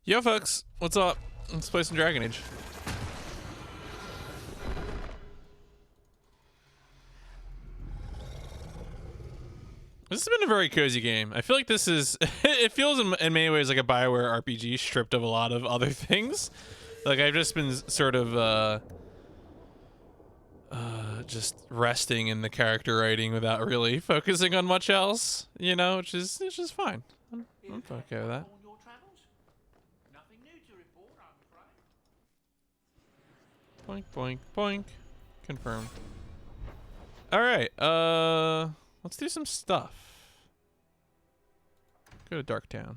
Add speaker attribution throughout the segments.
Speaker 1: Yo, folks, what's up? Let's play some Dragon Age. This has been a very cozy game. I feel like this is, it feels in many ways like a BioWare RPG stripped of a lot of other things. Like I've just been sort of just resting in the character writing without really focusing on much else, you know, which is fine. I'm okay with that. Boink, boink, boink. Confirmed. Alright, let's do some stuff. Go to Darktown.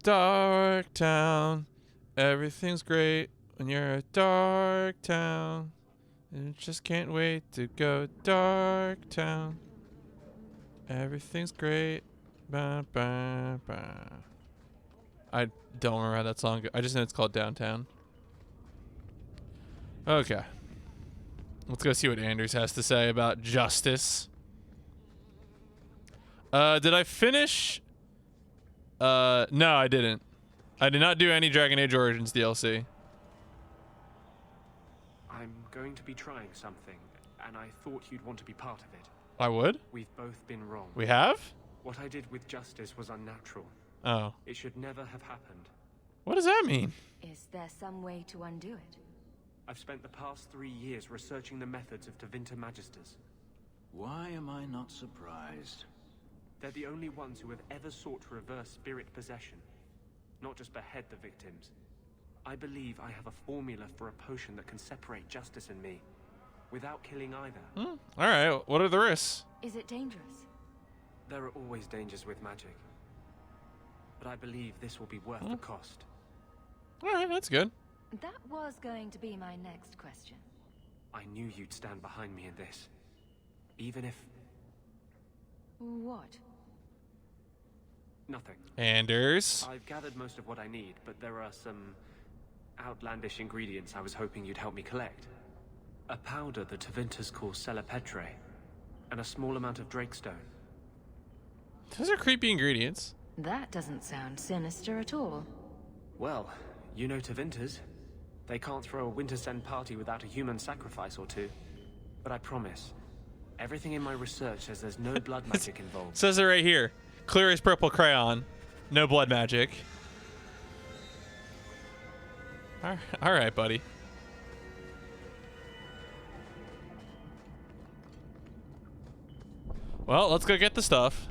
Speaker 1: Darktown. Everything's great when you're at Darktown. And you just can't wait to go Darktown. Everything's great. Ba, ba, ba. I don't remember how that song goes. I just know it's called Downtown. Okay. Let's go see what Anders has to say about justice. Did I finish? No, I didn't. I did not do any Dragon Age Origins DLC.
Speaker 2: I'm going to be trying something, and I thought you'd want to be part of it.
Speaker 1: I would?
Speaker 2: We've both been wrong.
Speaker 1: We have?
Speaker 2: What I did with Justice was unnatural.
Speaker 1: Oh.
Speaker 2: It should never have happened.
Speaker 1: What does that mean?
Speaker 3: Is there some way to undo it?
Speaker 2: I've spent the past 3 years researching the methods of Tevinter Magisters.
Speaker 4: Why am I not surprised?
Speaker 2: They're the only ones who have ever sought to reverse spirit possession, not just behead the victims. I believe I have a formula for a potion that can separate Justice and me, without killing either.
Speaker 1: Alright, what are the risks?
Speaker 3: Is it dangerous?
Speaker 2: There are always dangers with magic, but I believe this will be worth the cost.
Speaker 1: Alright, that's good.
Speaker 3: That was going to be my next question.
Speaker 2: I knew you'd stand behind me in this, even if...
Speaker 3: What?
Speaker 2: Nothing.
Speaker 1: Anders.
Speaker 2: I've gathered most of what I need, but there are some outlandish ingredients I was hoping you'd help me collect. A powder the Tevinters call Celepetre, and a small amount of Drakestone.
Speaker 1: Those are creepy ingredients.
Speaker 3: That doesn't sound sinister at all.
Speaker 2: Well, you know Tevinters. They can't throw a Wintersend party without a human sacrifice or two. But I promise, everything in my research says there's no blood magic involved.
Speaker 1: Says it right here. Clear as purple crayon. No blood magic. Alright, buddy. Well, let's go get the stuff.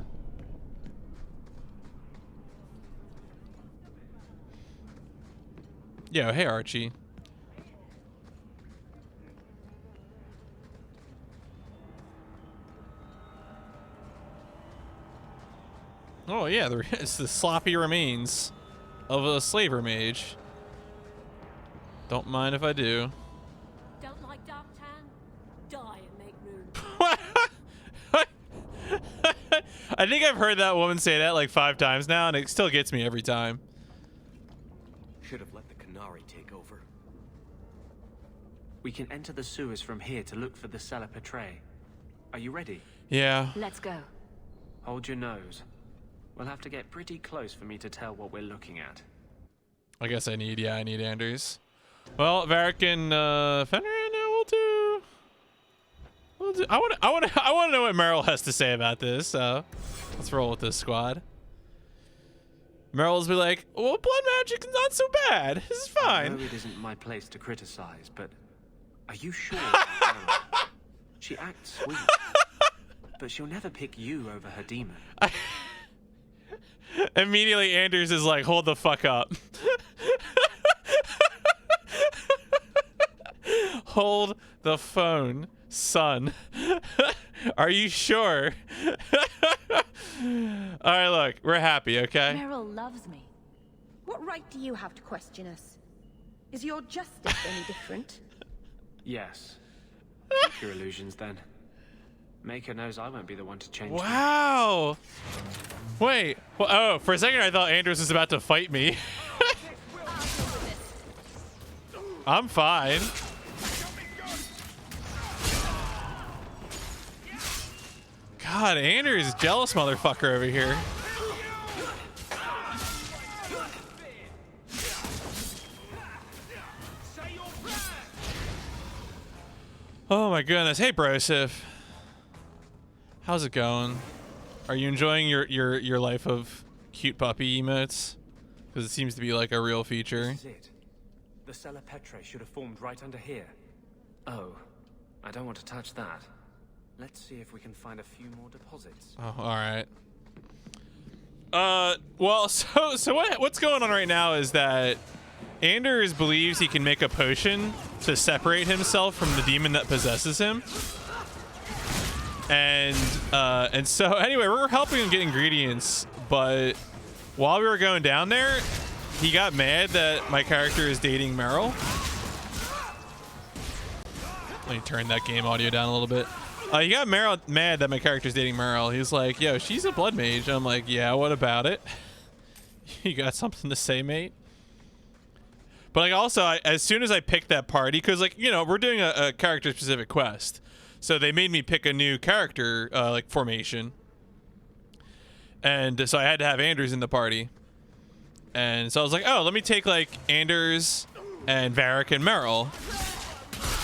Speaker 1: Yo, hey Archie. Oh yeah, it's the sloppy remains of a slaver mage. Don't mind if I do.
Speaker 5: Don't like Darktown? Die and make room.
Speaker 1: I think I've heard that woman say that like 5 times now, and it still gets me every time.
Speaker 2: Should have let the Qunari take over. We can enter the sewers from here to look for the Celepetre. Are you ready?
Speaker 1: Yeah.
Speaker 3: Let's go.
Speaker 2: Hold your nose. We'll have to get pretty close for me to tell what we're looking at.
Speaker 1: I guess I need Anders. Well, Varric and Fenrir, we'll do. I want to know what Meryl has to say about this. So let's roll with this squad. Meryl's be like, well, blood magic is not so bad. This is
Speaker 2: I
Speaker 1: fine.
Speaker 2: know it isn't my place to criticize, but are you sure? She acts sweet, but she'll never pick you over her demon.
Speaker 1: Immediately, Anders is like, hold the fuck up. Hold the phone, son. Are you sure? All right, look, we're happy, okay?
Speaker 3: Meryl loves me.
Speaker 6: What right do you have to question us? Is your justice any different?
Speaker 2: Yes. Keep your illusions then. Maker knows I won't be the one to change them.
Speaker 1: Wow. Wait. Well, oh, for a second I thought Anders was about to fight me. I'm fine. God, Anders is jealous motherfucker over here. Oh my goodness. Hey, Brosif. How's it going? Are you enjoying your life of cute puppy emotes? Because it seems to be like a real feature.
Speaker 2: This is it. The Cella Petrae should have formed right under here. Oh, I don't want to touch that. Let's see if we can find a few more deposits.
Speaker 1: Oh, all right. Well, so what's going on right now is that Anders believes he can make a potion to separate himself from the demon that possesses him. And so anyway, we're helping him get ingredients, but while we were going down there, he got mad that my character is dating Meryl. Let me turn that game audio down a little bit. He got mad that my character's dating Meryl. He was like, yo, she's a blood mage. I'm like, yeah, what about it? You got something to say, mate? But like also, as soon as I picked that party, because like, you know, we're doing a character-specific quest. So they made me pick a new character, like, formation. And so I had to have Anders in the party. And so I was like, oh, let me take, like, Anders and Varric and Meryl.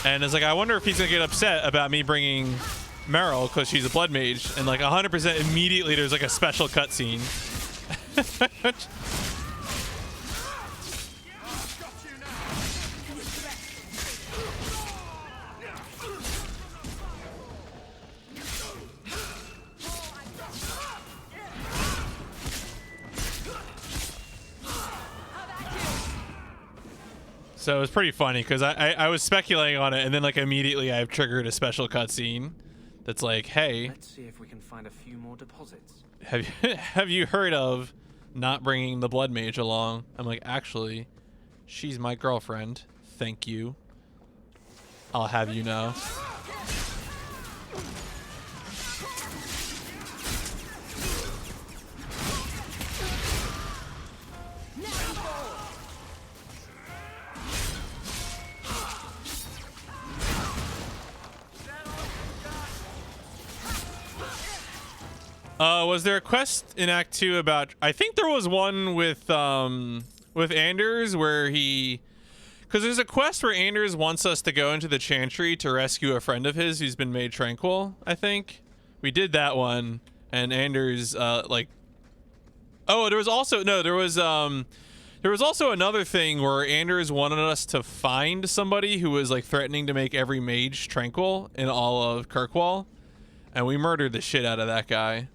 Speaker 1: And it's like, I wonder if he's going to get upset about me bringing Meryl because she's a blood mage. And, like, 100% immediately there's, like, a special cutscene. So it was pretty funny because I was speculating on it, and then like immediately I've triggered a special cutscene that's like, hey,
Speaker 2: let's see if we can find a few more deposits.
Speaker 1: Have you heard of not bringing the blood mage along? I'm like, actually, she's my girlfriend. Thank you. I'll have you know. Was there a quest in Act 2 about... I think there was one with Anders where he... Because there's a quest where Anders wants us to go into the Chantry to rescue a friend of his who's been made tranquil, I think. We did that one, and Anders, like... Oh, there was also... No, there was also another thing where Anders wanted us to find somebody who was, like, threatening to make every mage tranquil in all of Kirkwall. And we murdered the shit out of that guy.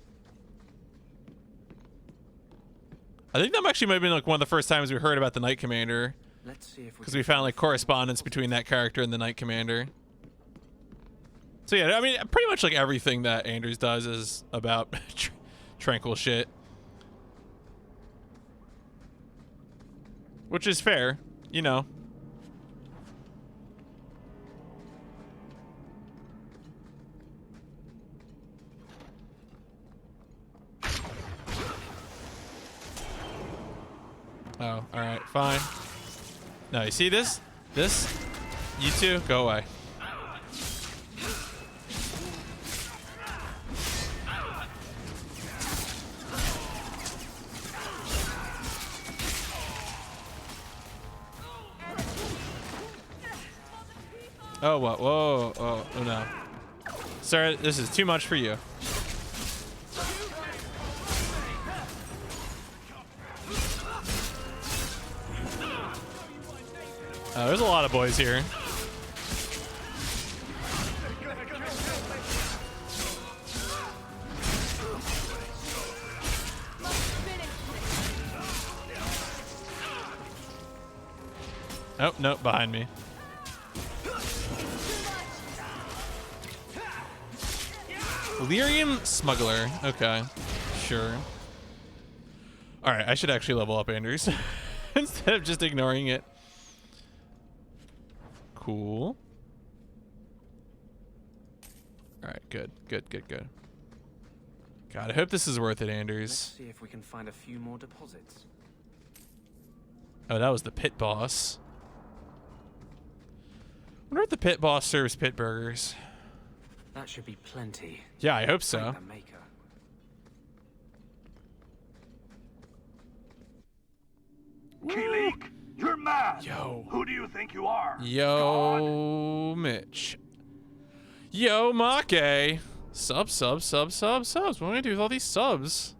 Speaker 1: I think that actually might have been like one of the first times we heard about the Knight Commander.
Speaker 2: Let's see if
Speaker 1: because we found like correspondence between that character and the Knight Commander. So yeah, I mean, pretty much like everything that Anders does is about tranquil shit. Which is fair, you know. Oh, all right, fine. No, you see this? This? You two, go away. Oh, what? Whoa, oh no. Sir, this is too much for you. There's a lot of boys here. Oh, nope, behind me. Lyrium Smuggler. Okay, sure. Alright, I should actually level up Anders instead of just ignoring it. Cool. Alright, good. God, I hope this is worth it, Anders.
Speaker 2: Let's see if we can find a few more deposits.
Speaker 1: Oh, that was the pit boss. I wonder if the pit boss serves pit burgers.
Speaker 2: That should be plenty.
Speaker 1: Yeah, I hope so.
Speaker 2: Thank the maker.
Speaker 7: Kilik, you're mad.
Speaker 1: Yo.
Speaker 7: Who do you think you are?
Speaker 1: Yo, Mitch. Yo, Make. Subs. What am I gonna do with all these subs?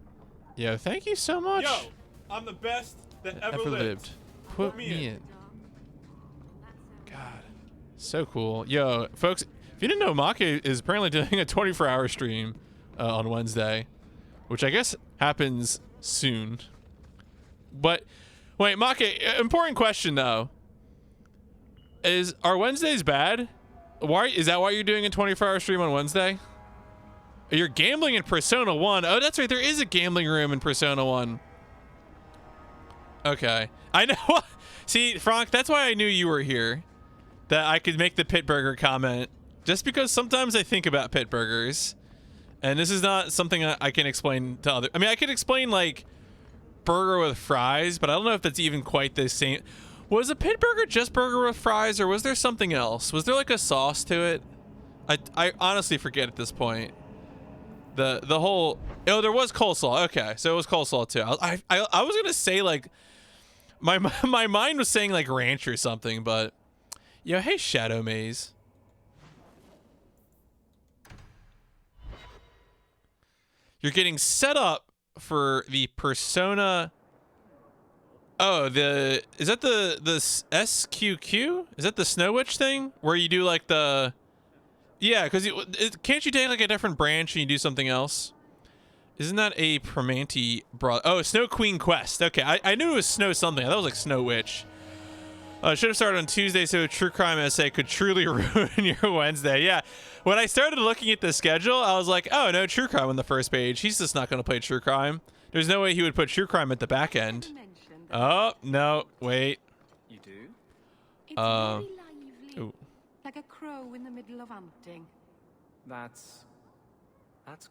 Speaker 1: Yo, thank you so much.
Speaker 7: Yo, I'm the best that ever lived.
Speaker 1: Put me in. God, so cool. Yo, folks, if you didn't know, Make is apparently doing a 24-hour stream on Wednesday, which I guess happens soon. But wait, Make, important question though. Are Wednesdays bad? Why is that why you're doing a 24-hour stream on Wednesday? You're gambling in Persona 1. Oh, that's right. There is a gambling room in Persona 1. Okay. I know. See, Frank, that's why I knew you were here. That I could make the pit burger comment. Just because sometimes I think about pit burgers. And this is not something I can explain to other. I mean, I could explain like burger with fries, but I don't know if that's even quite the same. Was a pit burger just burger with fries, or was there something else? Was there like a sauce to it? I honestly forget at this point. The whole there was coleslaw. Okay, so it was coleslaw too. I was gonna say like my mind was saying like ranch or something, but yo, hey Shadow Maze. You're getting set up for the Persona. Oh, is that the SQQ? Is that the Snow Witch thing where you do like the? Yeah, because can't you take like a different branch and you do something else? Isn't that a Primanti brought? Oh, Snow Queen Quest. Okay, I knew it was Snow something. I thought it was like Snow Witch. Should have started on Tuesday so True Crime Essay could truly ruin your Wednesday. Yeah, when I started looking at the schedule, I was like, oh, no True Crime on the first page. He's just not going to play True Crime. There's no way he would put True Crime at the back end. Oh, no, wait.
Speaker 2: You do?
Speaker 6: It's very lively.
Speaker 1: Ooh.
Speaker 6: Like a crow in the middle of hunting.
Speaker 2: That's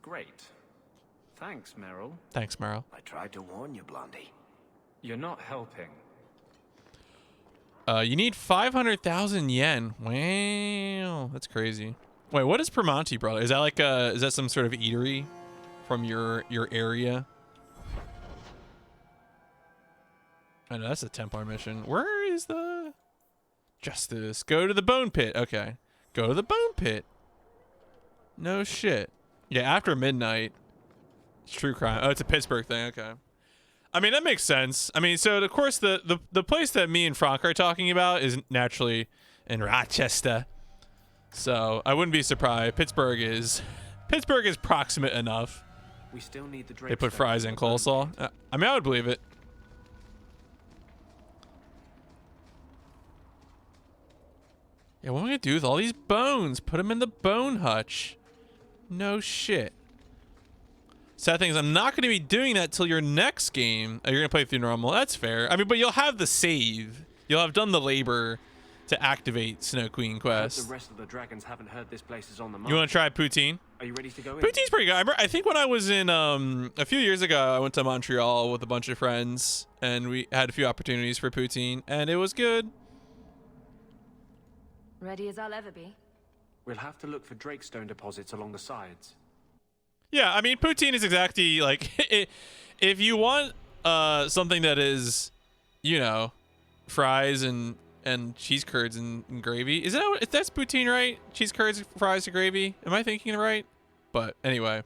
Speaker 2: great. Thanks, Meryl.
Speaker 1: Thanks, Meryl.
Speaker 4: I tried to warn you, Blondie.
Speaker 2: You're not helping.
Speaker 1: You need 500,000 yen. Wow, that's crazy. Wait, what is Primanti, brother? Is that like is that some sort of eatery from your area? I know that's a Templar mission. Where is the Justice? Go to the Bone Pit. Okay, go to the Bone Pit. No shit. Yeah, after midnight. It's True Crime. Oh, it's a Pittsburgh thing. Okay. I mean, that makes sense. I mean, so of course the place that me and Frank are talking about is naturally in Rochester. So I wouldn't be surprised. Pittsburgh is proximate enough.
Speaker 2: We still need the Drake.
Speaker 1: They put fries in coleslaw. I mean, I would believe it. Yeah, what am I gonna do with all these bones? Put them in the bone hutch. No shit. Sad thing is, I'm not going to be doing that till your next game. Oh, you're going to play through normal. That's fair. I mean, but you'll have the save. You'll have done the labor to activate Snow Queen Quest.
Speaker 2: The rest of the dragons haven't heard this place is on the market.
Speaker 1: You want to try Poutine?
Speaker 2: Are you ready to go in?
Speaker 1: Poutine's pretty good. I think when I was in, a few years ago, I went to Montreal with a bunch of friends, and we had a few opportunities for Poutine, and it was good.
Speaker 3: Ready as I'll ever be.
Speaker 2: We'll have to look for Drakestone deposits along the sides.
Speaker 1: Yeah, I mean, poutine is exactly like if you want something that is, you know, fries and cheese curds and gravy. Is that that's poutine, right? Cheese curds, fries, and gravy. Am I thinking it right? But anyway,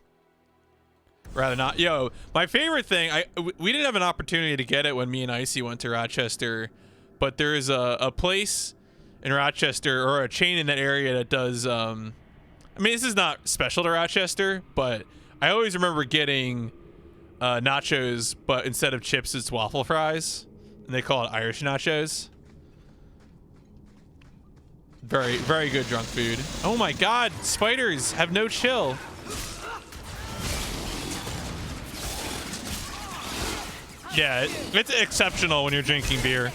Speaker 1: rather not. Yo, my favorite thing. We didn't have an opportunity to get it when me and Icy went to Rochester, but there is a place in Rochester or a chain in that area that does. I mean, this is not special to Rochester, but I always remember getting nachos, but instead of chips, it's waffle fries, and they call it Irish nachos. Very, very good drunk food. Oh my God, spiders have no chill. Yeah, it's exceptional when you're drinking beer.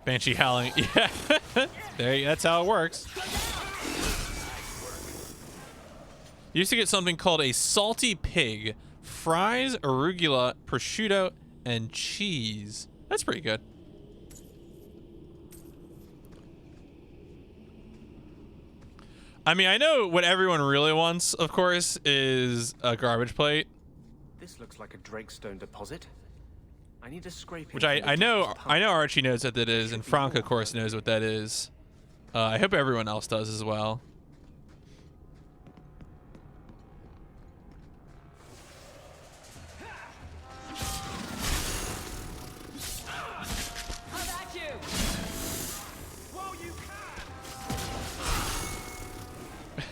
Speaker 1: Banshee howling. Yeah. That's how it works. Used to get something called a salty pig. Fries, arugula, prosciutto, and cheese. That's pretty good. I mean, I know what everyone really wants, of course, is a garbage plate.
Speaker 2: This looks like a Drakestone deposit. I need to scrape.
Speaker 1: Which I know Archie knows what that is, and Frank, of course, knows what that is. I hope everyone else does as well.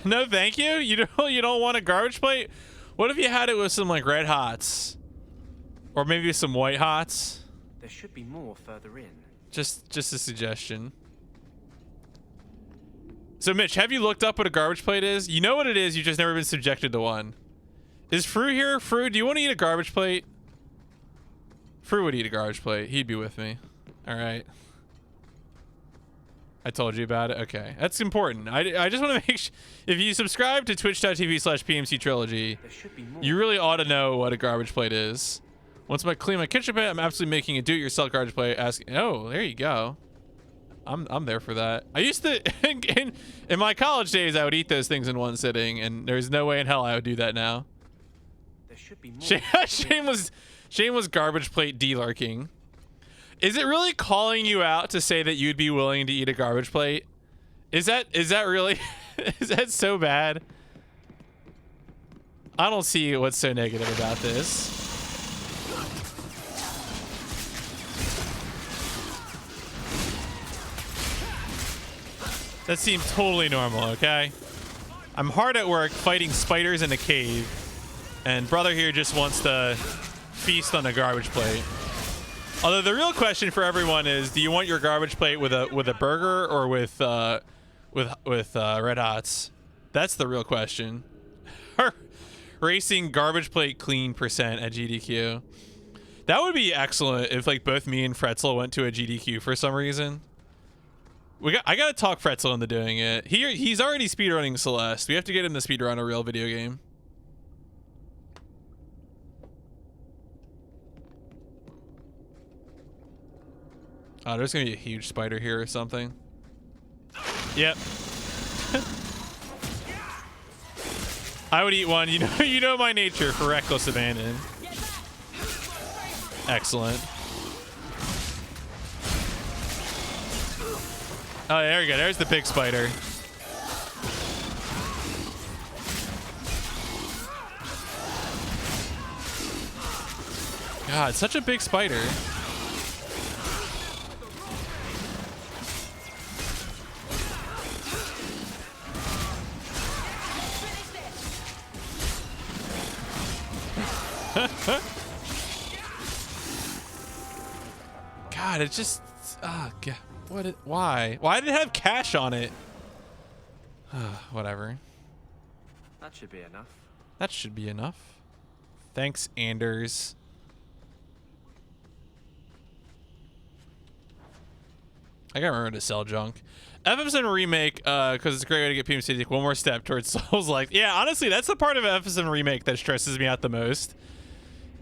Speaker 1: No, thank you. You don't want a garbage plate? What if you had it with some like red hots, or maybe some white hots?
Speaker 2: There should be more further in.
Speaker 1: Just a suggestion. So Mitch, have you looked up what a garbage plate is? You know what it is, you've just never been subjected to one. Is Fru here? Fru, do you want to eat a garbage plate? Fru would eat a garbage plate. He'd be with me. All right. I told you about it. Okay, that's important. I just want to make sure, if you subscribe to twitch.tv/PMC Trilogy, you really ought to know what a garbage plate is. Once I clean my kitchen pit, I'm absolutely making a do-it-yourself garbage plate. Asking, oh, there you go. I'm there for that. I used to in my college days, I would eat those things in one sitting, and there's no way in hell I would do that now.
Speaker 2: There should be more.
Speaker 1: Shane was garbage plate delarking. Is it really calling you out to say that you'd be willing to eat a garbage plate? Is that really is that so bad? I don't see what's so negative about this. That seemed totally normal, okay? I'm hard at work fighting spiders in a cave, and brother here just wants to feast on a garbage plate. Although the real question for everyone is, do you want your garbage plate with a burger or with red hots? That's the real question. Racing garbage plate clean percent at GDQ. That would be excellent if like both me and Fretzel went to a GDQ for some reason. I gotta talk Fretzel into doing it. He's already speedrunning Celeste. We have to get him to speedrun a real video game. Oh, there's gonna be a huge spider here or something. Yep. I would eat one. You know my nature for reckless abandon. Excellent. Oh, there we go. There's the big spider. God, such a big spider. God, it just God, why did it have cash on it? Whatever.
Speaker 2: That should be enough.
Speaker 1: That should be enough. Thanks, Anders. I gotta remember to sell junk. FF7 Remake, because it's a great way to get PMC to take one more step towards Souls-like. Yeah, honestly, that's the part of FF7 Remake that stresses me out the most.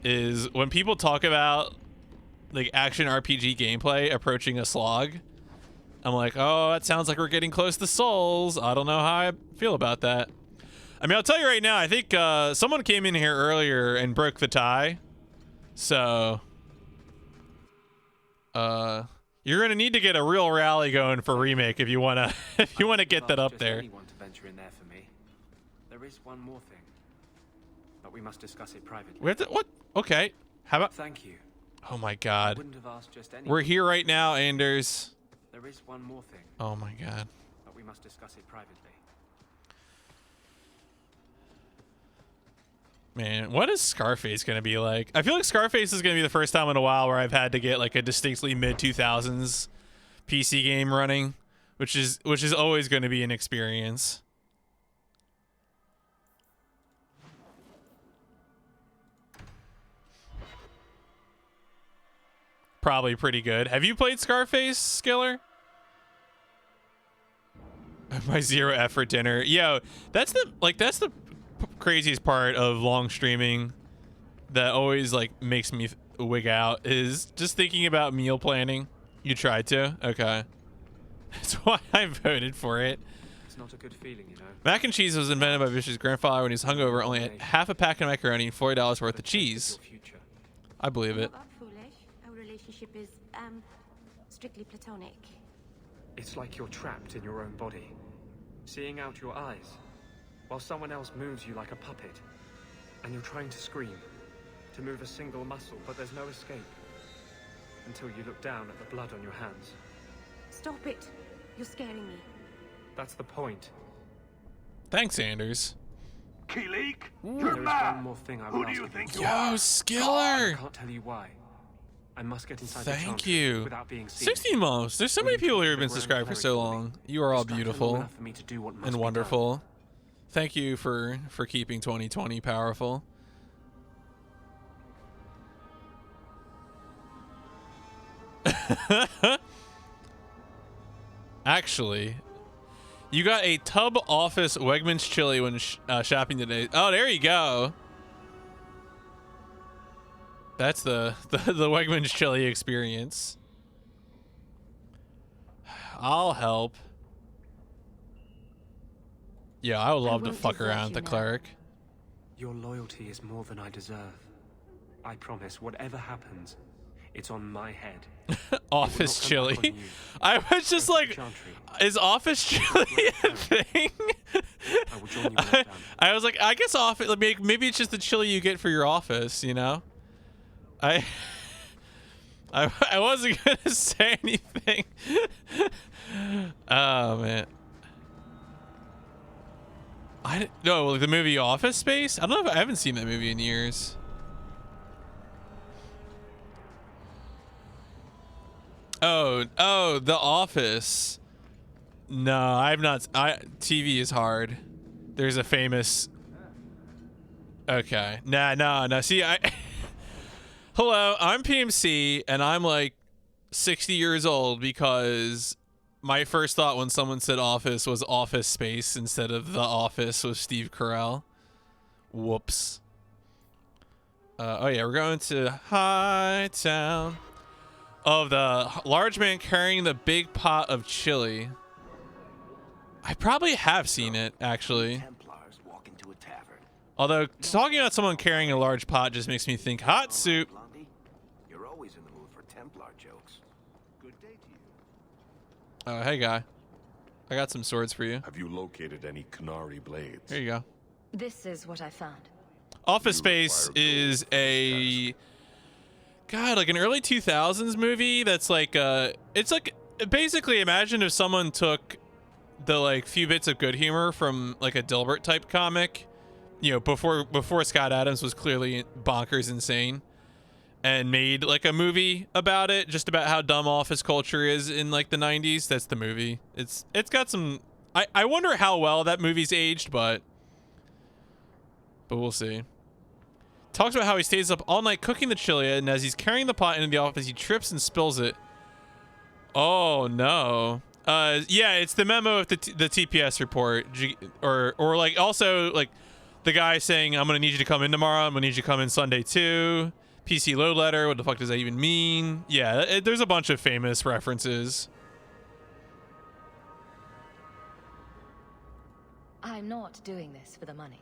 Speaker 1: Is when people talk about like action RPG gameplay approaching a slog. I'm like, oh, that sounds like we're getting close to Souls. I don't know how I feel about that. I mean, I'll tell you right now, I think someone came in here earlier and broke the tie. So you're gonna need to get a real rally going for Remake if you wanna get that up there.
Speaker 2: Anyone to venture in there for me. There is one more thing, but we must discuss it privately.
Speaker 1: We have to, what? Okay. How about?
Speaker 2: Thank you.
Speaker 1: Oh my
Speaker 2: I
Speaker 1: God.
Speaker 2: wouldn't have asked just anyone.
Speaker 1: We're here right now, Anders.
Speaker 2: There is one more thing,
Speaker 1: Oh my God.
Speaker 2: but we must discuss it privately.
Speaker 1: Man, what is Scarface gonna be like? I feel like Scarface is gonna be the first time in a while where I've had to get like a distinctly mid-2000s PC game running, which is always going to be an experience. Probably pretty good. Have you played Scarface, Skiller? My zero effort dinner. Yo, that's the craziest part of long streaming that always like makes me wig out is just thinking about meal planning. You tried to? Okay. That's why I voted for it.
Speaker 2: It's not a good feeling, you know.
Speaker 1: Mac and cheese was invented by Vish's grandfather when he was hungover, only had half a pack of macaroni and $40 worth of cheese. I believe it.
Speaker 8: Not foolish. Our relationship is, strictly platonic.
Speaker 2: It's like you're trapped in your own body, seeing out your eyes, while someone else moves you like a puppet. And you're trying to scream, to move a single muscle, but there's no escape. Until you look down at the blood on your hands.
Speaker 8: Stop it. You're scaring me.
Speaker 2: That's the point.
Speaker 1: Thanks, Anders.
Speaker 9: Kilik,
Speaker 2: There
Speaker 9: you're
Speaker 2: is one
Speaker 9: mad.
Speaker 2: more thing I
Speaker 9: Who
Speaker 2: will
Speaker 9: do
Speaker 2: ask
Speaker 9: you
Speaker 2: of
Speaker 9: think
Speaker 1: Yo,
Speaker 9: you are?
Speaker 2: I
Speaker 1: Skiller!
Speaker 2: can't tell you why. I must get inside the
Speaker 1: Thank
Speaker 2: chantry
Speaker 1: you.
Speaker 2: without being seen.
Speaker 1: 16 months. There's so many people here who've been subscribed for so long. You are all
Speaker 2: Distract long
Speaker 1: beautiful
Speaker 2: enough for me to do what must
Speaker 1: and
Speaker 2: be
Speaker 1: wonderful. Thank you for keeping 2020 powerful. Actually, you got a Tub Office Wegmans chili when shopping today. Oh, there you go. That's the Wegmans chili experience. I'll help. Yeah, I would love to
Speaker 3: won't
Speaker 1: fuck
Speaker 3: desert
Speaker 1: around
Speaker 3: you
Speaker 1: the
Speaker 3: now.
Speaker 1: cleric.
Speaker 2: Your loyalty is more than I deserve. I promise, whatever happens, it's on my head.
Speaker 1: Office
Speaker 2: It will not come back
Speaker 1: chili.
Speaker 2: on you.
Speaker 1: I was just
Speaker 2: Go to the
Speaker 1: like,
Speaker 2: chantry.
Speaker 1: is office chili a thing?
Speaker 2: I will join you when I'm done.
Speaker 1: I was like, I guess office. Maybe it's just the chili you get for your office, you know? I wasn't gonna say anything. Oh man. No, like the movie Office Space. I don't know if I haven't seen that movie in years. Oh, The Office. No, I've not. TV is hard. There's a famous. Okay. No. See, Hello, I'm PMC, and I'm like 60 years old because my first thought when someone said Office was Office Space instead of The Office with Steve Carell. Whoops. Oh yeah, we're going to Hightown. Of the large man carrying the big pot of chili. I probably have seen it, actually.
Speaker 4: Templars walk into a tavern.
Speaker 1: Although, talking about someone carrying a large pot just makes me think hot soup.
Speaker 4: Blondie, you're always in the mood for Templar jokes. Good day to you.
Speaker 1: Oh, hey, guy. I got some swords for you.
Speaker 9: Have you located any Canary blades?
Speaker 1: Here you go.
Speaker 3: This is what I found.
Speaker 1: Office
Speaker 9: You
Speaker 1: Space
Speaker 9: require
Speaker 1: is
Speaker 9: gold for
Speaker 1: a... God, like an early 2000s movie that's like, it's like, basically imagine if someone took the like few bits of good humor from like a Dilbert type comic, you know, before Scott Adams was clearly bonkers insane, and made like a movie about it, just about how dumb office culture is in like the 90s. That's the movie. It's got some, I wonder how well that movie's aged, but we'll see. Talks about how he stays up all night cooking the chili, and as he's carrying the pot into the office, he trips and spills it. Oh no. Yeah, it's the memo of the TPS report, or like also like the guy saying, "I'm gonna need you to come in tomorrow. I'm gonna need you to come in Sunday too." PC load letter. What the fuck does that even mean? Yeah, there's a bunch of famous references.
Speaker 3: I'm not doing this for the money.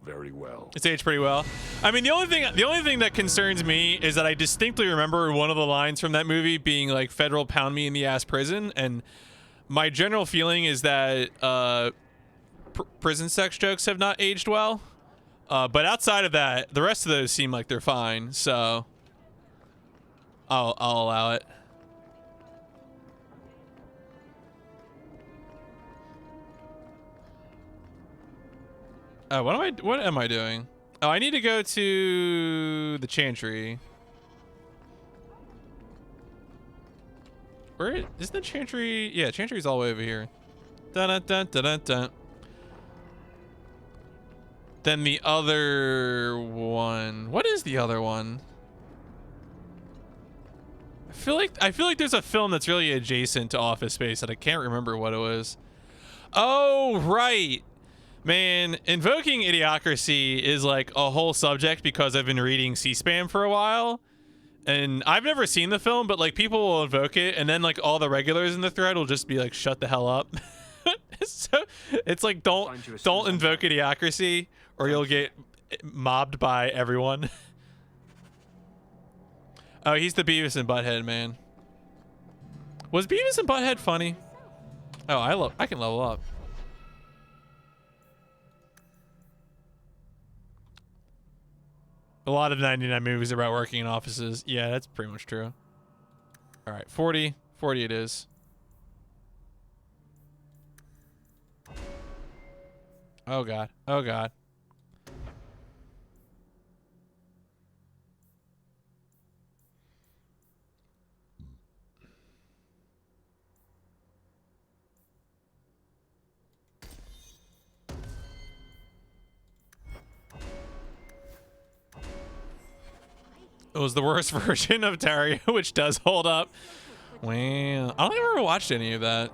Speaker 9: Very well.
Speaker 1: It's aged pretty well. I mean, the only thing that concerns me is that I distinctly remember one of the lines from that movie being like "Federal pound me in the ass prison," and my general feeling is that prison sex jokes have not aged well. But outside of that, the rest of those seem like they're fine. So I'll allow it. What am I doing? Oh, I need to go to the Chantry. Where isn't the Chantry? Yeah, Chantry's all the way over here. Dun dun dun dun dun dun. Then the other one. What is the other one? I feel like there's a film that's really adjacent to Office Space that I can't remember what it was. Oh, right. Man, Invoking Idiocracy is like a whole subject because I've been reading C-SPAN for a while. And I've never seen the film, but like people will invoke it and then like all the regulars in the thread will just be like, shut the hell up. It's like don't
Speaker 2: Find you as soon as I'm
Speaker 1: invoke idiocracy or you'll get mobbed by everyone. Oh, he's the Beavis and Butthead man. Was Beavis and Butthead funny? Oh, I can level up. A lot of 99 movies about working in offices. Yeah, that's pretty much true. All right, 40 it is. Oh god. Oh god. It was the worst version of Terraria, which does hold up. Wow. I don't ever watched any of that.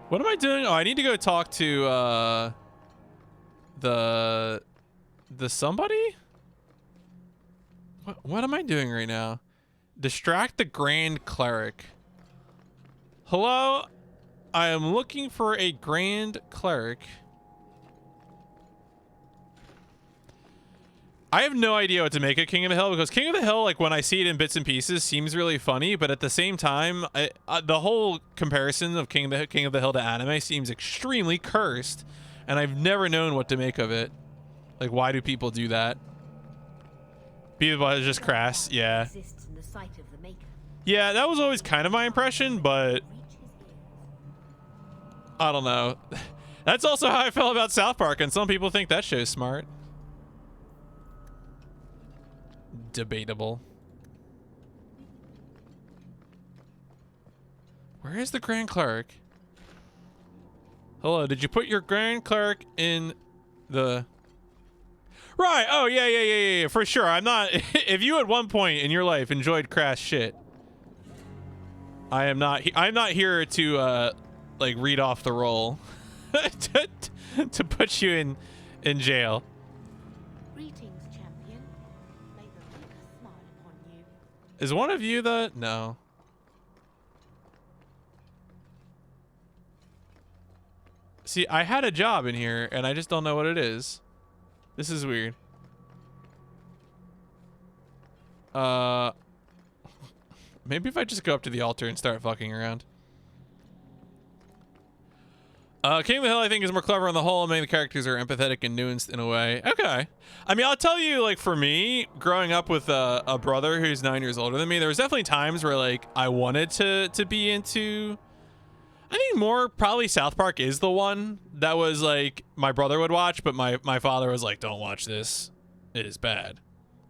Speaker 1: What am I doing? Oh, I need to go talk to the somebody? What am I doing right now? Distract the Grand Cleric. Hello? I am looking for a Grand Cleric. I have no idea what to make of King of the Hill, because King of the Hill, like when I see it in bits and pieces, seems really funny, but at the same time, the whole comparison of King of the Hill to anime seems extremely cursed, and I've never known what to make of it. Like, why do people do that? People is just crass, yeah. Yeah, that was always kind of my impression, but I don't know. That's also how I felt about South Park, and some people think that show's smart. Debatable. Where is the Grand Cleric? Hello, did you put your Grand Cleric in the... Right, oh yeah, for sure. I'm not... If you at one point in your life enjoyed crass shit, I'm not here to like read off the roll to put you in jail.
Speaker 8: Greetings, champion. May the Maker smile upon you.
Speaker 1: Is one of you the... No. See, I had a job in here, and I just don't know what it is. This is weird. Maybe if I just go up to the altar and start fucking around. King of the Hill, I think, is more clever on the whole. Many of the characters are empathetic and nuanced in a way. Okay. I mean, I'll tell you, like, for me, growing up with a brother who's 9 years older than me, there was definitely times where, like, I wanted to be into... I think more probably South Park is the one that was, like, my brother would watch, but my father was like, don't watch this. It is bad.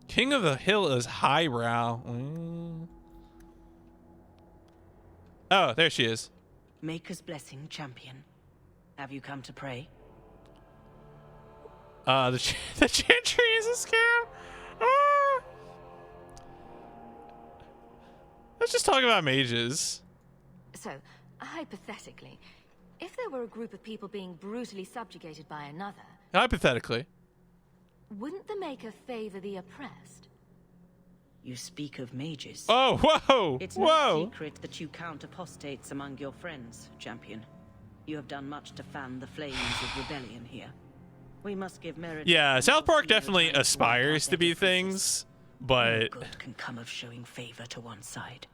Speaker 1: King of the Hill is highbrow. Oh, there she is.
Speaker 10: Maker's blessing, champion. Have you come to pray?
Speaker 1: The chantry is a scam. Ah. Let's just talk about mages.
Speaker 3: So, hypothetically, if there were a group of people being brutally subjugated by another...
Speaker 1: Hypothetically.
Speaker 3: Wouldn't the Maker favor the oppressed?
Speaker 10: You speak of mages.
Speaker 1: Oh, whoa!
Speaker 10: It's
Speaker 1: whoa!
Speaker 10: no secret that you count apostates among your friends, champion. You have done much to fan the flames of rebellion here. We must give merit.
Speaker 1: Yeah, South Park definitely aspires to be things, but...
Speaker 10: No good can come of showing favor to one side.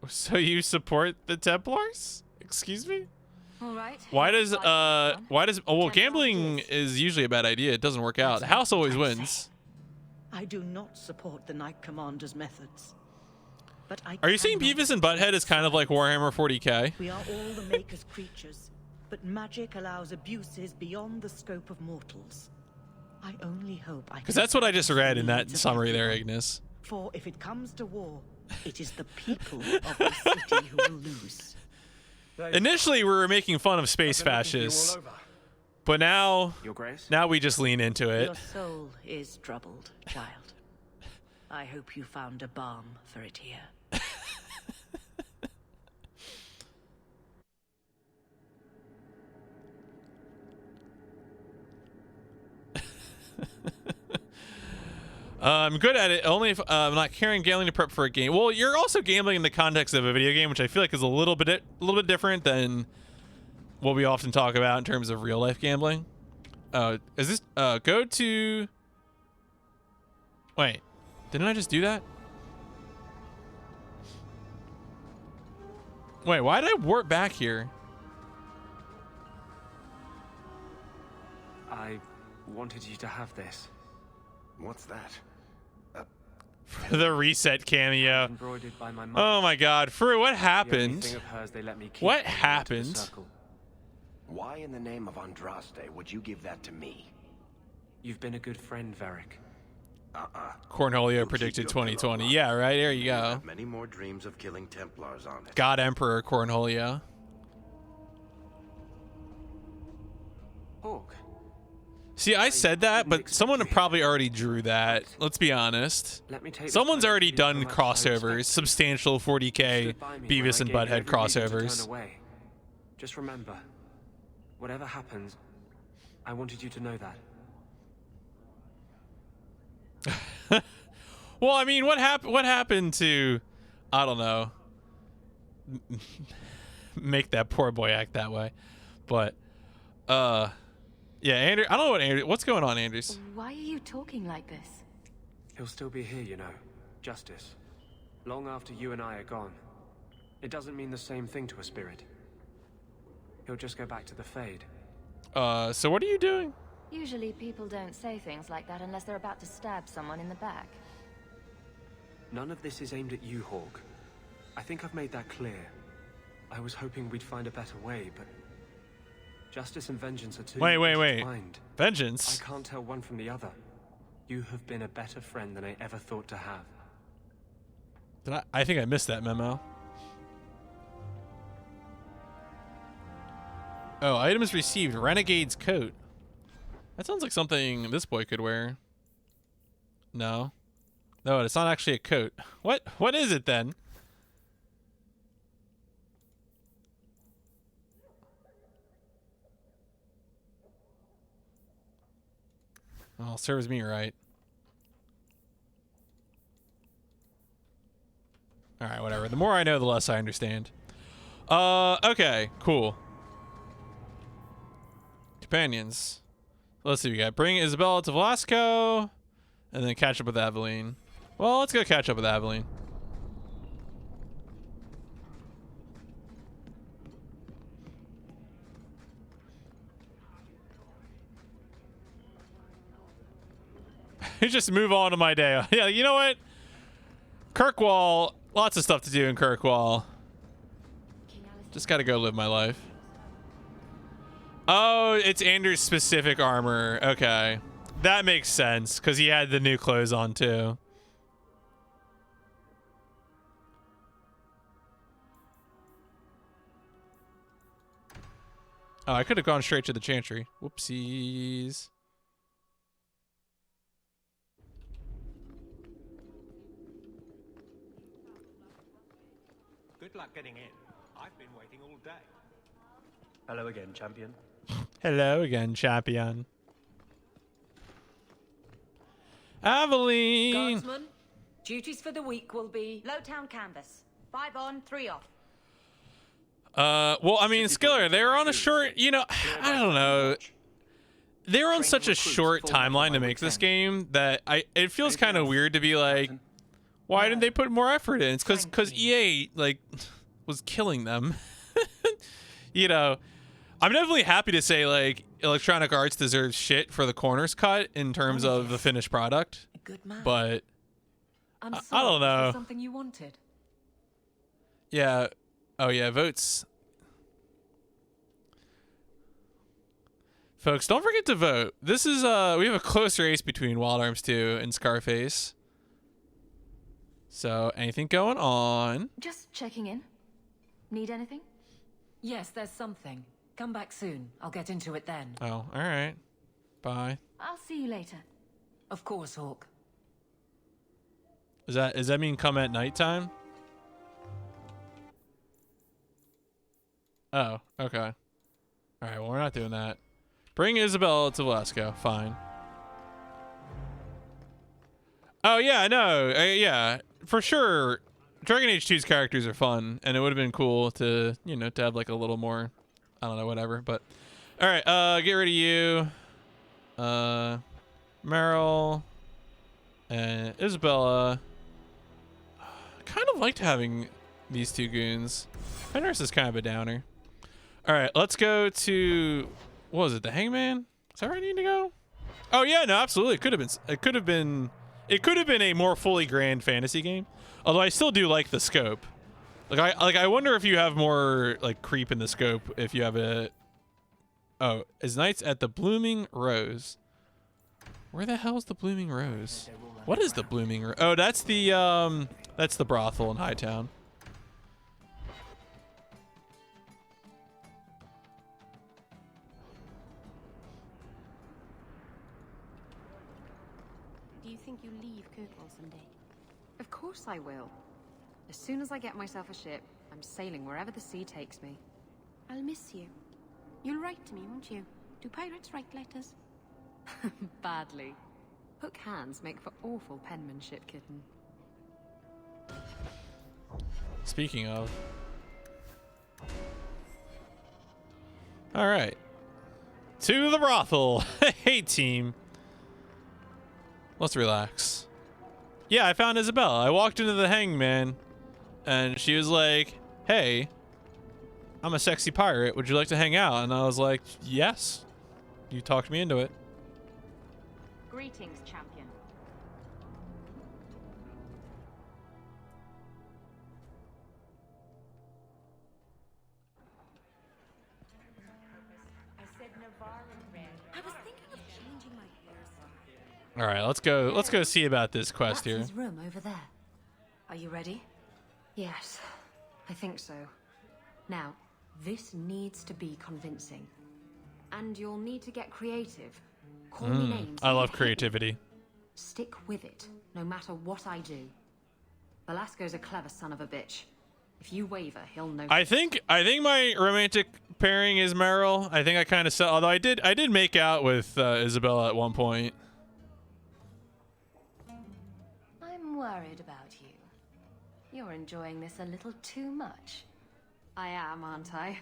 Speaker 1: So you support the Templars? Excuse me?
Speaker 3: All right.
Speaker 1: Why does well, gambling is usually a bad idea. It doesn't work out. The house always wins.
Speaker 10: I do not support the Knight Commander's methods. But
Speaker 1: Are you saying Beavis and Butthead is kind of like Warhammer 40k?
Speaker 10: We are all the Maker's creatures, but magic allows abuses beyond the scope of mortals. I only hope I...
Speaker 1: Because that's what I just read in that summary there, Ignis.
Speaker 10: For if it comes to war, it is the people of the city who will lose.
Speaker 1: Initially, we were making fun of space fascists, but now we just lean into it.
Speaker 10: Your soul is troubled, child. I hope you found a balm for it here.
Speaker 1: I'm good at it only if I'm not carrying gambling to prep for a game. Well, you're also gambling in the context of a video game, which I feel like is a little bit different than what we often talk about in terms of real life gambling. Is this go to? Wait, didn't I just do that? Wait, why did I warp back here?
Speaker 2: I wanted you to have this.
Speaker 4: What's that?
Speaker 1: The reset cameo.
Speaker 2: Embroidered by my mother.
Speaker 1: Oh my God, Fru, what
Speaker 2: The only
Speaker 1: happened?
Speaker 2: thing of hers they let me keep
Speaker 1: What
Speaker 2: when I went to the
Speaker 1: happened?
Speaker 2: circle.
Speaker 4: Why in the name of Andraste would you give that to me?
Speaker 2: You've been a good friend, Varric.
Speaker 1: Cornholio
Speaker 4: You
Speaker 1: predicted
Speaker 4: keep your pillow
Speaker 1: 2020.
Speaker 4: locked.
Speaker 1: Yeah, right. There you
Speaker 4: You
Speaker 1: go.
Speaker 4: have many more dreams of killing Templars on it.
Speaker 1: God Emperor Cornholio.
Speaker 2: Hawk,
Speaker 1: See, I said that,
Speaker 2: didn't
Speaker 1: but
Speaker 2: expect
Speaker 1: someone
Speaker 2: to hear
Speaker 1: probably already drew that. Let's be honest.
Speaker 2: let me take this
Speaker 1: Someone's
Speaker 2: time to
Speaker 1: already
Speaker 2: tell you
Speaker 1: done
Speaker 2: how much I
Speaker 1: crossovers,
Speaker 2: respect
Speaker 1: substantial
Speaker 2: you.
Speaker 1: 40k
Speaker 2: Stood by me when
Speaker 1: Beavis
Speaker 2: I
Speaker 1: and
Speaker 2: gave you
Speaker 1: Butthead
Speaker 2: every reason to
Speaker 1: crossovers.
Speaker 2: turn away. Just remember, whatever happens, I wanted you to know that.
Speaker 1: Well, I mean, what happened to, I don't know, make that poor boy act that way, but yeah, Andrew. I don't know what Andrew. What's going on, Andrews?
Speaker 3: Why are you talking like this?
Speaker 2: He'll still be here, you know. Justice. Long after you and I are gone. It doesn't mean the same thing to a spirit. He'll just go back to the Fade.
Speaker 1: So what are you doing?
Speaker 3: Usually people don't say things like that unless they're about to stab someone in the back.
Speaker 2: None of this is aimed at you, Hawk. I think I've made that clear. I was hoping we'd find a better way, but justice and vengeance are too
Speaker 1: Wait.
Speaker 2: intertwined. I
Speaker 1: Vengeance?
Speaker 2: can't tell one from the other. You have been a better friend than I ever thought to have.
Speaker 1: I think I missed that memo. Oh, items received. Renegade's coat. That sounds like something this boy could wear. No. No, it's not actually a coat. What is it then? Oh, serves me right. All right, whatever. The more I know, the less I understand. Okay, cool. Companions. Let's see what we got. Bring Isabella to Velasco, and then catch up with Aveline. Well, let's go catch up with Aveline. Just move on to my day. Yeah, you know what? Kirkwall, lots of stuff to do in Kirkwall. Just gotta go live my life. Oh, it's Anders' specific armor. Okay. That makes sense, because he had the new clothes on, too. Oh, I could have gone straight to the Chantry. Whoopsies.
Speaker 11: Good luck getting in. I've been waiting all day. Hello again, champion.
Speaker 1: Hello again, champion. Aveline!
Speaker 5: Guardsman, duties for the week will be
Speaker 8: Lowtown canvas. 5 on, 3 off.
Speaker 1: Well, I mean, Skiller, they were on a short, you know, I don't know. They were on such a short timeline to make this game that it feels kind of weird to be like, why didn't they put more effort in? It's because EA, like, was killing them. You know, I'm definitely happy to say, like, Electronic Arts deserves shit for the corners cut in terms of the finished product.
Speaker 5: good man.
Speaker 1: But
Speaker 5: I'm
Speaker 1: I
Speaker 5: sorry,
Speaker 1: don't
Speaker 5: was there
Speaker 1: know.
Speaker 5: something you wanted?
Speaker 1: Yeah. Oh, yeah, votes. Folks, don't forget to vote. This is, we have a close race between Wild Arms 2 and Scarface. So, anything going on?
Speaker 3: Just checking in. Need anything?
Speaker 5: Yes, there's something. Come back soon. I'll get into it then.
Speaker 1: Oh, alright. Bye.
Speaker 3: I'll see you later.
Speaker 5: Of course, Hawk.
Speaker 1: Does that mean come at nighttime? Oh, okay. Alright, well, we're not doing that. Bring Isabella to Velasco. Fine. Oh yeah, no, yeah, for sure. Dragon Age 2's characters are fun, and it would have been cool to, you know, to have like a little more, I don't know, whatever. But all right, get rid of you, Meryl, and Isabella. I kind of liked having these two goons. Fenris is kind of a downer. All right, let's go to, what was it, the Hangman? Is that where I need to go? Oh yeah, no, absolutely. It could have been a more fully grand fantasy game. Although I still do like the scope. I wonder if you have more like creep in the scope if you have a. Oh, is Knights at the Blooming Rose? Where the hell's the Blooming Rose? What is the Blooming Rose? Oh, that's the brothel in Hightown.
Speaker 12: Do you think you'll leave Kirkwall someday? Of course I will. As soon as I get myself a ship, I'm sailing wherever the sea takes me.
Speaker 8: I'll miss you. You'll write to me, won't you? Do pirates write letters?
Speaker 12: Badly. Hook hands make for awful penmanship, kitten.
Speaker 1: Speaking of. All right. To the brothel. Hey, team. Let's relax. Yeah, I found Isabella. I walked into the Hangman, and she was like, hey, I'm a sexy pirate. Would you like to hang out? And I was like, yes. You talked me into it.
Speaker 3: Greetings, champion.
Speaker 8: I was thinking of changing my hairstyle.
Speaker 1: All right, let's go see about this quest here.
Speaker 3: That's his room over there. Are you ready?
Speaker 12: Yes, I think so. Now, this needs to be convincing. And you'll need to get creative. Call me names.
Speaker 1: I love creativity.
Speaker 12: Stick with it, no matter what I do. Velasco's a clever son of a bitch. If you waver, he'll know.
Speaker 1: I think my romantic pairing is Meryl. I think I kind of saw, although I did make out with Isabella at one point.
Speaker 3: I'm worried about you. You're enjoying this a little too much.
Speaker 12: I am, aren't I?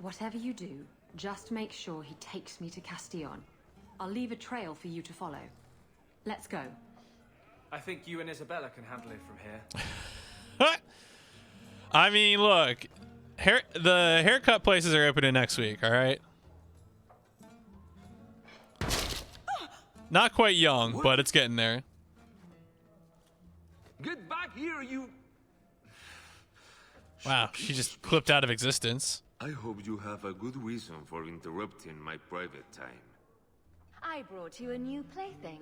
Speaker 12: Whatever you do, just make sure he takes me to Castillon. I'll leave a trail for you to follow. Let's go.
Speaker 2: I think you and Isabella can handle it from here.
Speaker 1: I mean, look, the haircut places are opening next week, all right? Not quite young, but it's getting there.
Speaker 4: Get back here, you...
Speaker 1: Wow, she just clipped out of existence.
Speaker 9: I hope you have a good reason for interrupting my private time.
Speaker 3: I brought you a new plaything.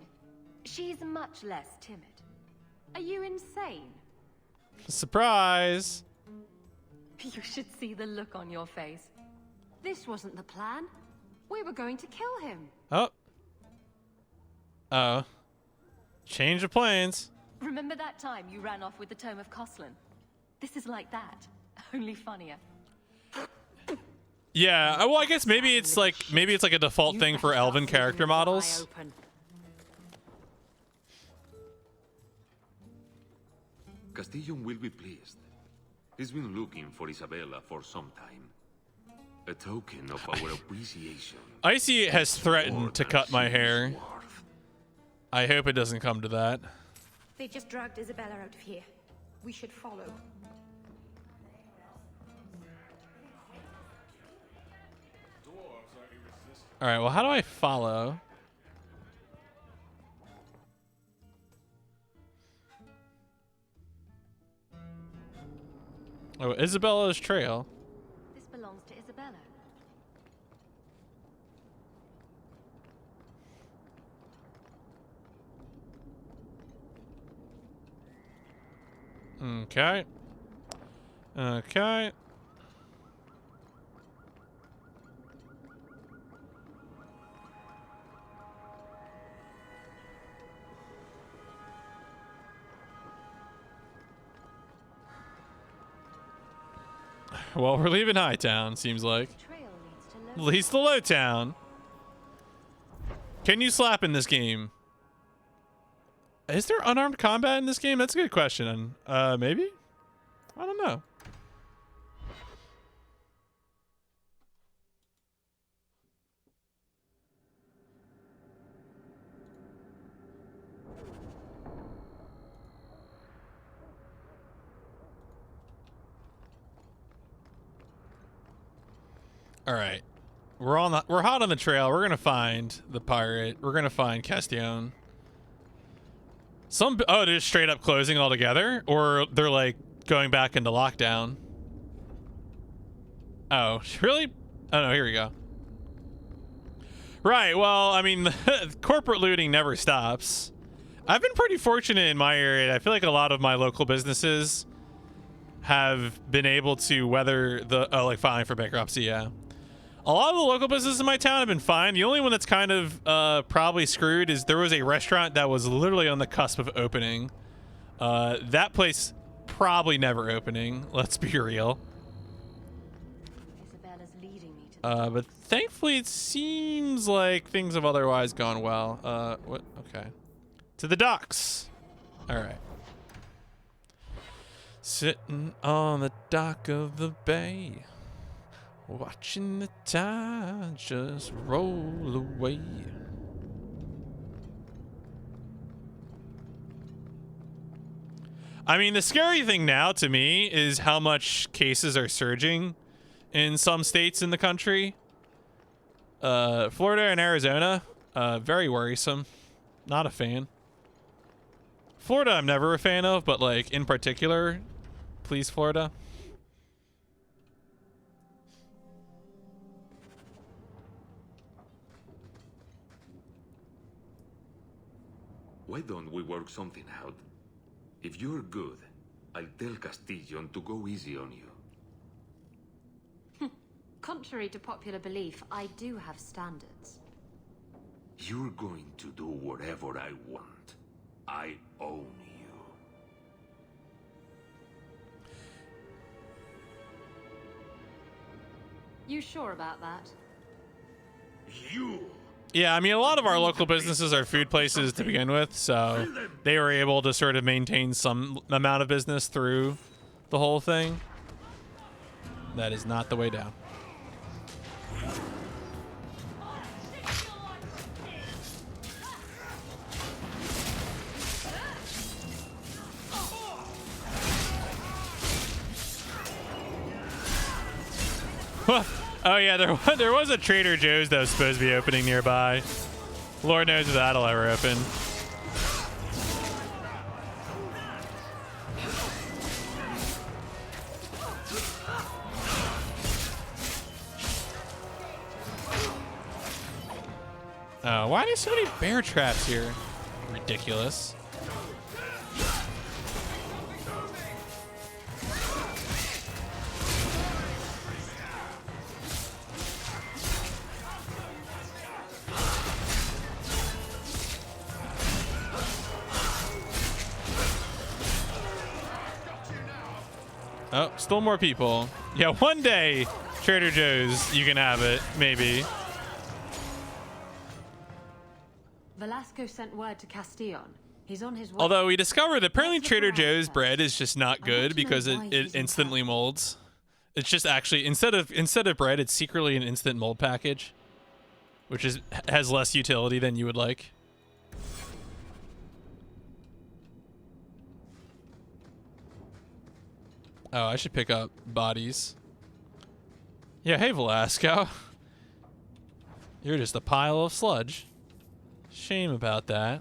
Speaker 3: She's much less timid. Are you insane?
Speaker 1: Surprise!
Speaker 3: You should see the look on your face.
Speaker 12: This wasn't the plan. We were going to kill him.
Speaker 1: Oh. Oh. Change of plans.
Speaker 3: Remember that time you ran off with the Tome of Coslin? This is like that, only funnier.
Speaker 1: Yeah, well, I guess maybe it's like a default thing for elven character models.
Speaker 9: Castillon will be pleased. He's been looking for Isabella for some time. A token of our appreciation.
Speaker 1: Icy has threatened to cut my hair. I hope it doesn't come to that.
Speaker 8: They just dragged Isabella out of here. We should follow.
Speaker 1: All right, well, how do I follow? Oh, Isabella's trail.
Speaker 3: This belongs to Isabella.
Speaker 1: Okay. Okay. Well, we're leaving Hightown, seems like. At least the Low Town. Can you slap in this game? Is there unarmed combat in this game? That's a good question. Maybe? I don't know. All right. We're hot on the trail. We're going to find the pirate. We're going to find Castillon. Oh, they're just straight up closing altogether, or they're like going back into lockdown. Oh, really? Oh no, here we go. Right, well, I mean, corporate looting never stops. I've been pretty fortunate in my area. I feel like a lot of my local businesses have been able to weather the, like filing for bankruptcy, yeah. A lot of the local businesses in my town have been fine. The only one that's kind of probably screwed is there was a restaurant that was literally on the cusp of opening. That place probably never opening, let's be real.
Speaker 3: Isabella's leading me to
Speaker 1: But thankfully it seems like things have otherwise gone well. What? Okay. To the docks. All right. Sitting on the dock of the bay, watching the tide just roll away. I mean, the scary thing now to me is how much cases are surging in some states in the country. Florida and Arizona, very worrisome. Not a fan. Florida I'm never a fan of, but like in particular, please Florida.
Speaker 9: Why don't we work something out? If you're good, I'll tell Castillon to go easy on you.
Speaker 12: Contrary to popular belief, I do have standards.
Speaker 9: You're going to do whatever I want. I own you.
Speaker 12: You sure about that?
Speaker 9: You!
Speaker 1: Yeah, I mean, a lot of our local businesses are food places to begin with, so they were able to sort of maintain some amount of business through the whole thing. That is not the way down. Oh yeah, there was a Trader Joe's that was supposed to be opening nearby. Lord knows if that'll ever open. Oh, why are there so many bear traps here? Ridiculous. Oh, still more people. Yeah, one day, Trader Joe's, you can have it, maybe.
Speaker 12: Velasco sent word to Castillon. He's on his way.
Speaker 1: Although we discovered that apparently Trader Joe's bread is just not good because it instantly molds. It's just actually instead of bread, it's secretly an instant mold package, which has less utility than you would like. Oh, I should pick up bodies. Yeah, hey Velasco. You're just a pile of sludge. Shame about that.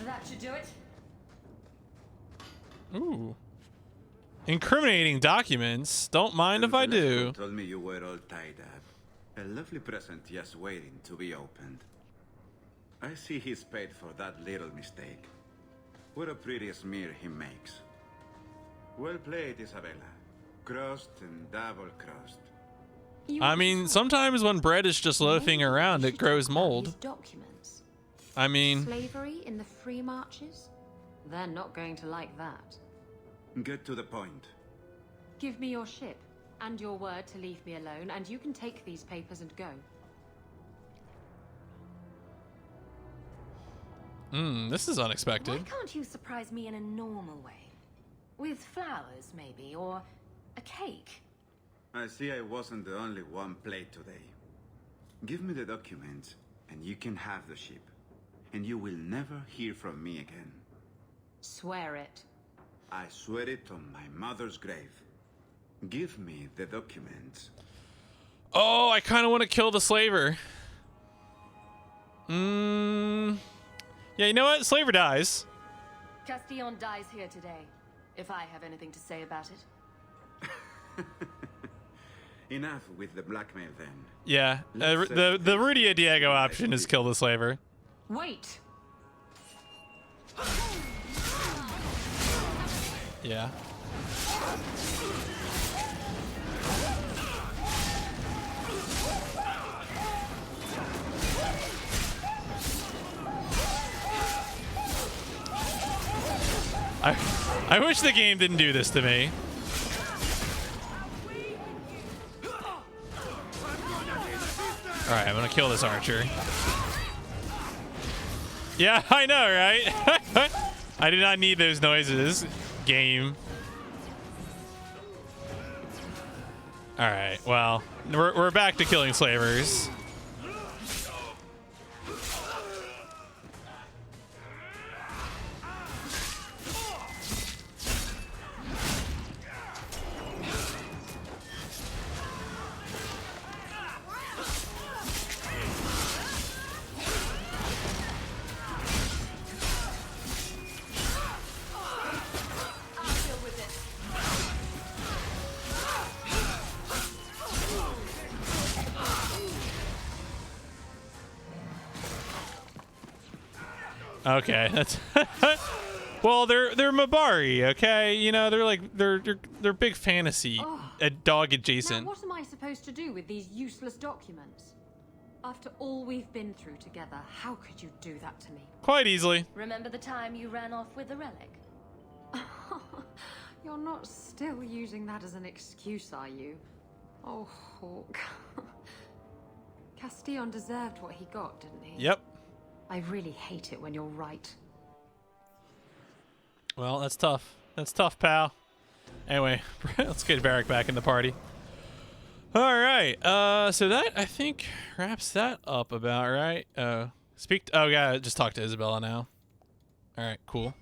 Speaker 12: That should do it.
Speaker 1: Ooh. Incriminating documents. Don't mind if I do.
Speaker 13: Told me you were all tied up. A lovely present just waiting to be opened. I see he's paid for that little mistake. What a pretty smear he makes. Well played, Isabella. Crossed and double-crossed.
Speaker 1: I mean, sometimes when bread is just loafing around, it grows mold.
Speaker 12: Documents.
Speaker 1: I mean...
Speaker 12: Slavery in the free marches? They're not going to like that.
Speaker 13: Get to the point.
Speaker 12: Give me your ship. And your word to leave me alone, and you can take these papers and go.
Speaker 1: This is unexpected.
Speaker 3: Why can't you surprise me in a normal way? With flowers, maybe, or a cake?
Speaker 13: I see I wasn't the only one played today. Give me the documents, and you can have the ship. And you will never hear from me again.
Speaker 12: Swear it.
Speaker 13: I swear it on my mother's grave. Give me the documents.
Speaker 1: Oh, I kind of want to kill the slaver. Yeah, you know what? Slaver dies.
Speaker 3: Castillon dies here today, if I have anything to say about it.
Speaker 13: Enough with the blackmail then.
Speaker 1: Yeah, the Rudy Diego option is kill the slaver.
Speaker 12: Wait.
Speaker 1: Yeah. I wish the game didn't do this to me. Alright, I'm gonna kill this archer. Yeah, I know, right? I do not need those noises, game. Alright, well, we're back to killing slavers. Okay, that's well, they're Mabari, okay? You know, they're like they're big fantasy, dog adjacent.
Speaker 12: Now, what am I supposed to do with these useless documents? After all we've been through together, how could you do that to me?
Speaker 1: Quite easily.
Speaker 3: Remember the time you ran off with the relic?
Speaker 12: You're not still using that as an excuse, are you? Oh, Hawk. Castillon deserved what he got, didn't he?
Speaker 1: Yep.
Speaker 12: I really hate it when you're right.
Speaker 1: Well, that's tough. That's tough, pal. Anyway, let's get Varric back in the party. All right. So that, I think, wraps that up about right. Oh, yeah, just talk to Isabella now. All right, cool.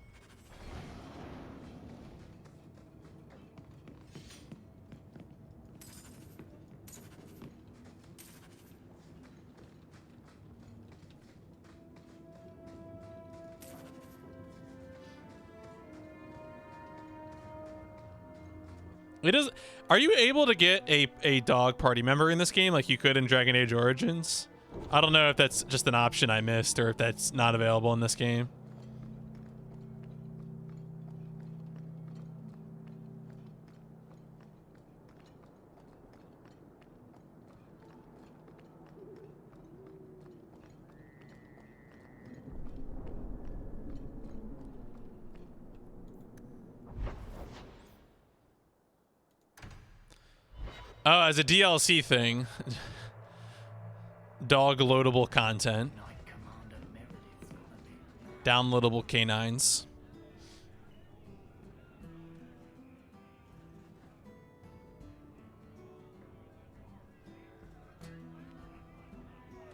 Speaker 1: It is. Are you able to get a dog party member in this game like you could in Dragon Age Origins? I don't know if that's just an option I missed or if that's not available in this game. Oh, as a DLC thing. Dog loadable content. Downloadable canines.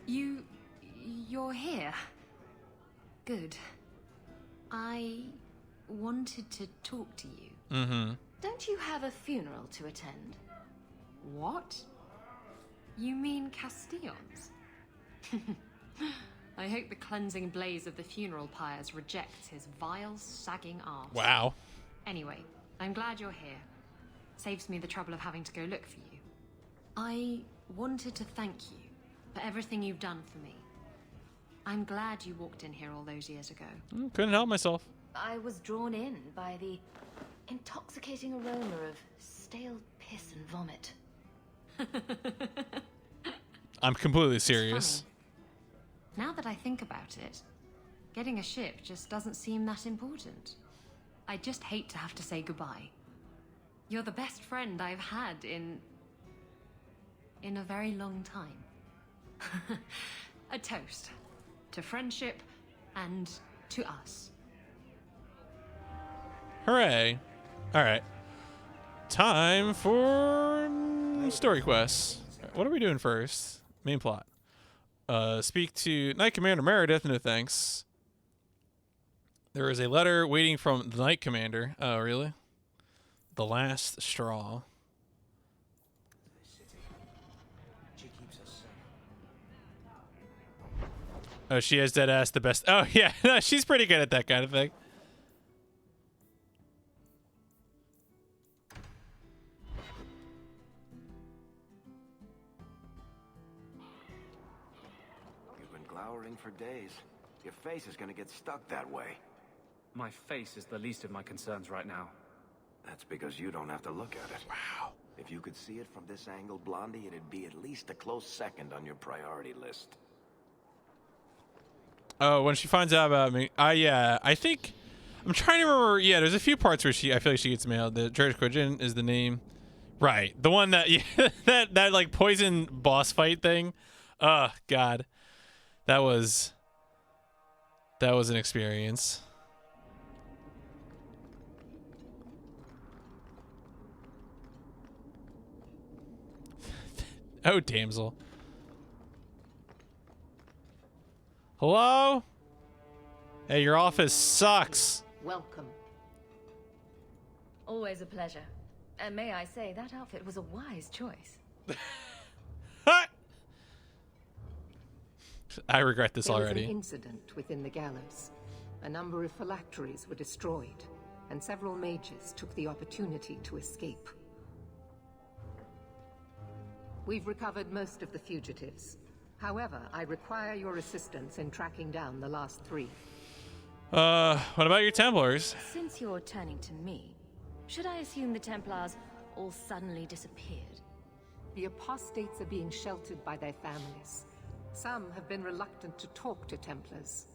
Speaker 12: You're here. Good. I wanted to talk to you.
Speaker 1: Mm-hmm.
Speaker 3: Don't you have a funeral to attend?
Speaker 12: What? You mean Castillon's? I hope the cleansing blaze of the funeral pyres rejects his vile, sagging arse.
Speaker 1: Wow.
Speaker 12: Anyway, I'm glad you're here. Saves me the trouble of having to go look for you. I wanted to thank you for everything you've done for me. I'm glad you walked in here all those years ago.
Speaker 1: Couldn't help myself.
Speaker 3: I was drawn in by the intoxicating aroma of stale piss and vomit.
Speaker 1: I'm completely serious.
Speaker 12: Now that I think about it, getting a ship just doesn't seem that important. I just hate to have to say goodbye. You're the best friend I've had in in a very long time. A toast to friendship and to us.
Speaker 1: Hooray. Alright. Time for story quests. What are we doing first? Main plot. Speak to Knight Commander Meredith, no thanks. There is a letter waiting from the Knight Commander. Oh, really? The last straw. Oh, she has dead ass the best. Oh, yeah. No, she's pretty good at that kind of thing.
Speaker 4: You've been glowering for days. Your face is gonna get stuck that way.
Speaker 2: My face is the least of my concerns right now.
Speaker 4: That's because you don't have to look at it.
Speaker 1: Wow.
Speaker 4: If you could see it from this angle, Blondie, it'd be at least a close second on your priority list.
Speaker 1: Oh, when she finds out about me, I think I'm trying to remember. Yeah, there's a few parts where I feel like she gets mailed. The George Quidgen is the name, right? The one that that like poison boss fight thing. Oh God, that was an experience. Oh, damsel. Hello? Hey, your office sucks.
Speaker 3: Welcome. Always a pleasure. And may I say, that outfit was a wise choice.
Speaker 1: I regret this already.
Speaker 14: There was an incident within the gallows. A number of phylacteries were destroyed, and several mages took the opportunity to escape. We've recovered most of the fugitives. However, I require your assistance in tracking down the last 3.
Speaker 1: What about your Templars?
Speaker 3: Since you're turning to me, should I assume the Templars all suddenly disappeared?
Speaker 14: The apostates are being sheltered by their families. Some have been reluctant to talk to Templars,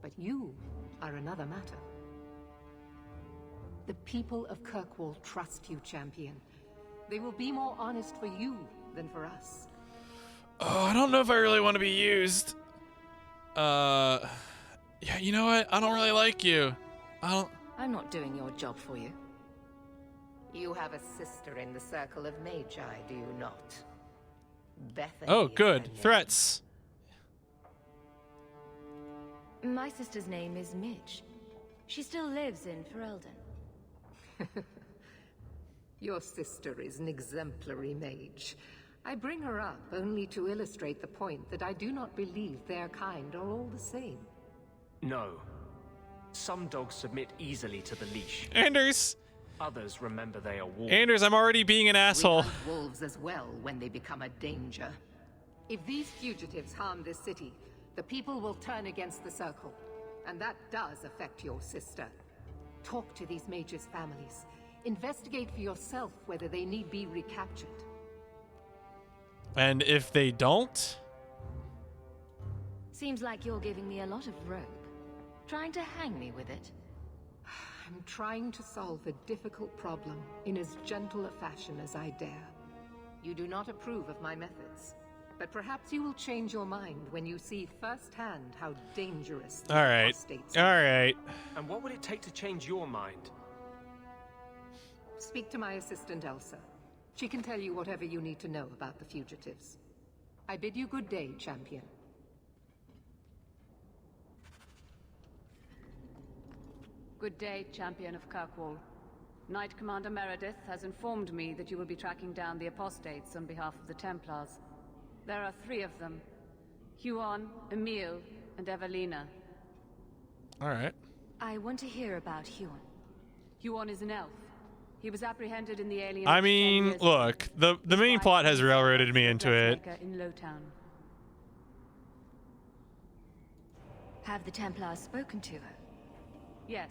Speaker 14: but you are another matter. The people of Kirkwall trust you, champion. They will be more honest for you than for us.
Speaker 1: Oh, I don't know if I really want to be used. Yeah, you know what? I don't really like you.
Speaker 3: I'm not doing your job for you.
Speaker 14: You have a sister in the Circle of Magi, do you not? Bethany.
Speaker 1: Oh, good. Threats.
Speaker 3: My sister's name is Midge. She still lives in Ferelden.
Speaker 14: Your sister is an exemplary mage. I bring her up only to illustrate the point that I do not believe their kind are all the same.
Speaker 2: No. Some dogs submit easily to the leash.
Speaker 1: Anders!
Speaker 2: Others remember they are wolves.
Speaker 1: Anders, I'm already being an asshole.
Speaker 14: We hunt wolves as well when they become a danger. If these fugitives harm this city, the people will turn against the Circle. And that does affect your sister. Talk to these mages' families. Investigate for yourself whether they need be recaptured.
Speaker 1: And if they don't?
Speaker 3: Seems like you're giving me a lot of rope. Trying to hang me with it.
Speaker 14: I'm trying to solve a difficult problem in as gentle a fashion as I dare. You do not approve of my methods, but perhaps you will change your mind when you see firsthand how dangerous the apostates are.
Speaker 1: All right.
Speaker 2: And what would it take to change your mind?
Speaker 14: Speak to my assistant, Elsa. She can tell you whatever you need to know about the fugitives. I bid you good day, champion.
Speaker 15: Good day, champion of Kirkwall. Knight Commander Meredith has informed me that you will be tracking down the apostates on behalf of the Templars. There are 3 of them. Huon, Emil, and Evelina.
Speaker 1: All right.
Speaker 3: I want to hear about Huon.
Speaker 15: Huon is an elf. He was apprehended in the alien.
Speaker 1: I mean, look, the main plot has railroaded me into it.
Speaker 15: In Lowtown.
Speaker 3: Have the Templars spoken to her?
Speaker 15: Yes.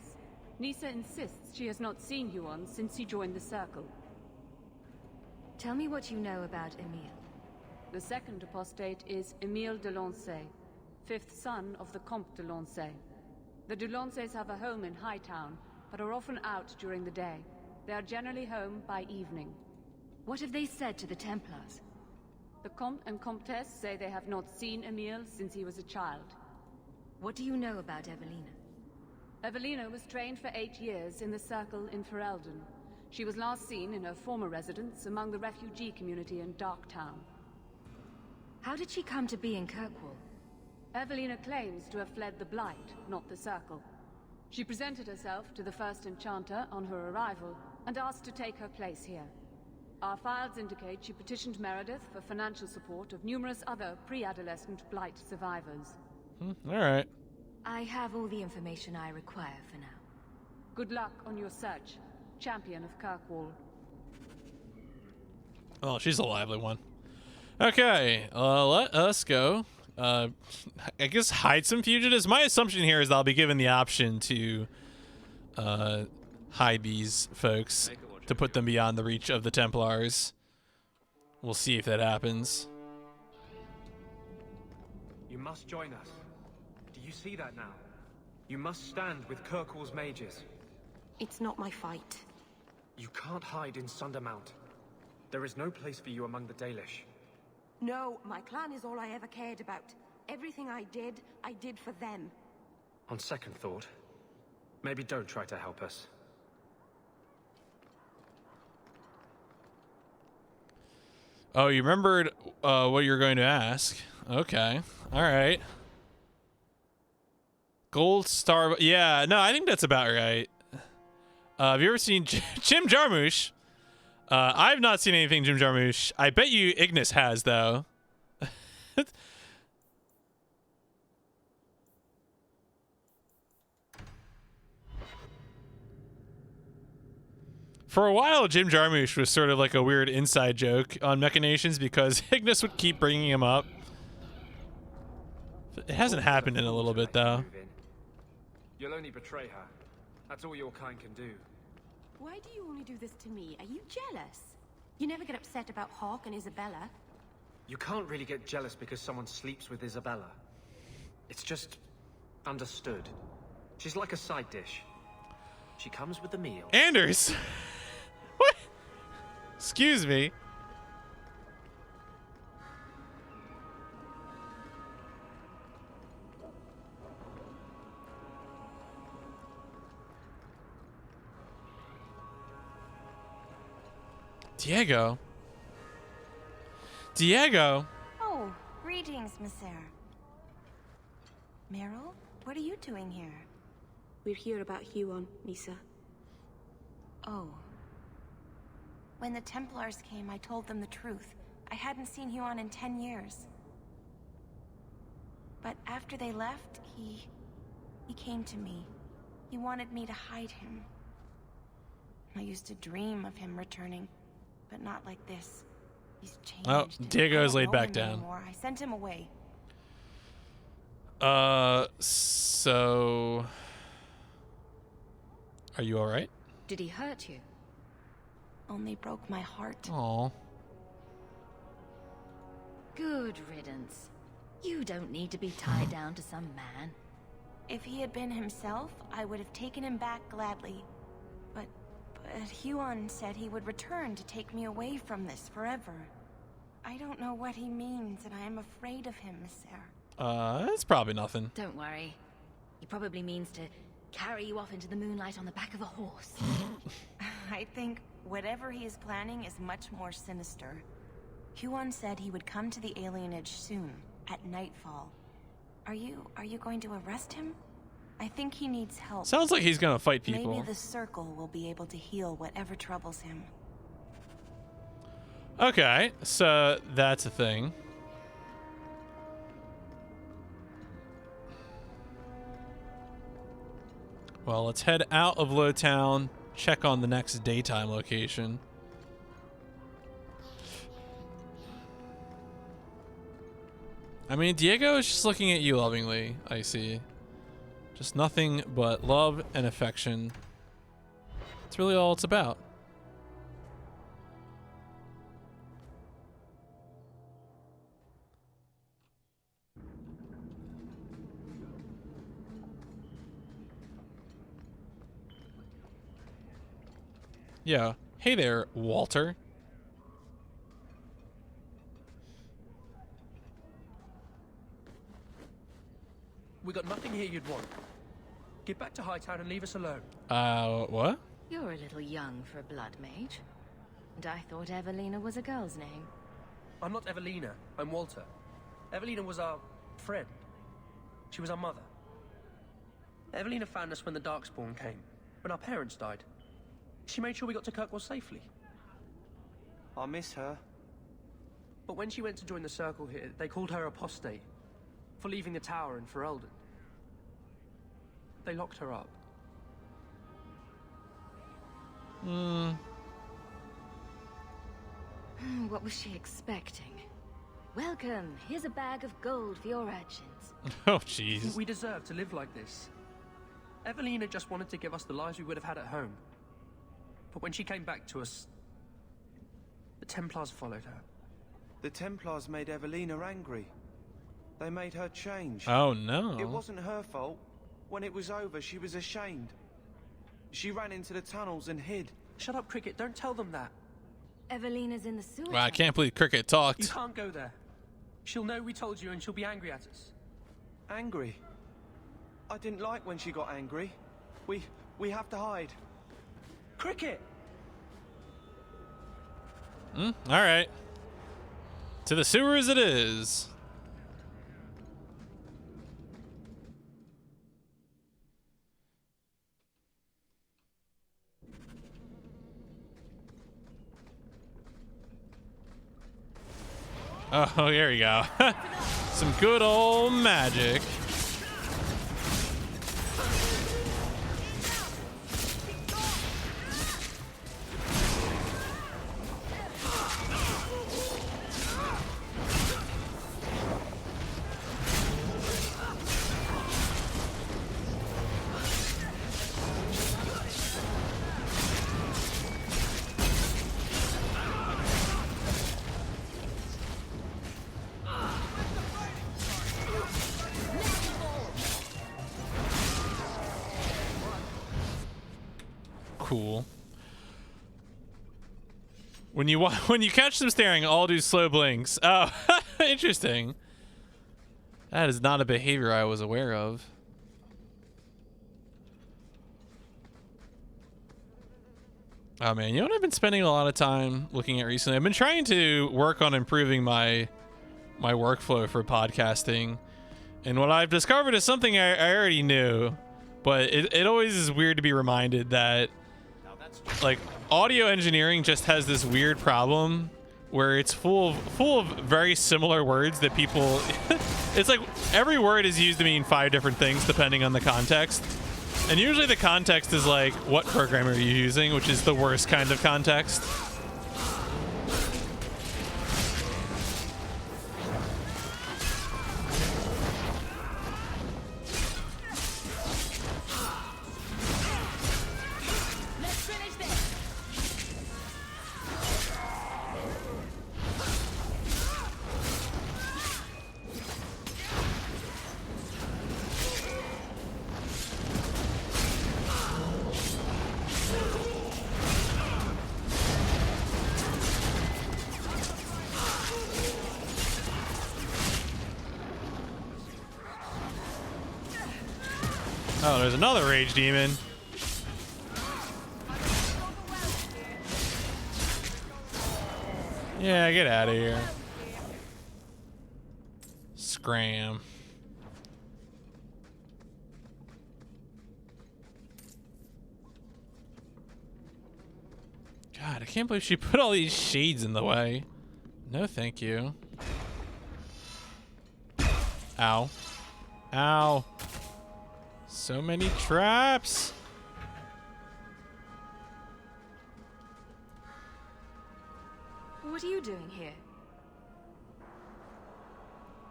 Speaker 15: Nisa insists she has not seen Huon since he joined the Circle.
Speaker 3: Tell me what you know about Emil.
Speaker 15: The second apostate is Emile de Lancey, 5th son of the Comte de Lancey. The de Lanceys have a home in Hightown, but are often out during the day. They are generally home by evening.
Speaker 3: What have they said to the Templars?
Speaker 15: The Comte and Comtesse say they have not seen Emile since he was a child.
Speaker 3: What do you know about Evelina?
Speaker 15: Evelina was trained for 8 years in the Circle in Ferelden. She was last seen in her former residence among the refugee community in Darktown.
Speaker 3: How did she come to be in Kirkwall?
Speaker 15: Evelina claims to have fled the Blight, not the Circle. She presented herself to the First Enchanter on her arrival and asked to take her place here. Our files indicate she petitioned Meredith for financial support of numerous other pre-adolescent Blight survivors.
Speaker 1: Alright.
Speaker 3: I have all the information I require for now.
Speaker 15: Good luck on your search, Champion of Kirkwall.
Speaker 1: Oh, she's a lively one. Okay, let us go. I guess hide some fugitives. My assumption here is I'll be given the option to hide these folks to put them beyond the reach of the Templars. We'll see if that happens.
Speaker 2: You must join us. Do you see that now? You must stand with Kirkwall's mages.
Speaker 6: It's not my fight.
Speaker 2: You can't hide in Sundermount. There is no place for you among the Dalish.
Speaker 6: No, my clan is all I ever cared about. Everything I did for them.
Speaker 2: On second thought, maybe don't try to help us.
Speaker 1: Oh, you remembered what you're going to ask. Okay. All right. Gold Star. Yeah, no, I think that's about right. Have you ever seen Jim Jarmusch? I've not seen anything Jim Jarmusch. I bet you Ignis has, though. For a while, Jim Jarmusch was sort of like a weird inside joke on Machinations because Ignis would keep bringing him up. It hasn't happened in a little bit, though.
Speaker 2: You'll only betray her. That's all your kind can do.
Speaker 6: Why do you only do this to me? Are you jealous? You never get upset about Hawke and Isabella.
Speaker 2: You can't really get jealous because someone sleeps with Isabella. It's just understood. She's like a side dish. She comes with the meal.
Speaker 1: Anders! What? Excuse me. Diego. Diego.
Speaker 16: Oh, greetings, Messer. Meryl, what are you doing here?
Speaker 6: We're here about Huon, Misa.
Speaker 16: Oh. When the Templars came, I told them the truth. I hadn't seen Huon in 10 years. But after they left, he came to me. He wanted me to hide him. I used to dream of him returning, but not like this. He's changed.
Speaker 1: Oh, Diego's laid back down.
Speaker 16: Anymore. I sent him away.
Speaker 1: So... Are you alright?
Speaker 3: Did he hurt you?
Speaker 16: Only broke my heart.
Speaker 1: Aww.
Speaker 3: Good riddance. You don't need to be tied down to some man.
Speaker 16: If he had been himself, I would have taken him back gladly. But Huon said he would return to take me away from this forever. I don't know what he means, and I am afraid of him, Messer.
Speaker 1: It's probably nothing.
Speaker 3: Don't worry. He probably means to carry you off into the moonlight on the back of a horse.
Speaker 16: I think whatever he is planning is much more sinister. Huon said he would come to the alienage soon, at nightfall. Are you going to arrest him? I think he needs help.
Speaker 1: Sounds like he's gonna fight people.
Speaker 16: Maybe the Circle will be able to heal whatever troubles him.
Speaker 1: Okay, so that's a thing. Well, let's head out of Lowtown, check on the next daytime location. I mean, Diego is just looking at you lovingly, I see. Just nothing but love and affection. That's really all it's about. Yeah. Hey there, Walter.
Speaker 17: here you'd want. Get back to Hightown and leave us alone.
Speaker 1: What?
Speaker 3: You're a little young for a blood mage. And I thought Evelina was a girl's name.
Speaker 17: I'm not Evelina. I'm Walter. Evelina was our friend. She was our mother. Evelina found us when the Darkspawn came, when our parents died. She made sure we got to Kirkwall safely.
Speaker 11: I miss her.
Speaker 17: But when she went to join the Circle here, they called her apostate for leaving the tower in Ferelden. They locked her up.
Speaker 3: What was she expecting? Welcome. Here's a bag of gold for your actions.
Speaker 1: Oh, jeez.
Speaker 17: We deserve to live like this. Evelina just wanted to give us the lives we would have had at home. But when she came back to us, the Templars followed her.
Speaker 11: The Templars made Evelina angry. They made her change.
Speaker 1: Oh, no.
Speaker 11: It wasn't her fault. When it was over, she was ashamed. She ran into the tunnels and hid.
Speaker 17: Shut up, Cricket. Don't tell them that.
Speaker 3: Evelina's in the sewer.
Speaker 1: Wow, I can't believe Cricket talked.
Speaker 17: You can't go there. She'll know we told you and she'll be angry at us.
Speaker 11: Angry? I didn't like when she got angry. We have to hide.
Speaker 17: Cricket!
Speaker 1: Alright. To the sewers it is. Oh, here we go. Some good old magic. Cool. When you catch them staring, all do slow blinks. Oh, interesting. That is not a behavior I was aware of. Oh man, you know what I've been spending a lot of time looking at recently? I've been trying to work on improving my workflow for podcasting, and what I've discovered is something I already knew, but it always is weird to be reminded that, like, audio engineering just has this weird problem where it's full of very similar words that people it's like every word is used to mean 5 different things depending on the context, and usually the context is like, what program are you using, which is the worst kind of context. Oh, there's another rage demon. Yeah, get out of here. Scram. God, I can't believe she put all these shades in the way. No, thank you. Ow. Ow. So many traps.
Speaker 3: What are you doing here?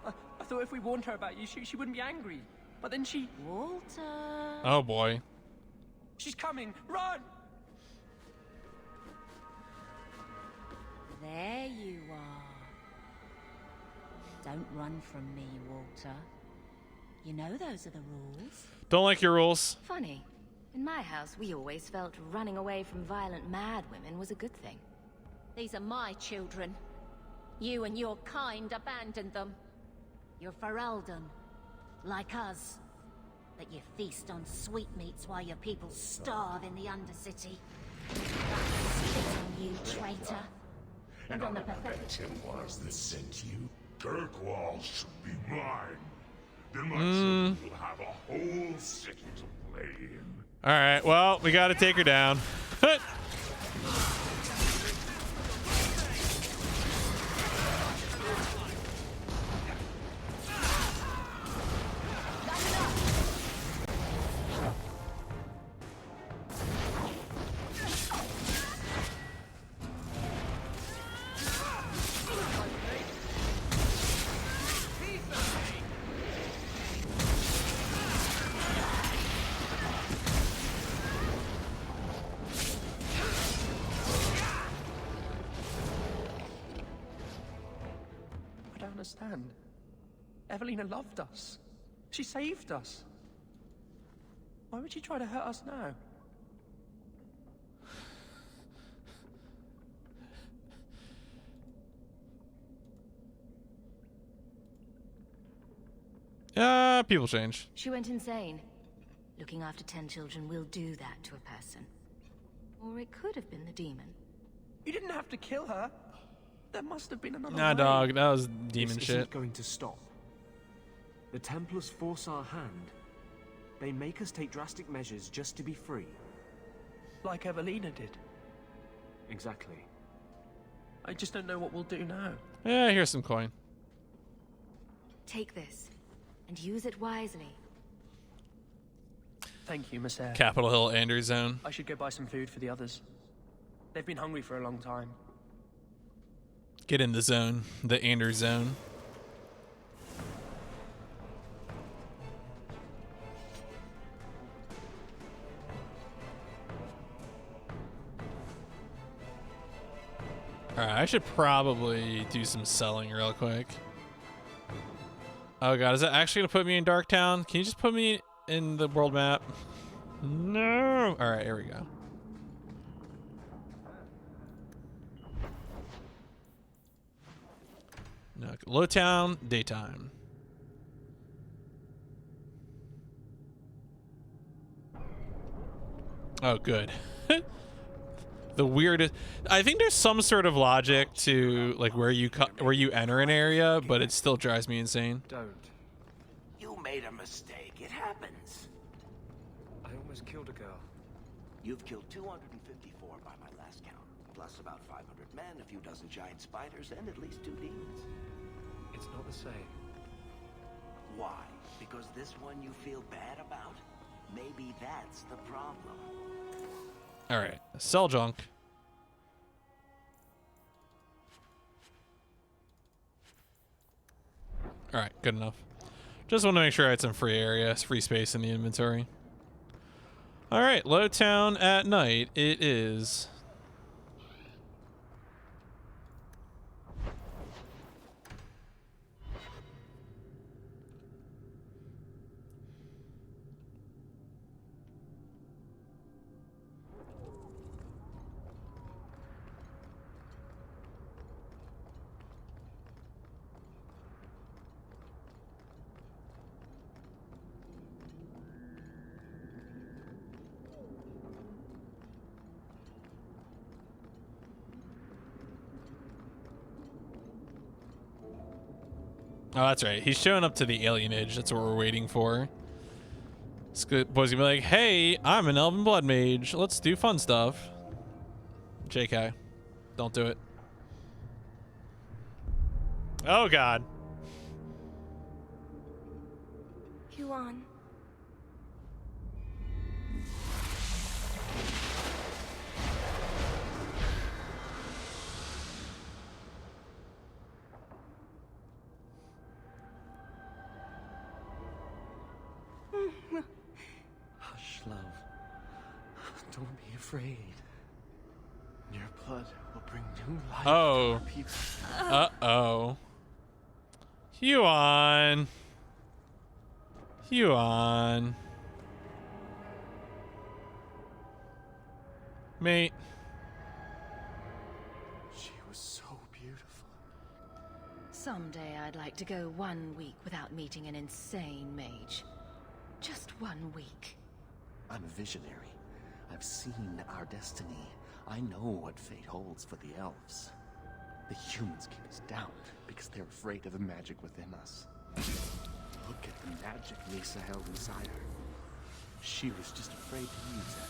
Speaker 17: I thought if we warned her about you, she wouldn't be angry. But then she...
Speaker 3: Walter...
Speaker 1: Oh boy.
Speaker 17: She's coming! Run!
Speaker 8: There you are. Don't run from me, Walter. You know those are the rules.
Speaker 1: Don't like your rules.
Speaker 3: Funny. In my house, we always felt running away from violent mad women was a good thing.
Speaker 8: These are my children. You and your kind abandoned them. You're Ferelden, like us.
Speaker 5: that you feast on sweetmeats while your people starve in the Undercity. Spit on you, traitor.
Speaker 18: And on the pathetic Templars that sent you, Kirkwall should be mine. Then my children will have a whole city to play in.
Speaker 1: Alright, well, we gotta take her down.
Speaker 17: I don't understand. Evelina loved us. She saved us. Why would she try to hurt us now?
Speaker 1: People change.
Speaker 3: She went insane. Looking after 10 children will do that to a person. Or it could have been the demon.
Speaker 17: You didn't have to kill her. There must have been another
Speaker 1: Nah,
Speaker 17: way.
Speaker 1: dog, that was demon
Speaker 2: This
Speaker 1: shit.
Speaker 2: isn't going to stop. The Templars force our hand. They make us take drastic measures just to be free.
Speaker 17: Like Evelina did.
Speaker 2: Exactly.
Speaker 17: I just don't know what we'll do now.
Speaker 1: Yeah, here's some coin.
Speaker 3: Take this, and use it wisely.
Speaker 17: Thank you, Miss Eyre.
Speaker 1: Capitol Hill Anders Zone.
Speaker 17: I should go buy some food for the others. They've been hungry for a long time.
Speaker 1: Get in the zone. The Anders Zone. Alright, I should probably do some selling real quick. Oh god, is that actually gonna put me in Darktown? Can you just put me in the world map? No! Alright, here we go. No, Lowtown, daytime. Oh, good. The weirdest. I think there's some sort of logic to like where you enter an area, but it still drives me insane.
Speaker 2: Don't.
Speaker 4: You made a mistake. It happens.
Speaker 2: I almost killed a girl.
Speaker 4: You've killed 254 by my last count, plus about 500 men, a few dozen giant spiders, and at least 2 demons.
Speaker 2: It's not the same.
Speaker 4: Why? Because this one you feel bad about? Maybe that's the problem.
Speaker 1: All right, sell junk. All right, good enough. Just want to make sure I had some free area, free space in the inventory. All right, Lowtown at night. It is. Oh, that's right. He's showing up to the alienage. That's what we're waiting for. This boy's gonna be like, hey, I'm an Elven Blood Mage. Let's do fun stuff. JK. Don't do it. Oh, God.
Speaker 16: Huan.
Speaker 2: Hush, love. Don't be afraid. Your blood will bring new life to our people.
Speaker 1: Uh-oh. Huan. Huan. Mate.
Speaker 2: She was so beautiful.
Speaker 3: Someday I'd like to go 1 week without meeting an insane mage. Just 1 week.
Speaker 4: I'm a visionary. I've seen our destiny. I know what fate holds for the elves. The humans keep us down because they're afraid of the magic within us. Look at the magic Nisa held inside her. She was just afraid to use it.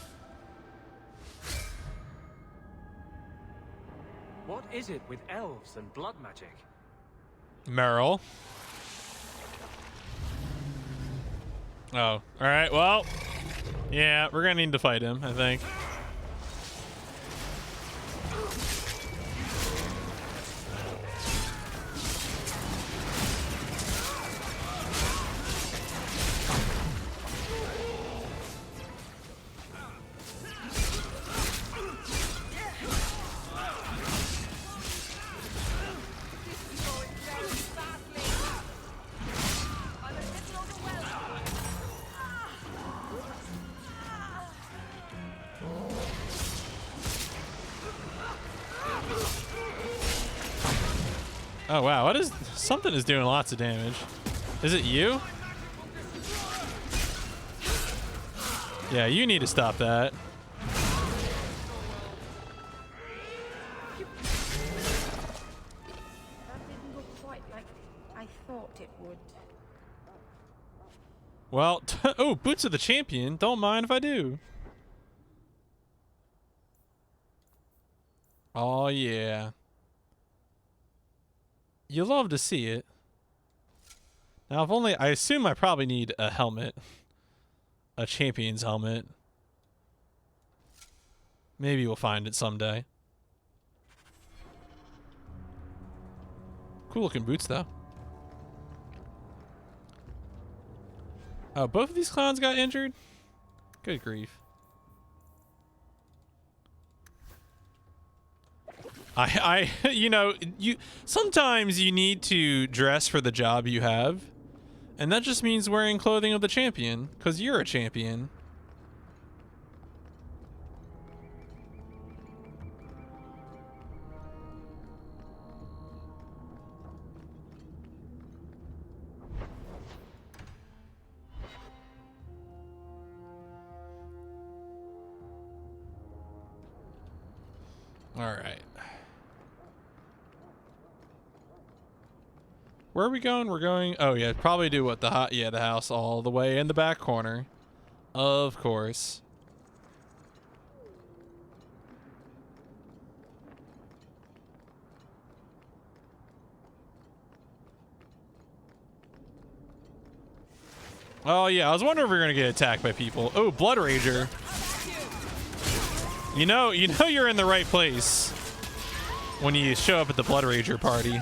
Speaker 2: What is it with elves and blood magic?
Speaker 1: Meryl. Oh, alright, well. Yeah, we're gonna need to fight him, I think. Oh wow, what is something is doing lots of damage. Is it you? Yeah, you need to stop that.
Speaker 16: That didn't look quite like I thought it would.
Speaker 1: Well, oh, Boots of the Champion. Don't mind if I do. Oh yeah. You love to see it. Now, if only I assume I probably need a helmet, a champion's helmet. Maybe we'll find it someday. Cool looking boots, though. Oh, both of these clowns got injured? Good grief. You know, sometimes you need to dress for the job you have, and that just means wearing clothing of the champion, because you're a champion. All right. Where are we going? We're going... Oh, yeah. Probably do what? The house all the way in the back corner. Of course. Oh, yeah. I was wondering if we were going to get attacked by people. Oh, Blood Rager. You know you're in the right place when you show up at the Blood Rager party.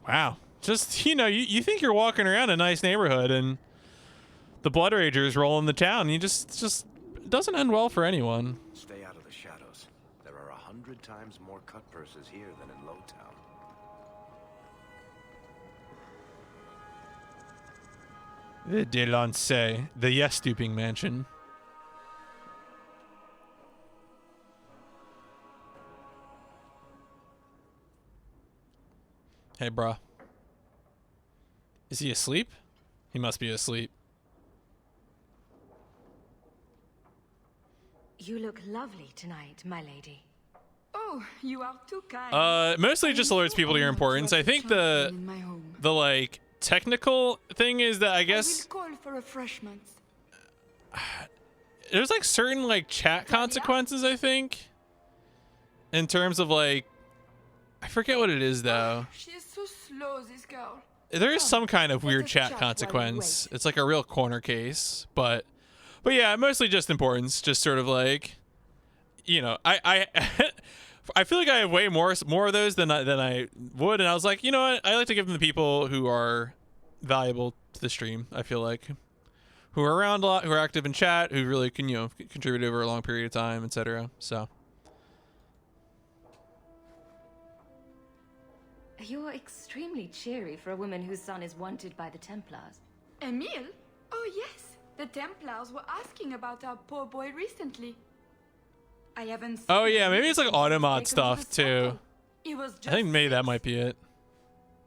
Speaker 1: Wow. Just, you think you're walking around a nice neighborhood and the Blood Ragers roll in the town. You just it doesn't end well for anyone.
Speaker 4: Stay out of the shadows. There are 100 times more cut purses here than in Lowtown.
Speaker 1: The Delance, the yes-stooping mansion. Hey, bruh. Is he asleep? He must be asleep.
Speaker 3: You look lovely tonight, my lady.
Speaker 6: Oh, you are too kind.
Speaker 1: Mostly just alerts people to your importance. I think the like technical thing is that I guess
Speaker 6: I will call for refreshments.
Speaker 1: There's like certain like chat consequences, I think. In terms of like I forget what it is though.
Speaker 6: She is so slow, this girl.
Speaker 1: There is some kind of weird chat consequence. It's like a real corner case, but yeah, mostly just importance. Just sort of like, I I feel like I have way more of those than I would, and I was like, you know what? I like to give them to people who are valuable to the stream. I feel like who are around a lot, who are active in chat, who really can contribute over a long period of time, etc. So
Speaker 3: You're extremely cheery for a woman whose son is wanted by the Templars.
Speaker 19: Emil? Oh yes, the Templars were asking about our poor boy recently. I haven't seen
Speaker 1: oh yeah,
Speaker 19: him
Speaker 1: maybe it's like
Speaker 19: since he was
Speaker 1: Automod
Speaker 19: taken
Speaker 1: stuff
Speaker 19: to the
Speaker 1: too.
Speaker 19: circle. He was
Speaker 1: I
Speaker 19: just
Speaker 1: think maybe that
Speaker 19: 6.
Speaker 1: might be it.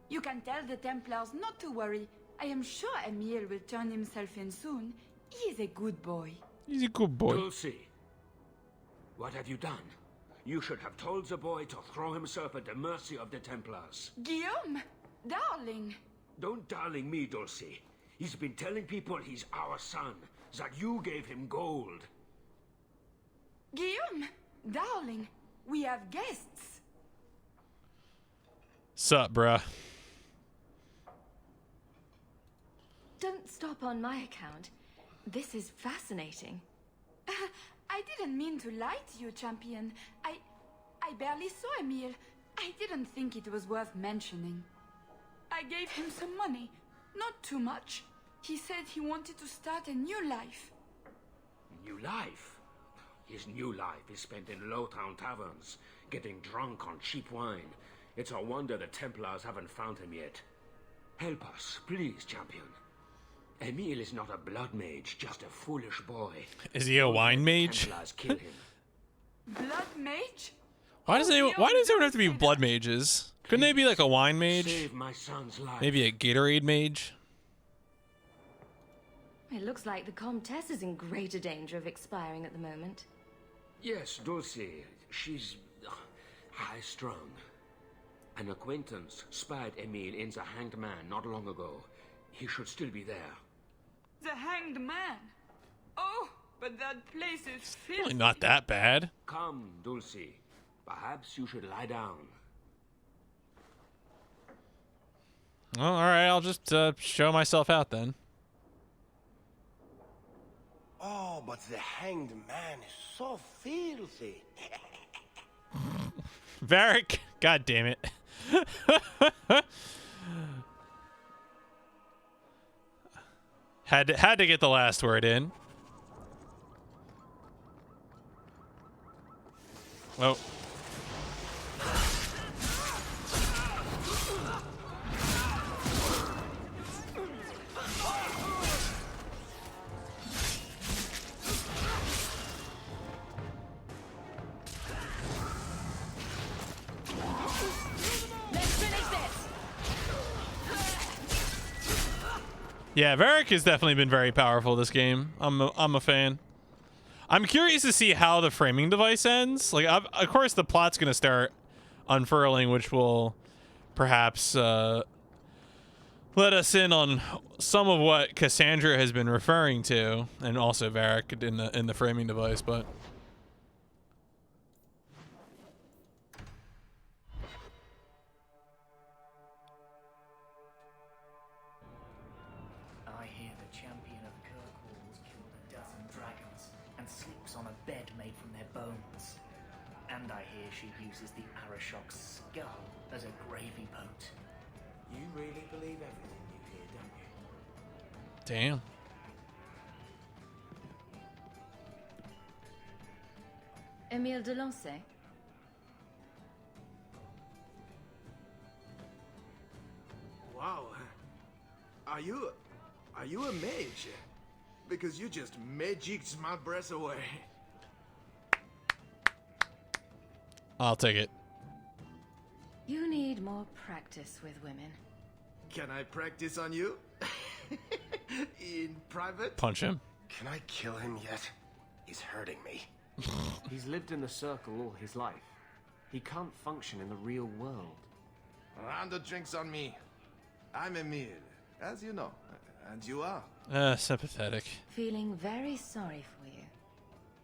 Speaker 19: You can tell the Templars not to worry. I am sure Emil will turn himself in soon. He is a good boy.
Speaker 1: He's a good boy.
Speaker 20: Dulcie, what have you done? You should have told the boy to throw himself at the mercy of the Templars.
Speaker 19: Guillaume, darling.
Speaker 20: Don't darling me, Dulcie. He's been telling people he's our son, that you gave him gold.
Speaker 19: Guillaume, darling, we have guests.
Speaker 1: Sup, bruh?
Speaker 3: Don't stop on my account. This is fascinating.
Speaker 19: I didn't mean to lie to you, champion. I barely saw Emil. I didn't think it was worth mentioning. I gave him some money. Not too much. He said he wanted to start a new life.
Speaker 20: New life? His new life is spent in low-town taverns, getting drunk on cheap wine. It's a wonder the Templars haven't found him yet. Help us, please, champion. Emil is not a blood mage, just a foolish boy.
Speaker 1: Is he a wine mage?
Speaker 20: Templars kill him.
Speaker 19: Blood mage?
Speaker 1: Why does everyone have to be blood mages? Couldn't they be like a wine mage?
Speaker 20: Save my son's life.
Speaker 1: Maybe a Gatorade mage?
Speaker 3: It looks like the Comtesse is in greater danger of expiring at the moment.
Speaker 20: Yes, Dulcie. She's high-strung. An acquaintance spied Emil in the Hanged Man not long ago. He should still be there.
Speaker 19: The Hanged Man? Oh, but that place is filthy.
Speaker 1: Really not that bad.
Speaker 20: Come, Dulcie. Perhaps you should lie down.
Speaker 1: Well, all right. I'll just show myself out then.
Speaker 21: Oh, but the Hanged Man is so filthy.
Speaker 1: Varric, god damn it. Had to get the last word in. Oh. Yeah, Varric has definitely been very powerful this game. I'm a fan. I'm curious to see how the framing device ends. Like, of course, the plot's gonna start unfurling, which will perhaps let us in on some of what Cassandra has been referring to, and also Varric in the framing device. But
Speaker 22: I hear the champion of Kirkwall's killed a dozen dragons and sleeps on a bed made from their bones. And I hear she uses the Arashok's skull as a gravy boat. You really believe everything you hear, don't you?
Speaker 1: damn.
Speaker 3: Emile de Lancey?
Speaker 21: Wow. Are you a mage? Because you just magicked my breath away.
Speaker 1: I'll take it.
Speaker 3: You need more practice with women.
Speaker 21: Can I practice on you? In private?
Speaker 1: Punch him.
Speaker 21: Can I kill him yet? He's hurting me.
Speaker 2: He's lived in the circle all his life. He can't function in the real world.
Speaker 21: Round of drinks on me. I'm Emil, as you know. And you are.
Speaker 1: Sympathetic.
Speaker 3: Feeling very sorry for you.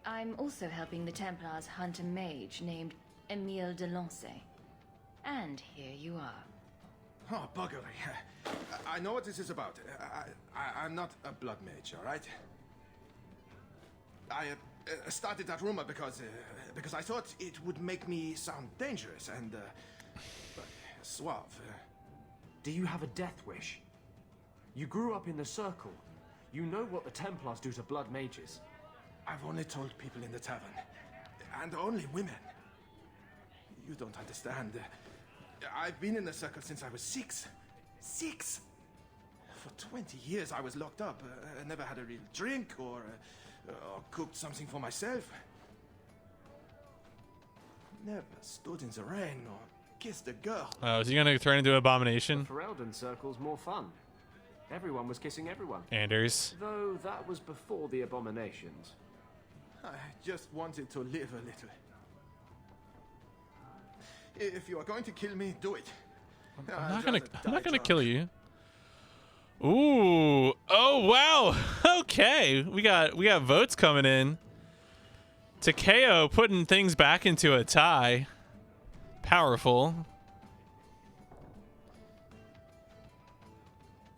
Speaker 3: I'm also helping the Templars hunt a mage named Emile de Lancey. And here you are.
Speaker 21: Oh, buggery. I know what this is about. I'm not a blood mage, all right? started that rumor because I thought it would make me sound dangerous and suave.
Speaker 2: Do you have a death wish? You grew up in the Circle. You know what the Templars do to blood mages.
Speaker 21: I've only told people in the tavern, and only women. You don't understand. I've been in the Circle since I was 6. 6! For 20 years I was locked up. I never had a real drink or cooked something for myself. Never stood in the rain or kissed a girl.
Speaker 1: Oh, is he gonna turn into Abomination?
Speaker 2: The Ferelden Circle's more fun. Everyone was kissing everyone.
Speaker 1: Anders.
Speaker 2: Though that was before the abominations.
Speaker 21: I just wanted to live a little. If you are going to kill me, do it.
Speaker 1: I'm not gonna kill you. Ooh. Oh wow. Okay. We got votes coming in. Takeo putting things back into a tie. Powerful.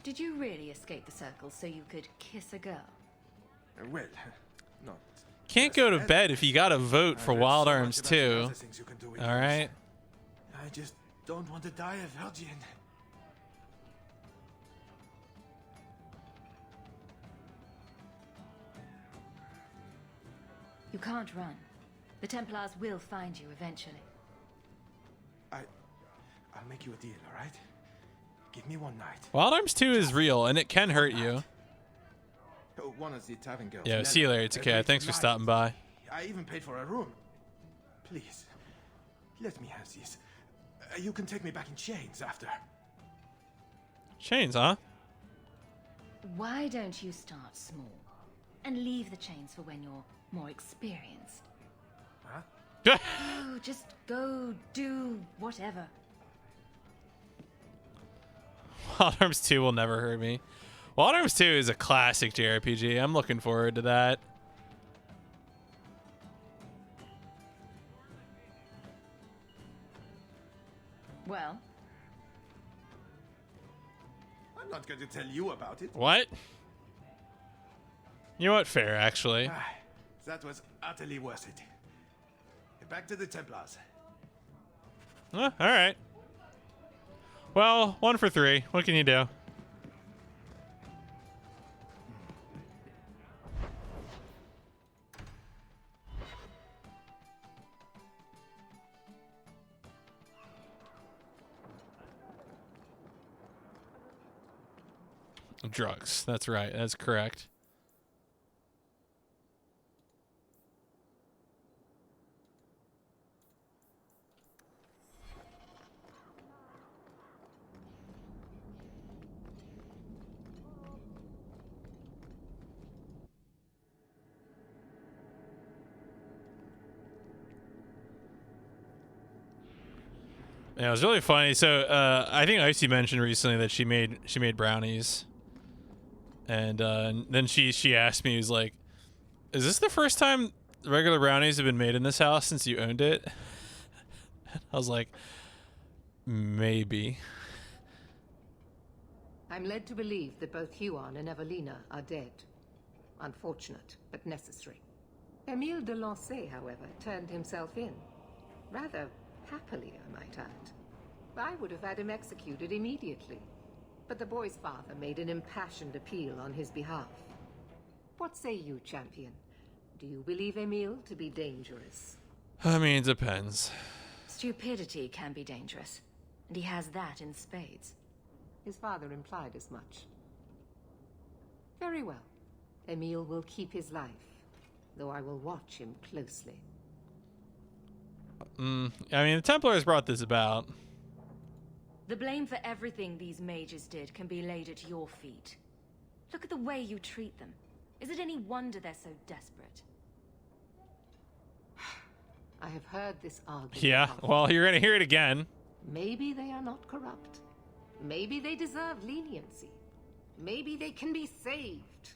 Speaker 3: Did you really escape the Circle so you could kiss a girl?
Speaker 21: Well, no.
Speaker 1: Can't go to bed if you got to vote for Wild Arms too. All right.
Speaker 21: I just don't want to die a virgin.
Speaker 3: You can't run. The Templars will find you eventually.
Speaker 21: I'll make you a deal, all right? Give me one night.
Speaker 1: Wild Arms 2 is real and it can hurt you.
Speaker 21: One of the tavern girls.
Speaker 1: Yeah, see you later, Takeo. Thanks for stopping by.
Speaker 21: I even paid for a room. Please, let me have this. You can take me back in chains after.
Speaker 1: Chains, huh?
Speaker 3: Why don't you start small and leave the chains for when you're more experienced?
Speaker 21: Huh?
Speaker 3: Oh, just go do whatever.
Speaker 1: Wild Arms 2 will never hurt me. Wild Arms 2 is a classic JRPG. I'm looking forward to that.
Speaker 3: Well,
Speaker 21: I'm not going to tell you about it.
Speaker 1: What? You know what? Fair, actually.
Speaker 21: That was utterly worth it. Back to the Templars.
Speaker 1: All right. Well, 1 for 3. What can you do? Drugs. That's right. That's correct. Yeah, it was really funny. So I think Icy mentioned recently that she made brownies, and then she asked me, was like, "Is this the first time regular brownies have been made in this house since you owned it?" I was like, maybe.
Speaker 14: I'm led to believe that both Huon and Evelina are dead. Unfortunate, but necessary. Emile de Lancey, however, turned himself in. Rather happily, I might add. I would have had him executed immediately. But the boy's father made an impassioned appeal on his behalf. What say you, champion? Do you believe Emile to be dangerous?
Speaker 1: I mean, it depends.
Speaker 3: Stupidity can be dangerous, and he has that in spades.
Speaker 14: His father implied as much. Very well. Emile will keep his life, though I will watch him closely.
Speaker 1: I mean, the Templars brought this about.
Speaker 3: The blame for everything these mages did can be laid at your feet. Look at the way you treat them. Is it any wonder they're so desperate?
Speaker 14: I have heard this argument.
Speaker 1: Yeah, well, you're gonna hear it again.
Speaker 14: Maybe they are not corrupt. Maybe they deserve leniency. Maybe they can be saved.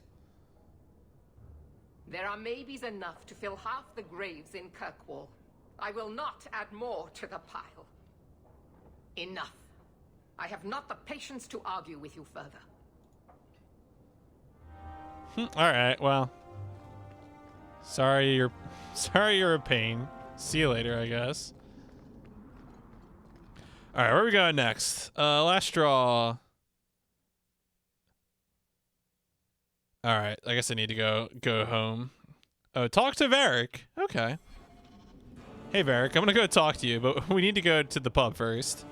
Speaker 14: There are maybes enough to fill half the graves in Kirkwall. I will not add more to the pile. Enough. I have not the patience to argue with you further.
Speaker 1: All right, well. Sorry you're a pain. See you later, I guess. All right, where are we going next? Last straw. All right, I guess I need to go home. Oh, talk to Varric. Okay. Hey, Varric, I'm gonna go talk to you, but we need to go to the pub first.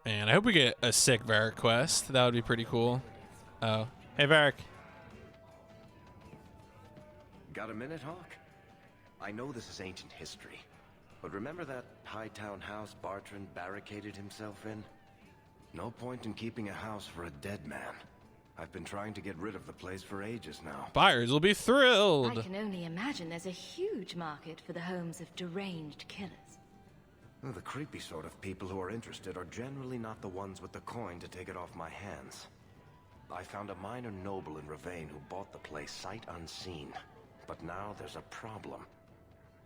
Speaker 1: Man, I hope we get a sick Varric quest. That would be pretty cool. Oh. Hey, Varric.
Speaker 7: Got a minute, Hawk? I know this is ancient history, but remember that Hightown house Bartrand barricaded himself in? No point in keeping a house for a dead man. I've been trying to get rid of the place for ages now.
Speaker 1: Buyers will be thrilled.
Speaker 3: I can only imagine there's a huge market for the homes of deranged killers.
Speaker 7: Well, the creepy sort of people who are interested are generally not the ones with the coin to take it off my hands. I found a minor noble in Ravane who bought the place sight unseen. But now there's a problem.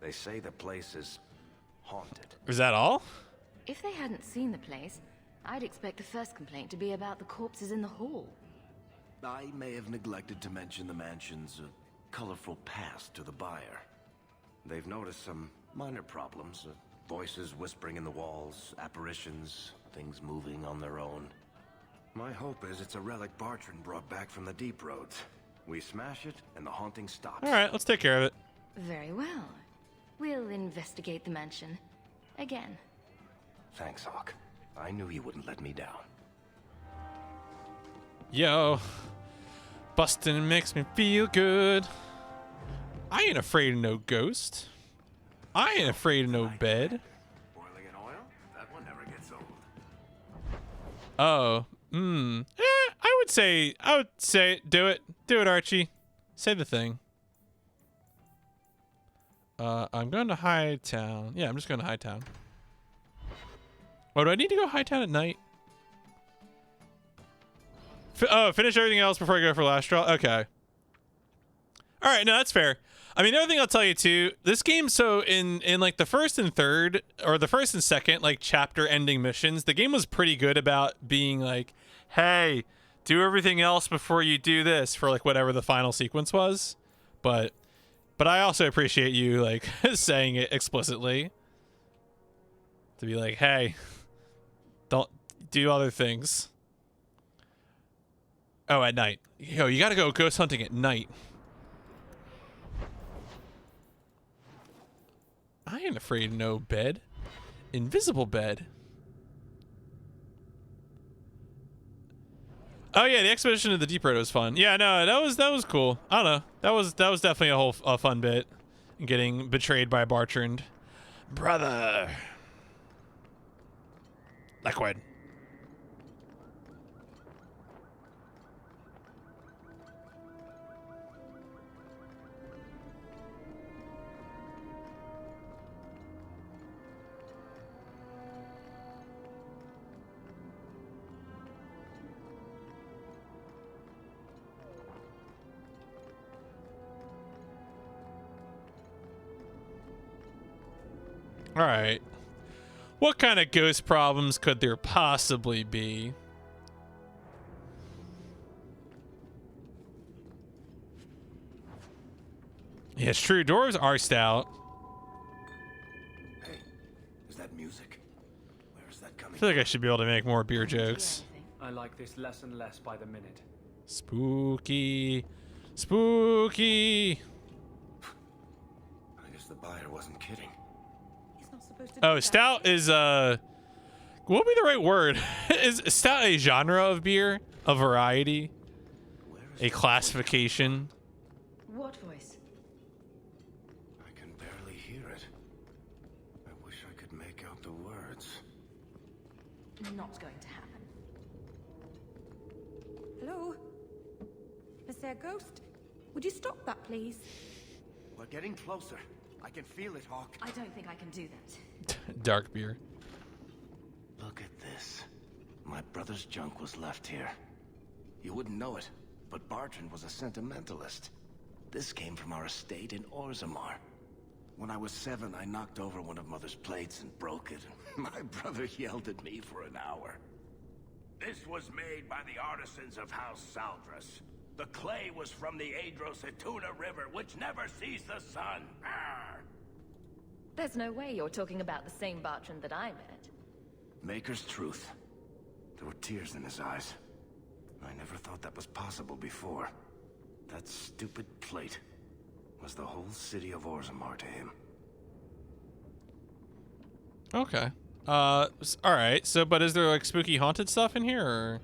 Speaker 7: They say the place is haunted.
Speaker 1: Is that all?
Speaker 3: If they hadn't seen the place, I'd expect the first complaint to be about the corpses in the hall.
Speaker 7: I may have neglected to mention the mansion's colorful past to the buyer. They've noticed some minor problems. Voices whispering in the walls, apparitions, things moving on their own. My hope is it's a relic Bartrand brought back from the Deep Roads. We smash it, and the haunting stops.
Speaker 1: All right, let's take care of it.
Speaker 3: Very well. We'll investigate the mansion. Again.
Speaker 7: Thanks, Hawk. I knew you wouldn't let me down.
Speaker 1: Yo. Bustin' makes me feel good. I ain't afraid of no ghost. I ain't afraid of no bed.
Speaker 7: Boiling in oil? That one never gets old.
Speaker 1: Oh. I would say do it. Do it, Archie. Say the thing. I'm going to Hightown. Yeah, I'm just going to Hightown. Oh, do I need to go Hightown at night? Finish everything else before I go for last straw? Okay. All right, no, that's fair. I mean, the other thing I'll tell you too, this game, so in like the first and third, or the first and second, like chapter ending missions, the game was pretty good about being like, hey, do everything else before you do this, for like whatever the final sequence was. But I also appreciate you like saying it explicitly. To be like, hey, don't do other things. Oh, at night. Yo, you gotta go ghost hunting at night. I ain't afraid of no bed. Invisible bed. Oh yeah, the expedition to the Deep Road was fun. Yeah, no, that was cool. I don't know. That was definitely a fun bit. Getting betrayed by Bartrand. Brother. Liquid. All right. What kind of ghost problems could there possibly be? Yeah, it's true. Dwarves are stout.
Speaker 7: Hey, is that music? Where is that coming
Speaker 1: I feel like I should be able to make more beer jokes.
Speaker 2: I like this less and less by the minute.
Speaker 1: Spooky. Spooky.
Speaker 7: I guess the buyer wasn't kidding.
Speaker 1: Oh, stout is what would be the right word? Is stout a genre of beer? A variety? A classification?
Speaker 3: What voice?
Speaker 7: I can barely hear it. I wish I could make out the words.
Speaker 3: Not going to happen.
Speaker 6: Hello? Is there a ghost? Would you stop that, please?
Speaker 7: We're getting closer. I can feel it, Hawk.
Speaker 3: I don't think I can do that.
Speaker 1: Dark beer.
Speaker 7: Look at this. My brother's junk was left here. You wouldn't know it, but Bartrand was a sentimentalist. This came from our estate in Orzammar. When I was 7, I knocked over one of Mother's plates and broke it. My brother yelled at me for an hour.
Speaker 20: This was made by the artisans of House Saldras. The clay was from the Adro-Setuna River, which never sees the sun. Arr!
Speaker 3: There's no way you're talking about the same Bartrand that I met.
Speaker 7: Maker's truth. There were tears in his eyes. I never thought that was possible before. That stupid plate was the whole city of Orzammar to him.
Speaker 1: Okay. All right. So, but is there like spooky haunted stuff in here, or?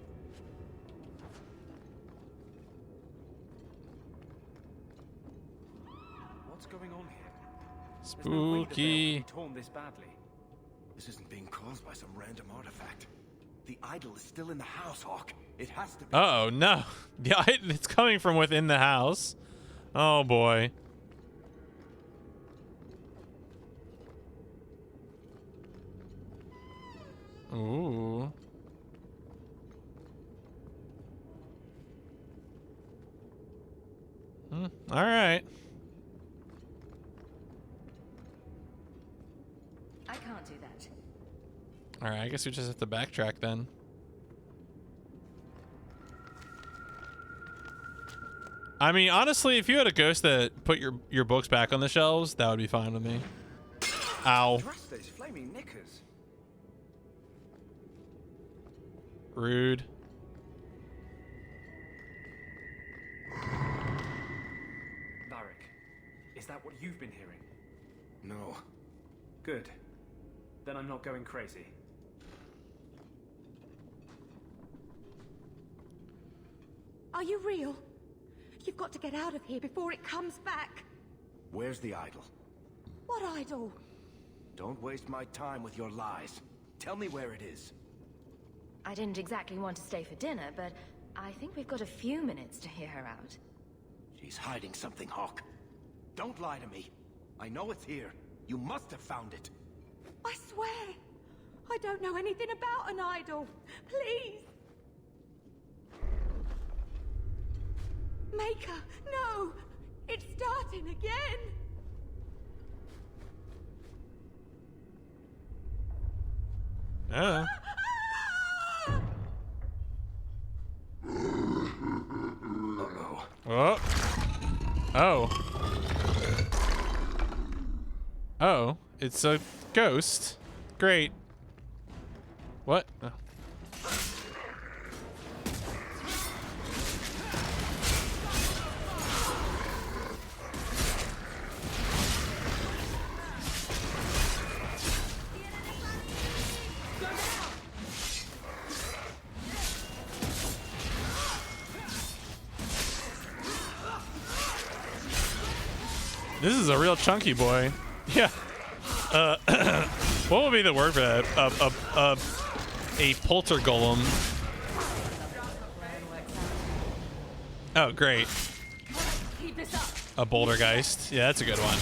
Speaker 2: What's going on here?
Speaker 1: Spooky.
Speaker 7: Torn this badly. This isn't being caused by some random artifact. The idol is still in the house, Hawk. It has to be.
Speaker 1: Oh no! Yeah, it's coming from within the house. Oh boy. Ooh. All right.
Speaker 3: I can't do that.
Speaker 1: All right. I guess we just have to backtrack then. I mean, honestly, if you had a ghost that put your books back on the shelves, that would be fine with me. Ow.
Speaker 11: Trust those flaming knickers.
Speaker 1: Rude.
Speaker 2: Varric, is that what you've been hearing?
Speaker 7: No.
Speaker 2: Good. Then I'm not going crazy.
Speaker 6: Are you real? You've got to get out of here before it comes back.
Speaker 7: Where's the idol?
Speaker 6: What idol?
Speaker 7: Don't waste my time with your lies. Tell me where it is.
Speaker 3: I didn't exactly want to stay for dinner, but I think we've got a few minutes to hear her out.
Speaker 7: She's hiding something, Hawk. Don't lie to me. I know it's here. You must have found it.
Speaker 6: I swear, I don't know anything about an idol. Please. Maker, no! It's starting again!
Speaker 1: Oh.
Speaker 7: Uh-oh.
Speaker 1: Oh. Oh. Oh. It's a ghost. Great. What? Oh. This is a real chunky boy. Yeah. What would be the word for that? A polter golem. Oh, great. A bouldergeist. Yeah, that's a good one.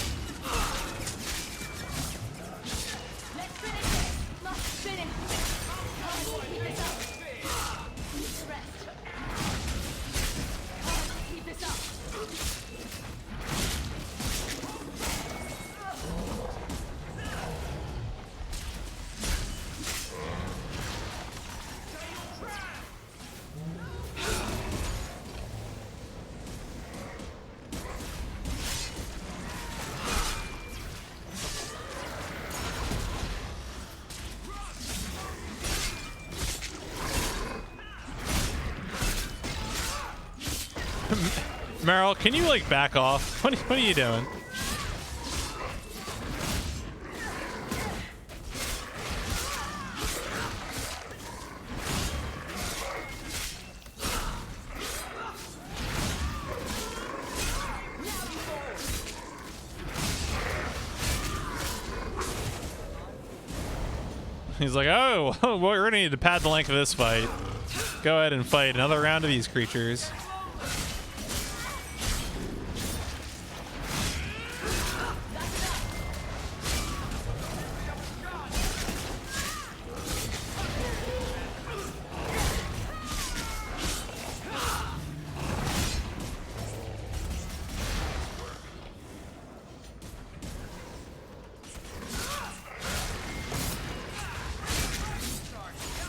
Speaker 1: Meryl, can you like back off? What are you doing? He's like, oh, we're gonna need to pad the length of this fight. Go ahead and fight another round of these creatures.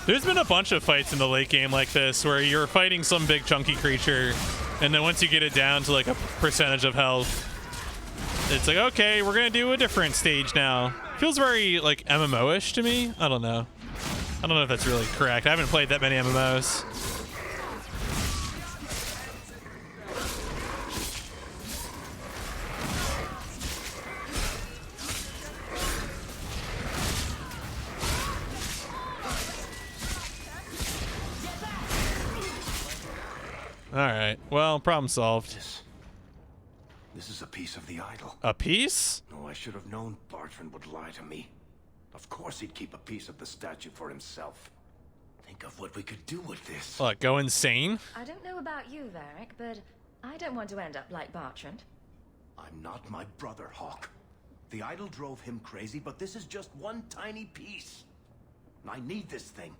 Speaker 1: There's been a bunch of fights in the late game like this where you're fighting some big chunky creature, and then once you get it down to like a percentage of health, it's like, okay, we're gonna do a different stage now. Feels very like MMO-ish to me. I don't know. I don't know if that's really correct. I haven't played that many MMOs. Alright, well, problem solved.
Speaker 7: This is a piece of the idol.
Speaker 1: A piece?
Speaker 7: No, I should have known Bartrand would lie to me. Of course he'd keep a piece of the statue for himself. Think of what we could do with this.
Speaker 1: What, go insane?
Speaker 3: I don't know about you, Varric, but I don't want to end up like Bartrand.
Speaker 7: I'm not my brother, Hawk. The idol drove him crazy, but this is just one tiny piece. I need this thing.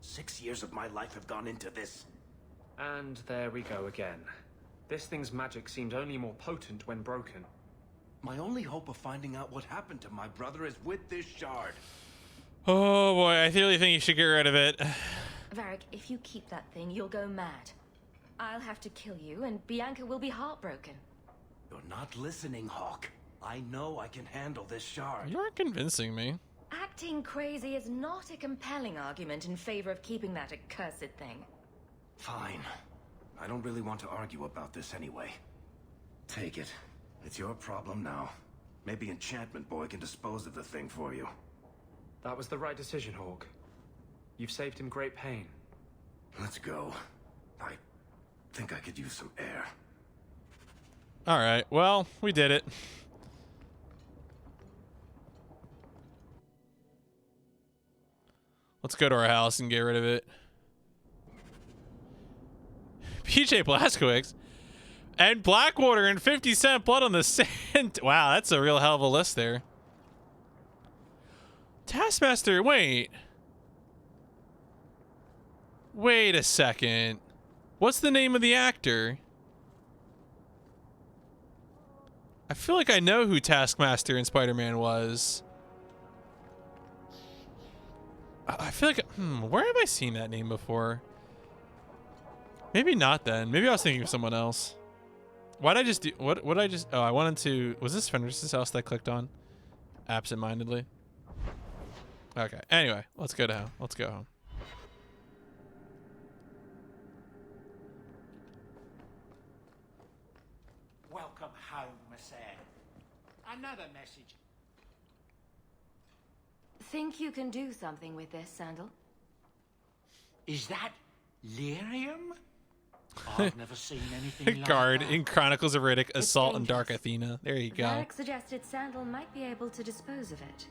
Speaker 7: 6 years of my life have gone into this.
Speaker 2: And there we go again. This thing's magic seemed only more potent when broken.
Speaker 7: My only hope of finding out what happened to my brother is with this shard.
Speaker 1: Oh boy, I really think you should get rid of it.
Speaker 3: Varric, if you keep that thing, you'll go mad. I'll have to kill you, and Bianca will be heartbroken.
Speaker 7: You're not listening, Hawk. I know I can handle this shard.
Speaker 1: You aren't convincing me.
Speaker 3: Acting crazy is not a compelling argument in favor of keeping that accursed thing.
Speaker 7: Fine. I don't really want to argue about this anyway. Take it. It's your problem now. Maybe Enchantment Boy can dispose of the thing for you.
Speaker 2: That was the right decision, Hawk. You've saved him great pain.
Speaker 7: Let's go. I think I could use some air.
Speaker 1: Alright, well, we did it. Let's go to our house and get rid of it. PJ Blazkowicz and Blackwater and 50 Cent Blood on the Sand. Wow, that's a real hell of a list there. Taskmaster, wait. Wait a second. What's the name of the actor? I feel like I know who Taskmaster in Spider-Man was. I feel like, where have I seen that name before? Maybe not then. Maybe I was thinking of someone else. Why'd I just do, what I just, oh, I wanted to, was this Fenris's house that I clicked on? Absent-mindedly. Okay, anyway, let's go down. Let's go home.
Speaker 9: Welcome home, Messiah. Another message.
Speaker 3: Think you can do something with this, Sandal?
Speaker 9: Is that lyrium? I've never seen anything like
Speaker 1: Guard
Speaker 9: that.
Speaker 1: in Chronicles of Riddick, Assault on Dark Athena. There you go.
Speaker 3: Varric suggested Sandal might be able to dispose of it.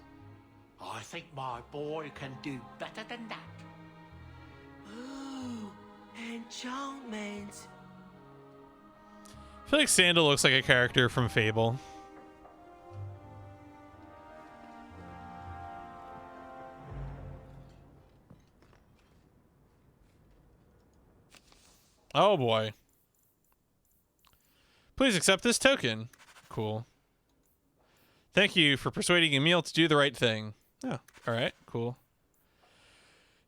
Speaker 9: I think my boy can do better than that.
Speaker 11: Ooh, enchantment.
Speaker 1: I feel like Sandal looks like a character from Fable. Oh boy. Please accept this token. Cool. Thank you for persuading Emil to do the right thing. Oh, alright, cool.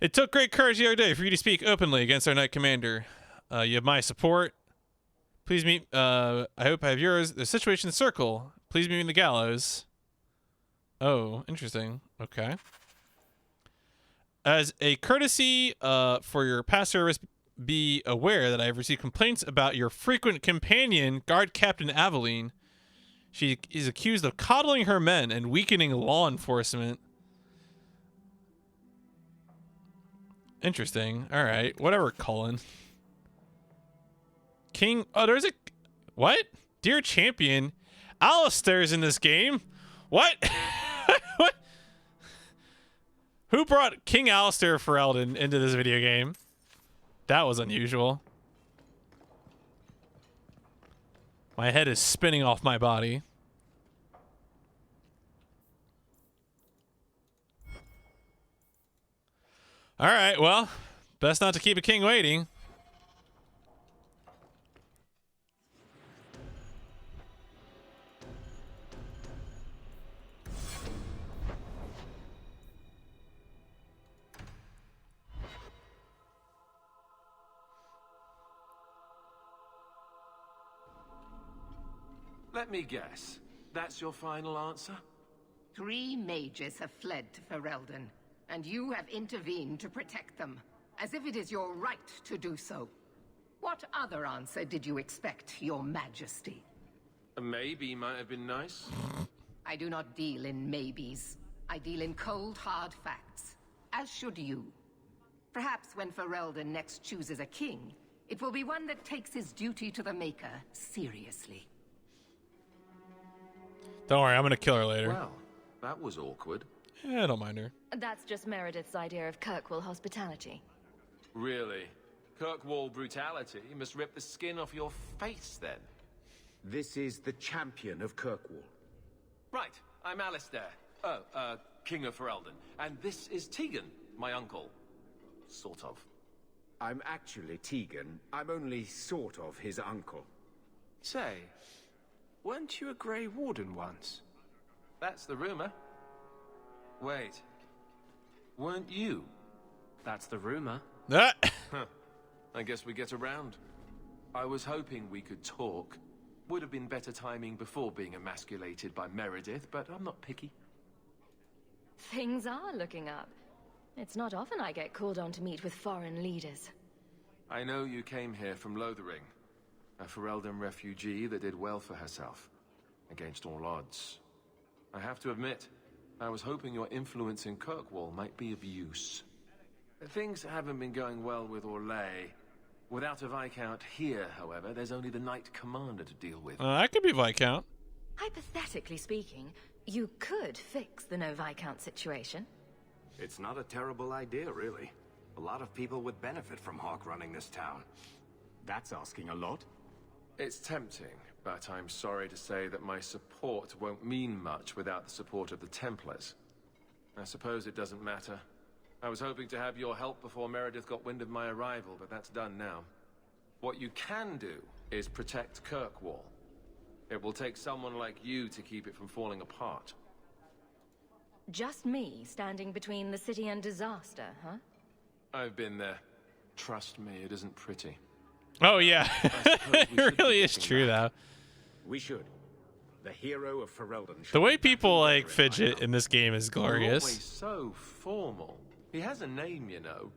Speaker 1: It took great courage the other day for you to speak openly against our Knight Commander. You have my support. Please meet, I hope I have yours. The Situation Circle. Please meet me in the gallows. Oh, interesting. Okay. As a courtesy for your past service, be aware that I have received complaints about your frequent companion, Guard Captain Aveline. She is accused of coddling her men and weakening law enforcement. Interesting. All right. Whatever, Cullen. King. Oh, there's a. What? Dear Champion. Alistair's in this game. What? What? Who brought King Alistair Ferelden into this video game? That was unusual. My head is spinning off my body. All right, well, best not to keep a king waiting.
Speaker 10: Let me guess. That's your final answer?
Speaker 14: 3 mages have fled to Ferelden, and you have intervened to protect them, as if it is your right to do so. What other answer did you expect, your majesty?
Speaker 10: A maybe might have been nice.
Speaker 14: I do not deal in maybes. I deal in cold, hard facts, as should you. Perhaps when Ferelden next chooses a king, it will be one that takes his duty to the Maker seriously.
Speaker 1: Don't worry, I'm gonna kill her later.
Speaker 10: Well, that was awkward.
Speaker 1: Yeah, I don't mind her.
Speaker 3: That's just Meredith's idea of Kirkwall hospitality.
Speaker 10: Really? Kirkwall brutality must rip the skin off your face, then.
Speaker 20: This is the champion of Kirkwall.
Speaker 10: Right, I'm Alistair. King of Ferelden. And this is Tegan, my uncle. Sort of.
Speaker 20: I'm actually Tegan. I'm only sort of his uncle.
Speaker 2: Say, weren't you a Grey Warden once?
Speaker 10: That's the rumor. Wait. Weren't you?
Speaker 2: That's the rumor.
Speaker 10: Huh. I guess we get around. I was hoping we could talk. Would have been better timing before being emasculated by Meredith, but I'm not picky.
Speaker 3: Things are looking up. It's not often I get called on to meet with foreign leaders.
Speaker 10: I know you came here from Lothering, a Ferelden refugee that did well for herself, against all odds. I have to admit, I was hoping your influence in Kirkwall might be of use. Things haven't been going well with Orlais. Without a Viscount here, however, there's only the Knight Commander to deal with.
Speaker 1: I could be Viscount.
Speaker 3: Hypothetically speaking, you could fix the no Viscount situation.
Speaker 7: It's not a terrible idea, really. A lot of people would benefit from Hawke running this town. That's asking a lot.
Speaker 10: It's tempting, but I'm sorry to say that my support won't mean much without the support of the Templars. I suppose it doesn't matter. I was hoping to have your help before Meredith got wind of my arrival, but that's done now. What you can do is protect Kirkwall. It will take someone like you to keep it from falling apart.
Speaker 3: Just me standing between the city and disaster, huh?
Speaker 10: I've been there. Trust me, it isn't pretty.
Speaker 1: Oh yeah, it really is true though.
Speaker 20: We should. The hero of Ferelden.
Speaker 1: The way people like fidget in this game is
Speaker 10: You're
Speaker 1: glorious.
Speaker 10: always so formal. He has a name, you know.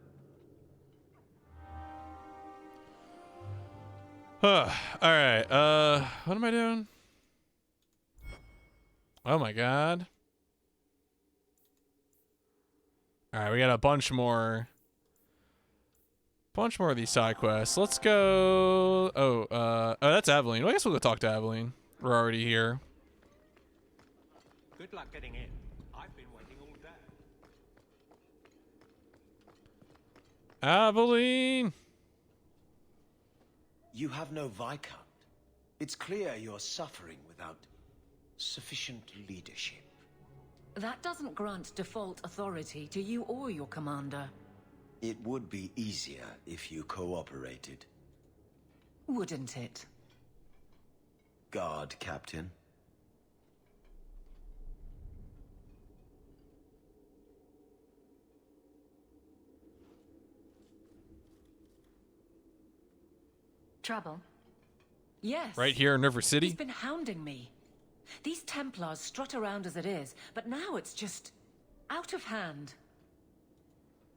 Speaker 1: Alright, what am I doing? Oh my god. Alright, we got a bunch more of these side quests. Let's go. Oh, that's Aveline. Well, I guess we'll go talk to Aveline. We're already here.
Speaker 9: Good luck getting in. I've been waiting all day.
Speaker 1: Aveline!
Speaker 13: You have no Viscount. It's clear you're suffering without sufficient leadership.
Speaker 23: That doesn't grant default authority to you or your commander.
Speaker 13: It would be easier if you cooperated.
Speaker 23: Wouldn't it?
Speaker 13: Guard, Captain.
Speaker 3: Trouble?
Speaker 23: Yes.
Speaker 1: Right here in River City?
Speaker 23: He's been hounding me. These Templars strut around as it is, but now it's just out of hand.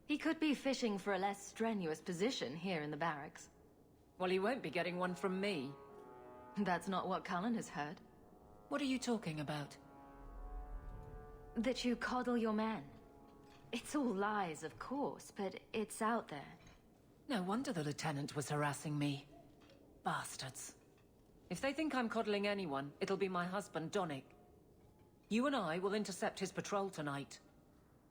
Speaker 3: He could be fishing for a less strenuous position here in the barracks.
Speaker 23: Well, he won't be getting one from me.
Speaker 3: That's not what Cullen has heard.
Speaker 23: What are you talking about?
Speaker 3: That you coddle your men. It's all lies, of course, but it's out there.
Speaker 23: No wonder the lieutenant was harassing me. Bastards. If they think I'm coddling anyone, it'll be my husband, Donnic. You and I will intercept his patrol tonight.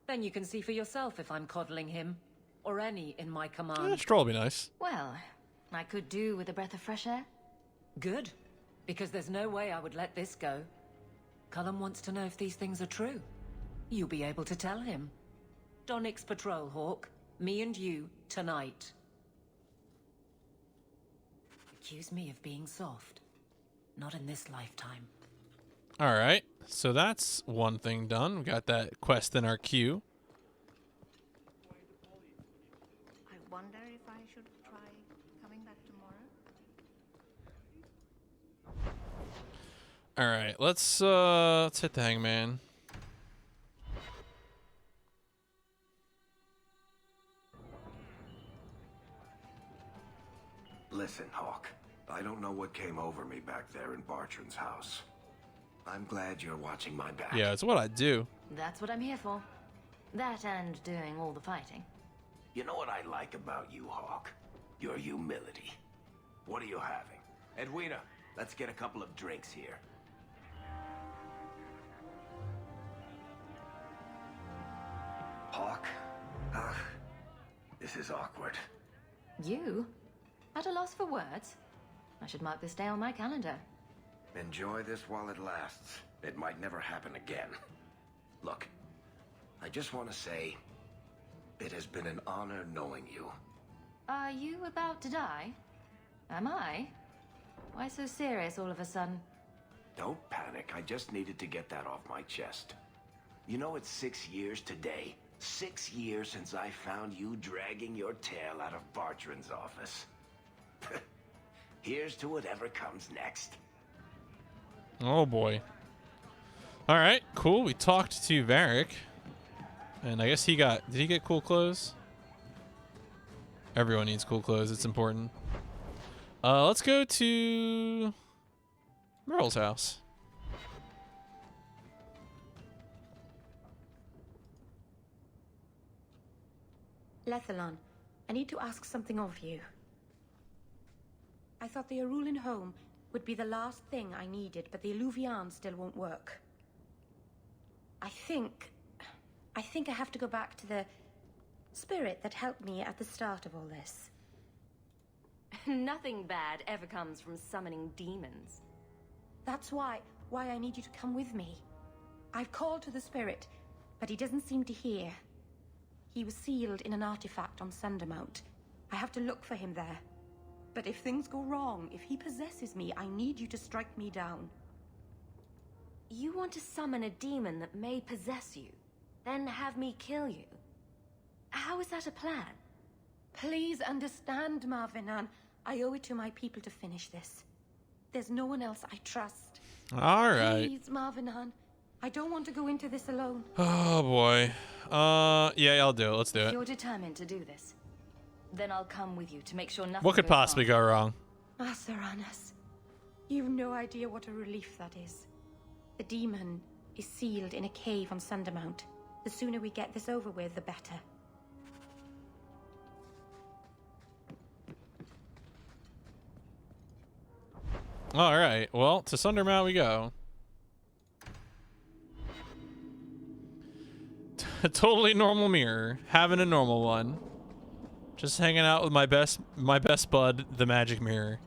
Speaker 23: Then you can see for yourself if I'm coddling him, or any in my command.
Speaker 1: Yeah, Stroll will be nice.
Speaker 3: Well, I could do with a breath of fresh air.
Speaker 23: Good, because there's no way I would let this go. Cullen wants to know if these things are true. You'll be able to tell him. Donnic's patrol, Hawke. Me and you, tonight. Accuse me of being soft. Not in this lifetime.
Speaker 1: Alright, so that's one thing done. We got that quest in our queue.
Speaker 8: I wonder if I should try coming back
Speaker 1: All right, let's hit the hangman.
Speaker 7: Listen, Hawk. I don't know what came over me back there in Bartran's house. I'm glad you're watching my back.
Speaker 1: Yeah, it's what I do.
Speaker 3: That's what I'm here for. That and doing all the fighting.
Speaker 7: You know what I like about you, Hawk? Your humility. What are you having? Edwina, let's get a couple of drinks here. Hawk? This is awkward.
Speaker 3: You? At a loss for words? I should mark this day on my calendar.
Speaker 7: Enjoy this while it lasts. It might never happen again. Look, I just want to say, it has been an honor knowing you.
Speaker 3: Are you about to die? Am I? Why so serious all of a sudden?
Speaker 7: Don't panic. I just needed to get that off my chest. You know, it's 6 years today. 6 years since I found you dragging your tail out of Bartran's office. Here's to whatever comes next.
Speaker 1: Oh boy. All right, cool. We talked to Varric, and I guess he got. Did he get cool clothes? Everyone needs cool clothes. It's important. Let's go to Merle's house.
Speaker 6: Lethalon, I need to ask something of you. I thought the Arulin home would be the last thing I needed, but the Eluvian still won't work. I think I have to go back to the spirit that helped me at the start of all this.
Speaker 3: Nothing bad ever comes from summoning demons.
Speaker 6: That's why I need you to come with me. I've called to the spirit, but he doesn't seem to hear. He was sealed in an artifact on Sundermount. I have to look for him there. But if things go wrong, if he possesses me, I need you to strike me down.
Speaker 3: You want to summon a demon that may possess you, then have me kill you? How is that a plan?
Speaker 6: Please understand, Marvinan. I owe it to my people to finish this. There's no one else I trust.
Speaker 1: All right.
Speaker 6: Please, Marvinan. I don't want to go into this alone.
Speaker 1: Oh boy. Yeah, I'll do it. Let's do
Speaker 3: If
Speaker 1: it.
Speaker 3: you're determined to do this, then I'll come with you to make sure nothing
Speaker 1: What could
Speaker 3: goes
Speaker 1: possibly
Speaker 3: wrong.
Speaker 1: go wrong?
Speaker 6: Asaranas, you've no idea what a relief that is. The demon is sealed in a cave on Sundermount. The sooner we get this over with, the better.
Speaker 1: All right. Well, to Sundermount we go. A totally normal mirror, having a normal one. Just hanging out with my best bud, the magic mirror.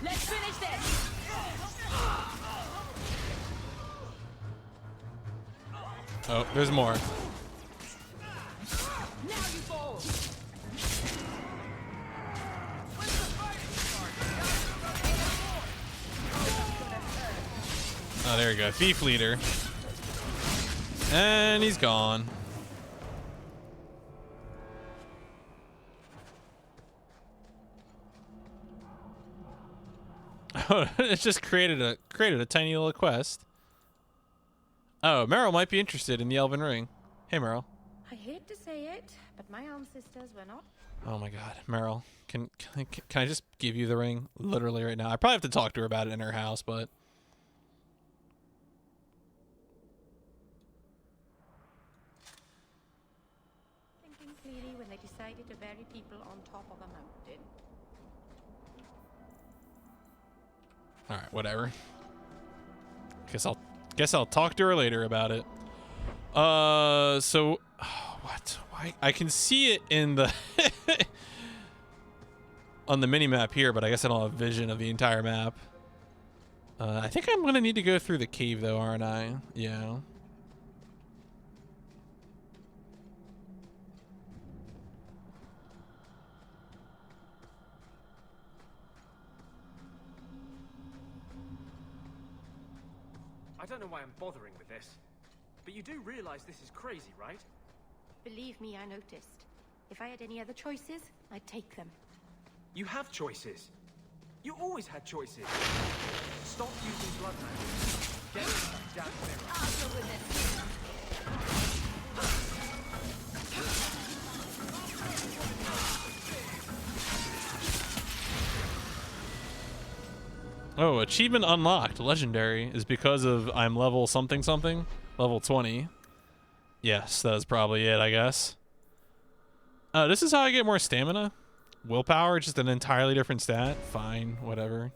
Speaker 19: Let's finish this!
Speaker 1: Oh, there's more. Oh, there we go. Thief leader. And he's gone. Oh, it just created a tiny little quest. Oh, Meryl might be interested in the Elven Ring. Hey, Meryl.
Speaker 6: I hate to say it, but my ancestors were not.
Speaker 1: Oh my God, Meryl. Can I just give you the ring literally right now? I probably have to talk to her about it in her house, but.
Speaker 6: Thinking clearly when they decided to bury people on top of a mountain.
Speaker 1: All right, whatever. Guess I'll talk to her later about it. So what? Why? I can see it in the on the mini map here, but I guess I don't have vision of the entire map. I think I'm gonna need to go through the cave though, aren't I? Yeah.
Speaker 2: I don't know why I'm bothering with this.
Speaker 5: But you do realize this is crazy, right?
Speaker 6: Believe me, I noticed. If I had any other choices, I'd take them.
Speaker 5: You have choices. You always had choices. Stop using blood magic. Get rid of that damn mirror.
Speaker 3: I'll deal with this.
Speaker 1: Oh, achievement unlocked. Legendary is because of I'm level something something. Level 20. Yes, that is probably it, I guess. This is how I get more stamina. Willpower, just an entirely different stat. Fine, whatever.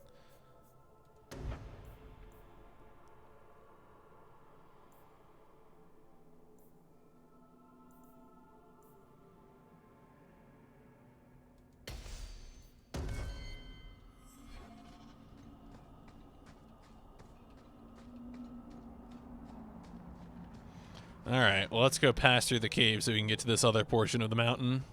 Speaker 1: Alright, well, let's go pass through the cave so we can get to this other portion of the mountain.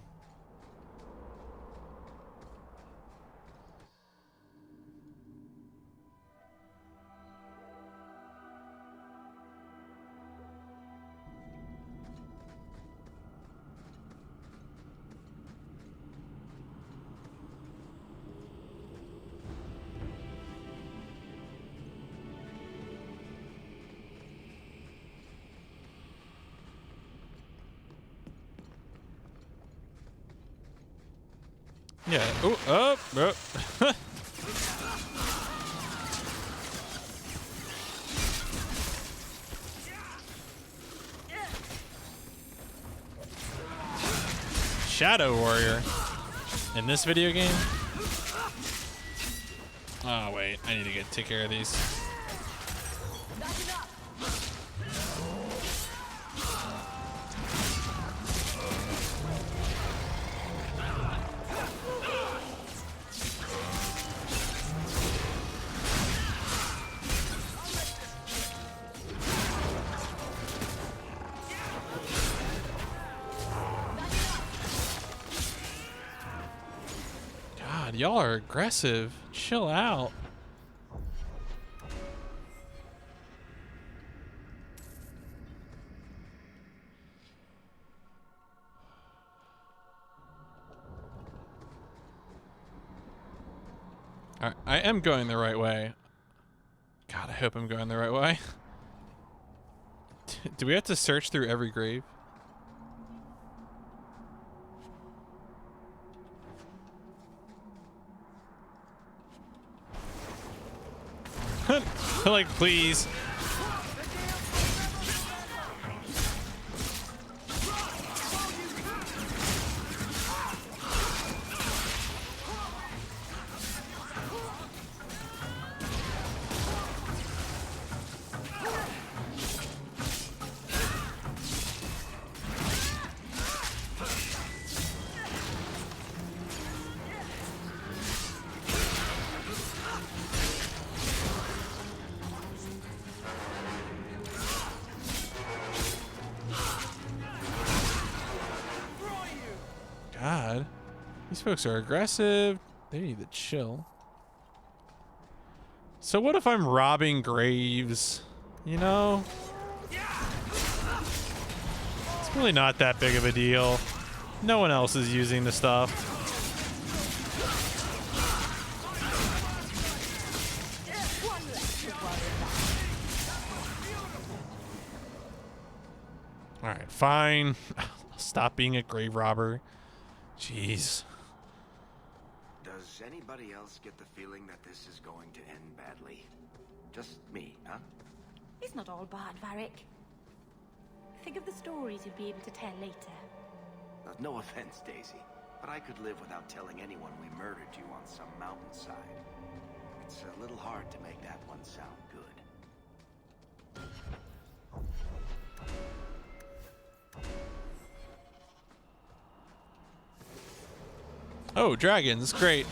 Speaker 1: Yeah. Oh, oh. Shadow Warrior in this video game. Oh wait, I need to take care of these. Y'all are aggressive. Chill out. Alright, I am going the right way. God, I hope I'm going the right way. Do we have to search through every grave? Like, please. God, these folks are aggressive. They need to chill. So what if I'm robbing graves? You know? It's really not that big of a deal. No one else is using the stuff. Alright, fine. Stop being a grave robber. Jeez.
Speaker 7: Does anybody else get the feeling that this is going to end badly? Just me, huh?
Speaker 6: It's not all bad, Varric. Think of the stories you'd be able to tell later.
Speaker 7: No offense, Daisy, but I could live without telling anyone we murdered you on some mountainside. It's a little hard to make that one sound good.
Speaker 1: Oh, dragons, great.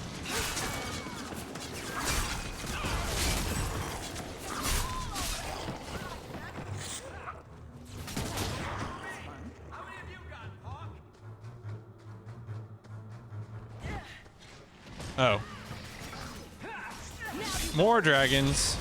Speaker 1: Oh. More dragons.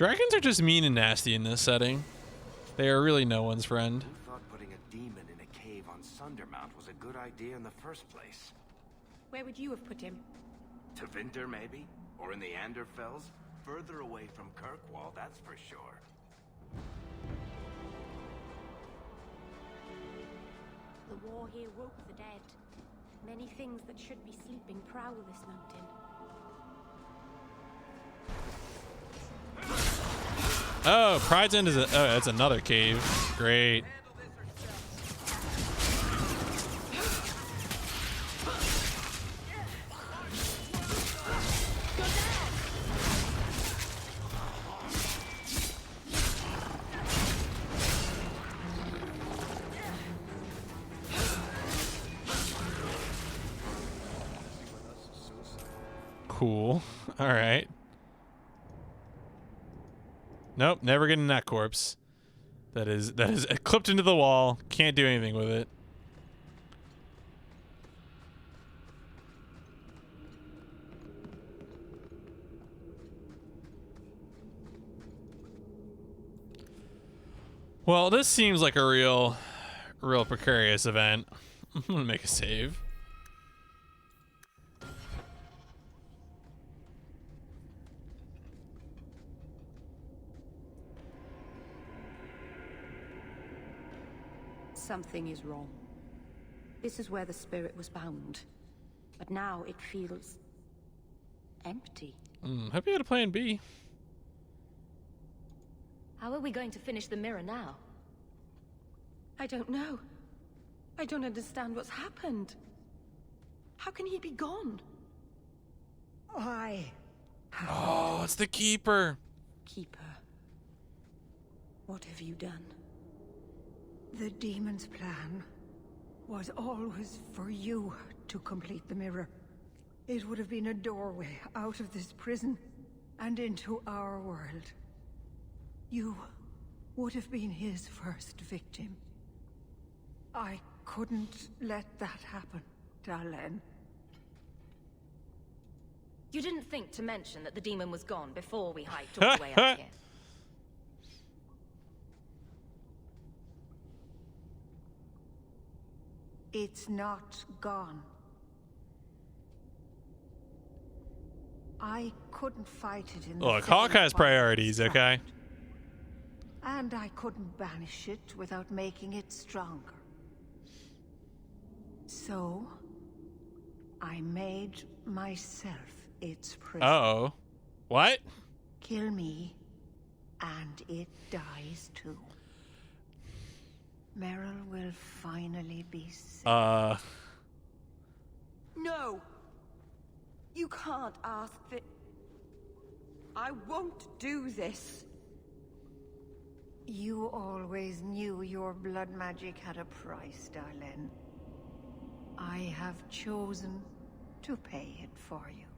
Speaker 1: Dragons are just mean and nasty in this setting. They are really no one's friend.
Speaker 7: Who thought putting a demon in a cave on Sundermount was a good idea in the first place?
Speaker 6: Where would you have put him?
Speaker 7: To Winter, maybe? Or in the Anderfells? Further away from Kirkwall, that's for sure.
Speaker 6: The war here woke the dead. Many things that should be sleeping prowl this mountain.
Speaker 1: Oh, Pride's End is a, oh, that's another cave. Great. Cool. All right. Nope, never getting that corpse. That is clipped into the wall. Can't do anything with it. Well, this seems like a real precarious event. I'm gonna make a save.
Speaker 6: Something is wrong. This is where the spirit was bound. But now it feels empty.
Speaker 1: Hope you had a plan B.
Speaker 3: How are we going to finish the mirror now?
Speaker 6: I don't know. I don't understand what's happened. How can he be gone?
Speaker 1: Oh, it's the Keeper.
Speaker 6: Keeper. What have you done?
Speaker 12: The demon's plan was always for you to complete the mirror. It would have been a doorway out of this prison and into our world. You would have been his first victim. I couldn't let that happen, Dalen.
Speaker 3: You didn't think to mention that the demon was gone before we hiked all the way up here.
Speaker 12: It's not gone. I couldn't fight it in the
Speaker 1: Look, Hawk has priorities, okay?
Speaker 12: And I couldn't banish it without making it stronger. So, I made myself its prisoner.
Speaker 1: Uh-oh. What?
Speaker 12: Kill me, and it dies too. Meryl will finally be safe.
Speaker 6: No! You can't ask that. I won't do this.
Speaker 12: You always knew your blood magic had a price, Dalen. I have chosen to pay it for you.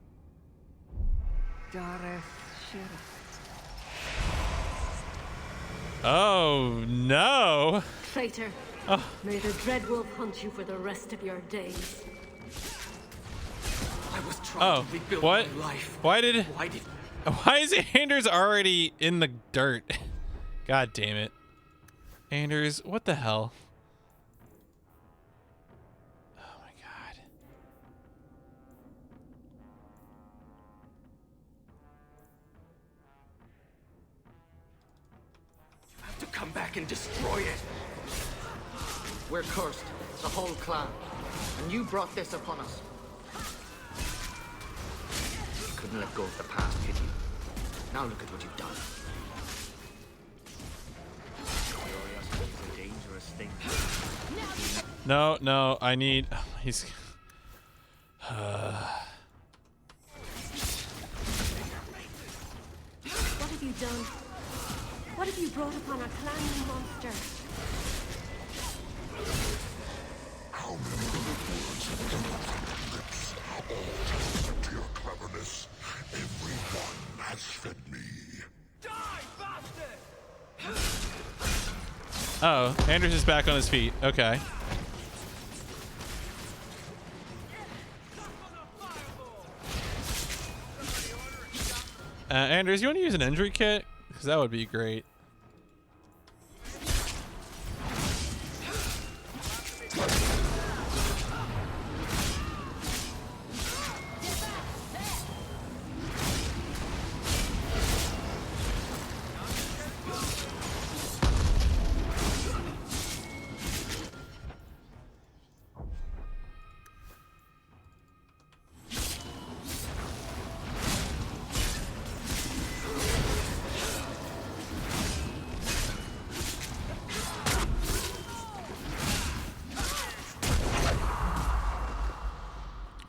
Speaker 12: Dareth Shira.
Speaker 1: Oh, no.
Speaker 15: Traitor.
Speaker 1: Oh.
Speaker 15: May the Dreadwolf hunt you for the rest of your days.
Speaker 5: I was trying to rebuild
Speaker 1: what?
Speaker 5: my life.
Speaker 1: Why is Anders already in the dirt? God damn it. Anders, what the hell? Oh my god.
Speaker 5: You have to come back and destroy it.
Speaker 9: We're cursed, the whole clan. And you brought this upon us. You couldn't let go of the past, could you? Now look at what you've done.
Speaker 2: Curiosity is a dangerous thing.
Speaker 1: No, I need... he's...
Speaker 15: What have you done? What have you brought upon our clan, you monster?
Speaker 18: How many words have come from your lips? All testament to your cleverness. Everyone has fed me.
Speaker 1: Oh, Anders is back on his feet. Okay. Anders, you want to use an injury kit? because that would be great.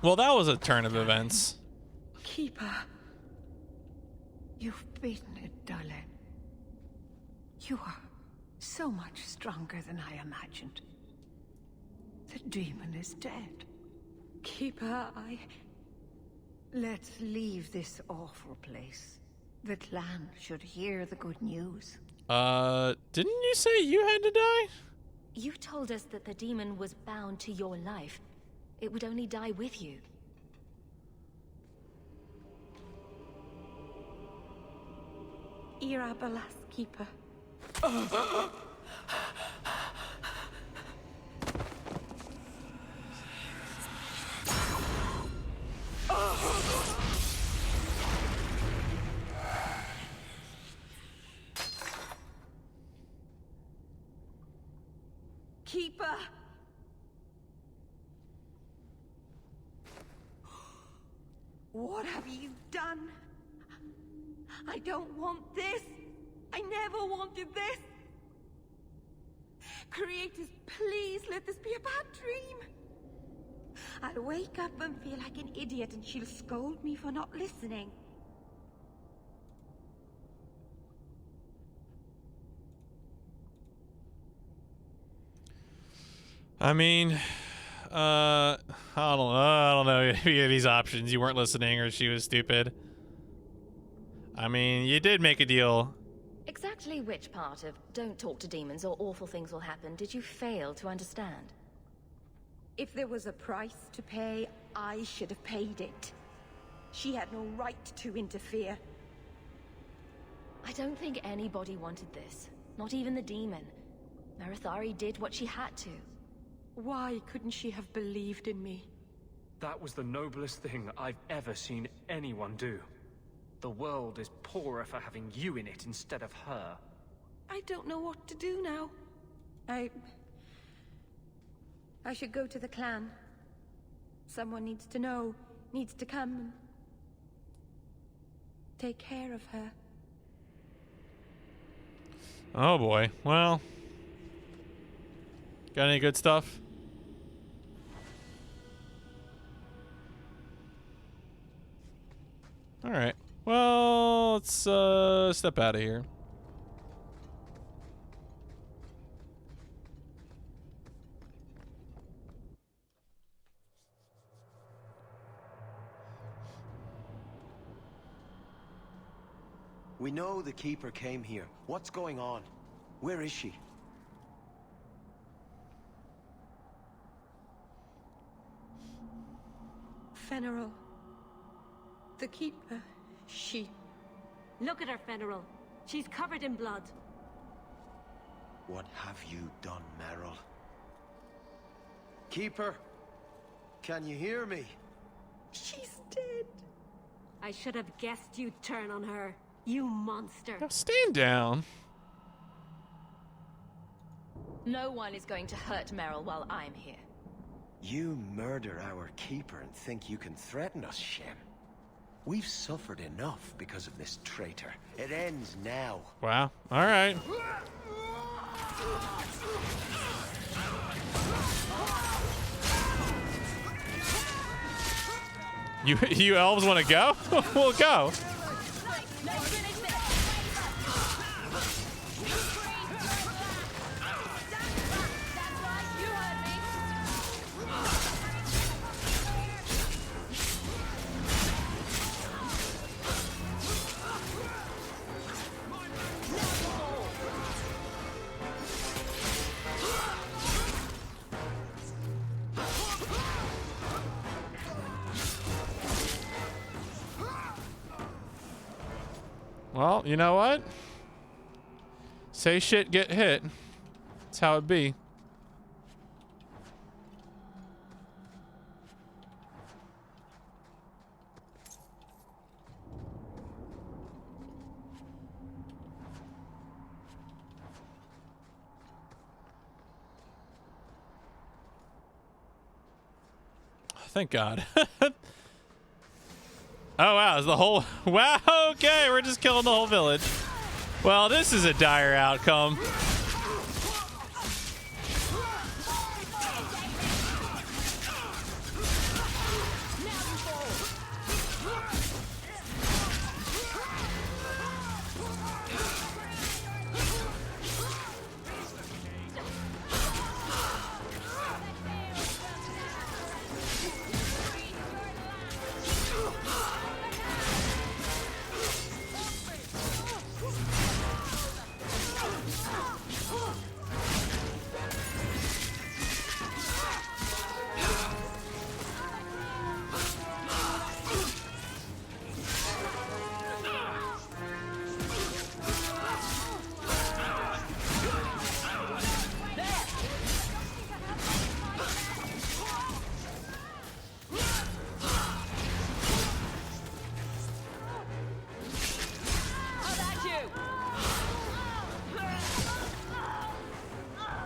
Speaker 1: Well, that was a turn of events.
Speaker 12: Keeper. You've beaten it, darling. You are so much stronger than I imagined. The demon is dead. Keeper, Let's leave this awful place. The clan should hear the good news.
Speaker 1: Didn't you say you had to die?
Speaker 3: You told us that the demon was bound to your life. It would only die with you.
Speaker 6: Irabalas, Keeper.
Speaker 12: Keeper! What have you done? I don't want this. I never wanted this. Creators, please let this be a bad dream. I'll wake up and feel like an idiot and she'll scold me for not listening.
Speaker 1: I mean, I don't know any of these options. You weren't listening or she was stupid. I mean, you did make a deal.
Speaker 3: Exactly which part of don't talk to demons or awful things will happen did you fail to understand?
Speaker 6: If there was a price to pay, I should have paid it. She had no right to interfere.
Speaker 3: I don't think anybody wanted this. Not even the demon. Marithari did what she had to.
Speaker 6: Why couldn't she have believed in me?
Speaker 2: That was the noblest thing I've ever seen anyone do. The world is poorer for having you in it instead of her.
Speaker 6: I don't know what to do now. I should go to the clan. Someone needs to know, needs to come and take care of her.
Speaker 1: Oh boy. Well, got any good stuff? All right. Well, let's step out of here.
Speaker 7: We know the Keeper came here. What's going on? Where is she?
Speaker 6: Fenrir. The Keeper. She...
Speaker 15: Look at her, Fenrir. She's covered in blood.
Speaker 7: What have you done, Merrill? Keeper? Can you hear me?
Speaker 6: She's dead.
Speaker 15: I should have guessed you'd turn on her. You monster.
Speaker 1: Now stand down.
Speaker 3: No one is going to hurt Meryl while I'm here.
Speaker 7: You murder our Keeper and think you can threaten us, Shem. We've suffered enough because of this traitor. It ends now.
Speaker 1: Wow. All right. You elves want to go? We'll go. Well, you know what? Say shit, get hit. That's how it be. Thank God. Oh wow, is the whole wow, okay, we're just killing the whole village. Well, this is a dire outcome.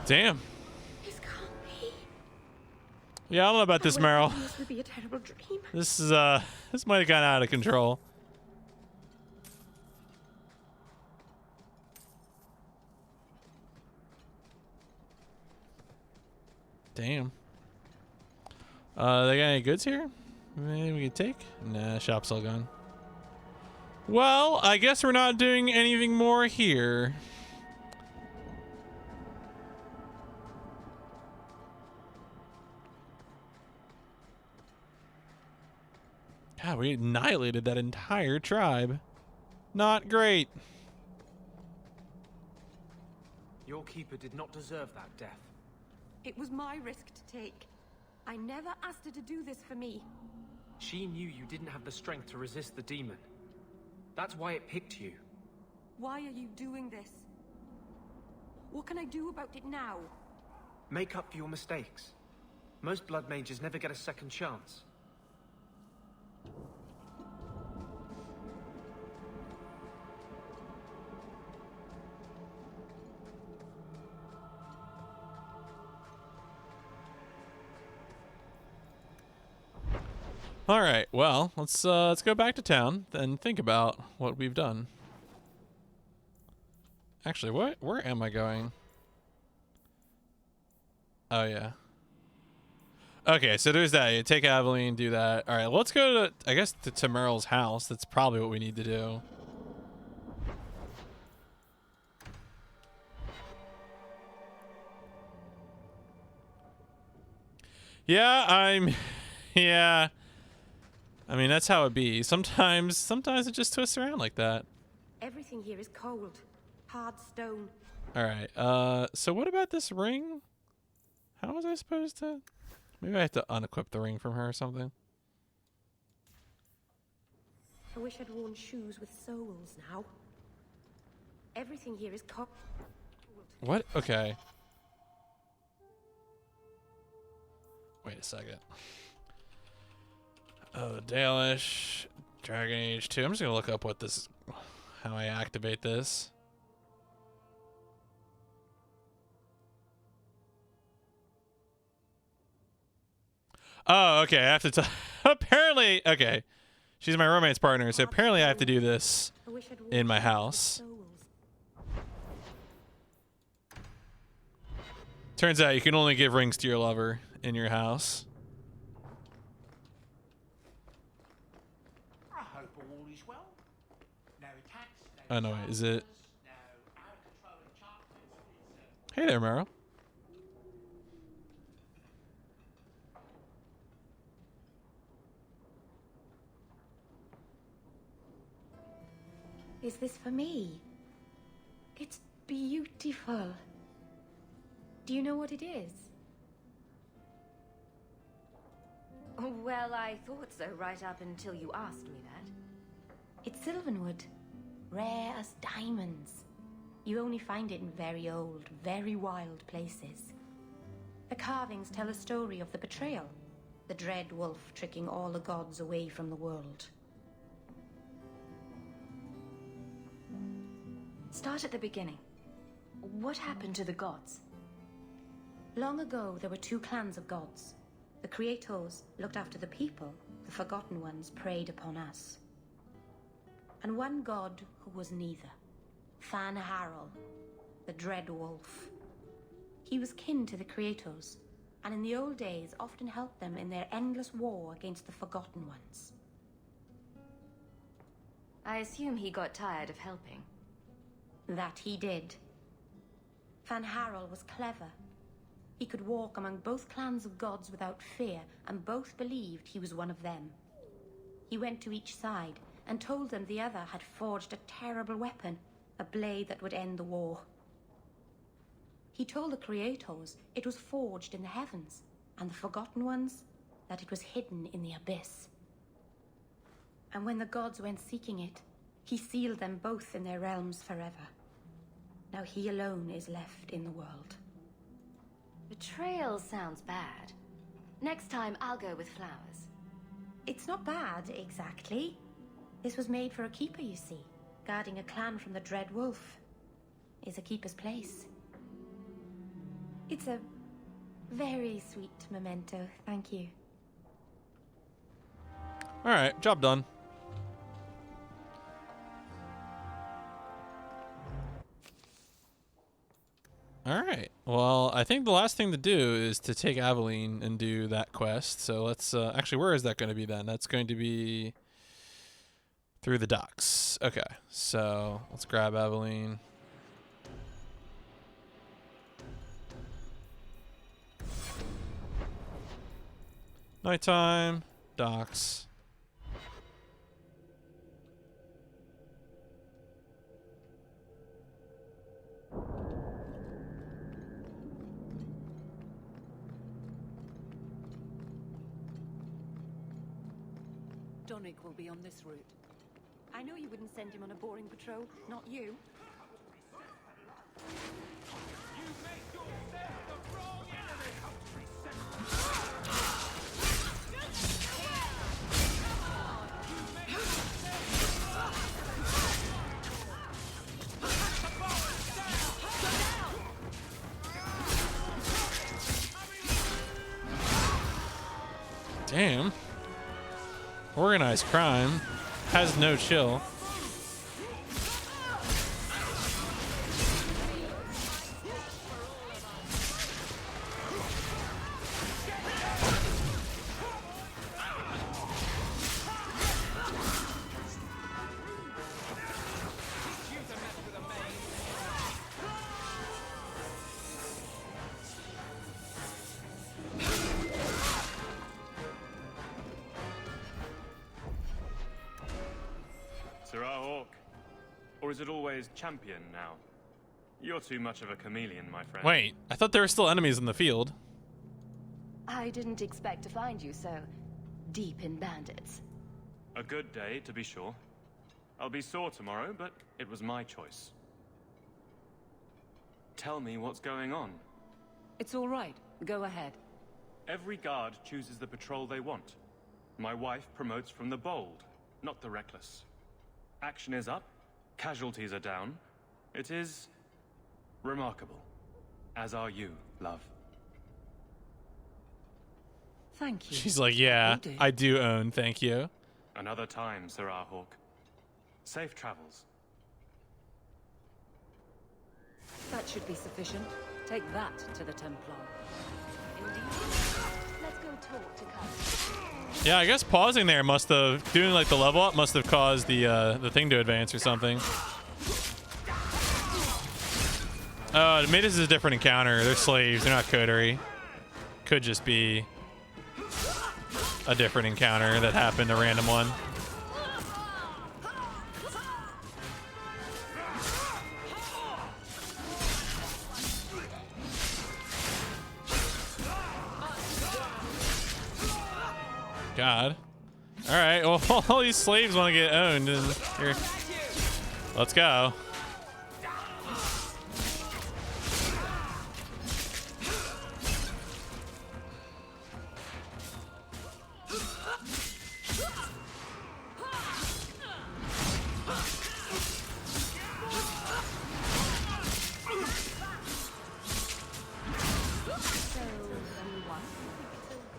Speaker 1: Damn. Yeah, I don't know about this, Meryl.
Speaker 6: This would be a terrible dream.
Speaker 1: This is this might have gone out of control. Damn. They got any goods here? Maybe we could take? Nah, shop's all gone. Well, I guess we're not doing anything more here. God, we annihilated that entire tribe. Not great.
Speaker 5: Your keeper did not deserve that death.
Speaker 6: It was my risk to take. I never asked her to do this for me.
Speaker 5: She knew you didn't have the strength to resist the demon. That's why it picked you.
Speaker 6: Why are you doing this? What can I do about it now?
Speaker 5: Make up for your mistakes. Most blood mages never get a second chance.
Speaker 1: All right, well, let's go back to town and think about what we've done. Actually, where am I going? Oh yeah. Okay, so there's that. You take Aveline, do that. All right, let's go to, I guess, to Meryl's house. That's probably what we need to do. Yeah, yeah. I mean, that's how it be. Sometimes it just twists around like that.
Speaker 6: Everything here is cold. Hard stone.
Speaker 1: All right. So what about this ring? How was I supposed to? Maybe I have to unequip the ring from her or something.
Speaker 6: I wish I'd worn shoes with soles now. Everything here is cold.
Speaker 1: What? Okay. Wait a second. Oh, Dalish, Dragon Age 2. I'm just gonna look up what this, how I activate this. Oh, okay. I have to apparently, okay. She's my romance partner, so apparently I have to do this in my house. Turns out you can only give rings to your lover in your house.
Speaker 18: I hope all is well. No attacks,
Speaker 1: Oh no, wait, is it? Hey there, Meryl.
Speaker 6: Is this for me? It's beautiful. Do you know what it is?
Speaker 3: Oh, well, I thought so right up until you asked me that.
Speaker 6: It's Sylvanwood. Rare as diamonds. You only find it in very old, very wild places. The carvings tell a story of the betrayal, the dread wolf tricking all the gods away from the world.
Speaker 3: Start at the beginning. What happened to the gods?
Speaker 6: Long ago, there were two clans of gods. The Creators looked after the people, the Forgotten Ones preyed upon us. And one god who was neither. Fan Harel, the Dread Wolf. He was kin to the Creators, and in the old days often helped them in their endless war against the Forgotten Ones.
Speaker 3: I assume he got tired of helping.
Speaker 6: That he did. Fan Harel was clever. He could walk among both clans of gods without fear, and both believed he was one of them. He went to each side and told them the other had forged a terrible weapon, a blade that would end the war. He told the Creators it was forged in the heavens, and the Forgotten Ones that it was hidden in the abyss. And when the gods went seeking it, he sealed them both in their realms forever. Now he alone is left in the world.
Speaker 3: Betrayal sounds bad. Next time, I'll go with flowers.
Speaker 6: It's not bad, exactly. This was made for a keeper, you see. Guarding a clan from the Dread Wolf is a keeper's place. It's a very sweet memento, thank you.
Speaker 1: Alright, job done. Alright, well, I think the last thing to do is to take Aveline and do that quest. So let's, actually, where is that going to be then? That's going to be through the docks. Okay, so let's grab Aveline. Nighttime, docks.
Speaker 23: Donick will be on this route.
Speaker 15: I know you wouldn't send him on a boring patrol, not you.
Speaker 1: Damn. Organized crime has no chill.
Speaker 2: Or is it always champion now? You're too much of a chameleon, my friend.
Speaker 1: Wait, I thought there were still enemies in the field.
Speaker 3: I didn't expect to find you so deep in bandits.
Speaker 2: A good day, to be sure. I'll be sore tomorrow, but it was my choice. Tell me what's going on.
Speaker 23: It's all right. Go ahead.
Speaker 2: Every guard chooses the patrol they want. My wife promotes from the bold, not the reckless. Action is up. Casualties are down. It is remarkable. As are you, love.
Speaker 23: Thank you.
Speaker 1: She's like, yeah, I do own, thank you.
Speaker 2: Another time, Serah Hawke. Safe travels.
Speaker 23: That should be sufficient. Take that to the Templar.
Speaker 15: Indeed. Let's go talk to Kurt.
Speaker 1: Yeah, I guess pausing there must have, doing like the level up must have caused the thing to advance or something. Oh, maybe this is a different encounter. They're slaves, they're not coterie. Could just be a different encounter that happened, a random one. God. Alright, well, all these slaves want to get owned. And here. Let's go.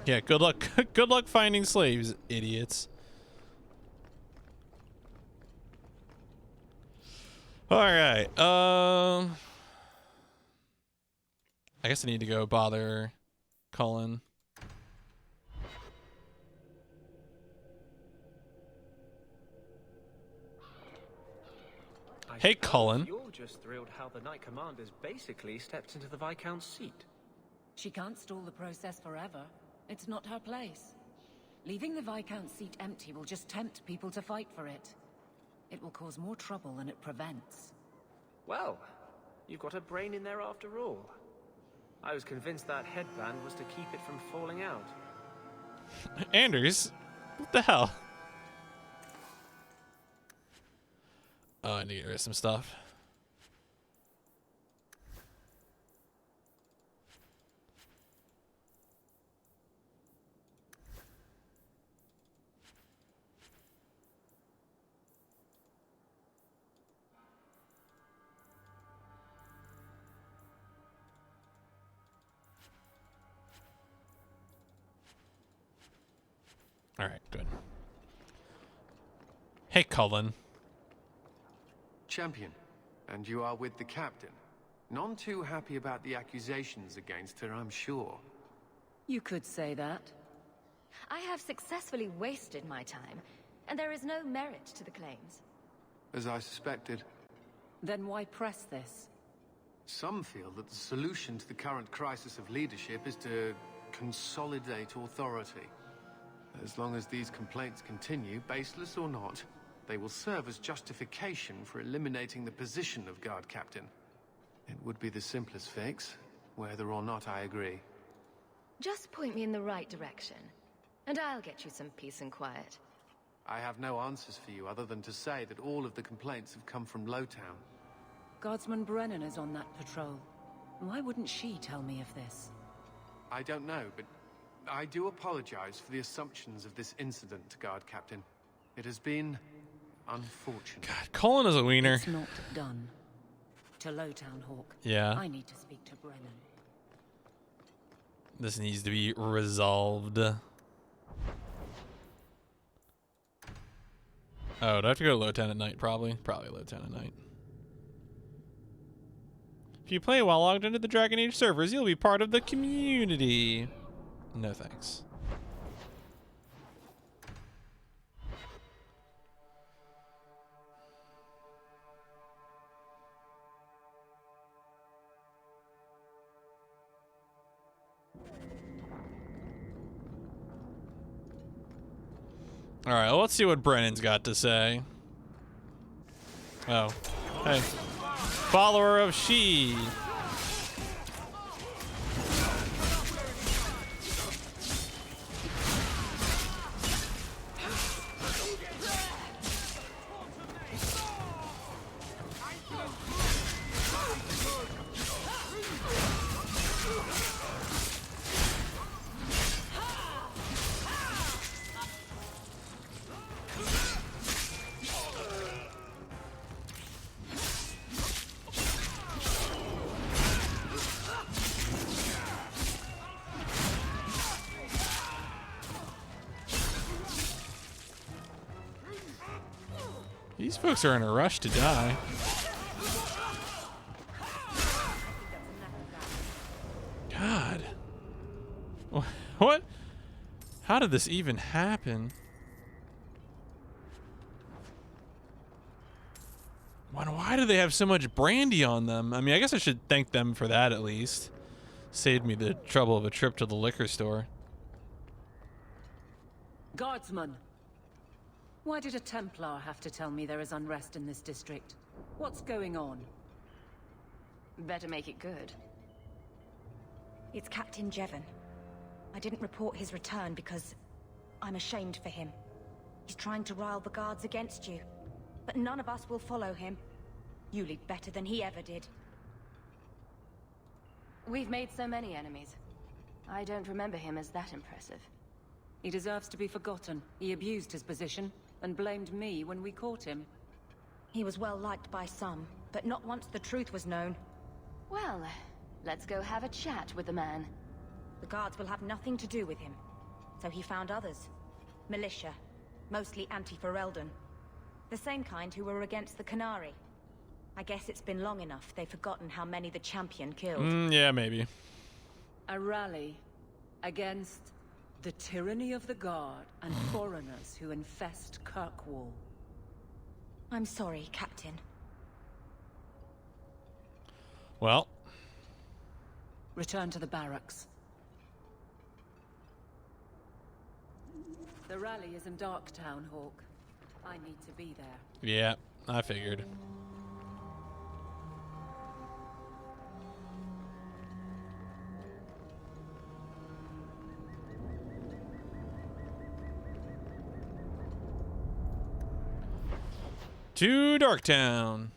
Speaker 1: Yeah, good luck. Good luck finding slaves, idiots. All right. I guess I need to go bother Cullen. Hey, Cullen.
Speaker 2: You're just thrilled how the Knight Commander's basically stepped into the Viscount's seat.
Speaker 23: She can't stall the process forever. It's not her place. Leaving the Viscount's seat empty will just tempt people to fight for it. It will cause more trouble than it prevents.
Speaker 2: Well, you've got a brain in there after all. I was convinced that headband was to keep it from falling out.
Speaker 1: Anders, what the hell? Oh, I need to get rid of some stuff. All right, good. Hey, Cullen.
Speaker 4: Champion, and you are with the captain. None too happy about the accusations against her, I'm sure.
Speaker 23: You could say that.
Speaker 3: I have successfully wasted my time, and there is no merit to the claims.
Speaker 4: As I suspected.
Speaker 23: Then why press this?
Speaker 4: Some feel that the solution to the current crisis of leadership is to consolidate authority. As long as these complaints continue, baseless or not, they will serve as justification for eliminating the position of guard captain. It would be the simplest fix, whether or not I agree.
Speaker 3: Just point me in the right direction, and I'll get you some peace and quiet.
Speaker 4: I have no answers for you other than to say that all of the complaints have come from Lowtown.
Speaker 23: Guardsman Brennan is on that patrol. Why wouldn't she tell me of this?
Speaker 4: I don't know, but I do apologize for the assumptions of this incident, guard captain. It has been unfortunate.
Speaker 1: God, Cullen is a wiener.
Speaker 23: It's not done. To Lowtown, Hawk.
Speaker 1: Yeah.
Speaker 23: I need to speak to Brennan.
Speaker 1: This needs to be resolved. Oh, do I have to go to Lowtown at night? Probably Lowtown at night. If you play while logged into the Dragon Age servers, you'll be part of the community. No thanks. All right, well, let's see what Brennan's got to say. Oh, hey. Follower of She. These folks are in a rush to die. God. What? How did this even happen? Why do they have so much brandy on them? I mean, I guess I should thank them for that at least. Saved me the trouble of a trip to the liquor store.
Speaker 23: Guardsman. Why did a Templar have to tell me there is unrest in this district? What's going on?
Speaker 3: Better make it good.
Speaker 6: It's Captain Jevon. I didn't report his return because I'm ashamed for him. He's trying to rile the guards against you. But none of us will follow him. You lead better than he ever did.
Speaker 3: We've made so many enemies. I don't remember him as that impressive.
Speaker 23: He deserves to be forgotten. He abused his position and blamed me when we caught him.
Speaker 6: He was well liked by some, but not once the truth was known.
Speaker 3: Well, let's go have a chat with the man.
Speaker 6: The guards will have nothing to do with him. So he found others. Militia. Mostly anti-Ferelden. The same kind who were against the Qunari. I guess it's been long enough they've forgotten how many the Champion killed.
Speaker 1: Yeah, maybe.
Speaker 23: A rally against the tyranny of the Guard and foreigners who infest Kirkwall.
Speaker 6: I'm sorry, Captain.
Speaker 1: Well.
Speaker 23: Return to the barracks. The rally is in Darktown, Hawke. I need to be there.
Speaker 1: Yeah, I figured. To Darktown.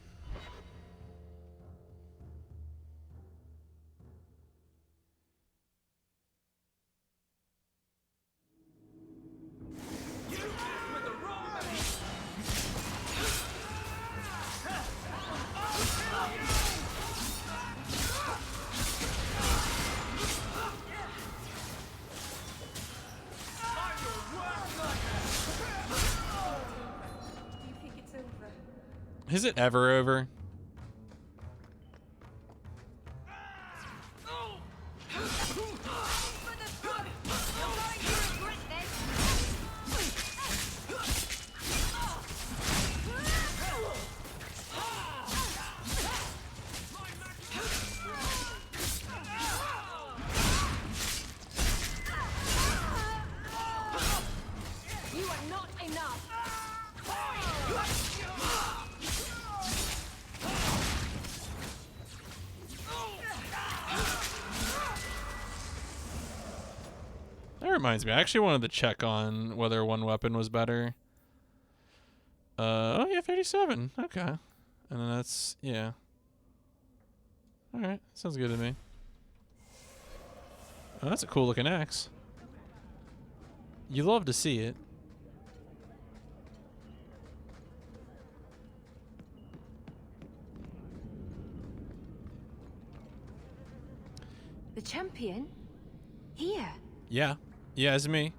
Speaker 1: Is it ever over?
Speaker 15: You are not enough.
Speaker 1: That reminds me, I actually wanted to check on whether one weapon was better. Oh yeah, 37. Okay. And then that's, yeah. Alright, sounds good to me. Oh, that's a cool looking axe. You love to see it.
Speaker 3: The Champion? Here?
Speaker 1: Yeah. Yeah, it's me.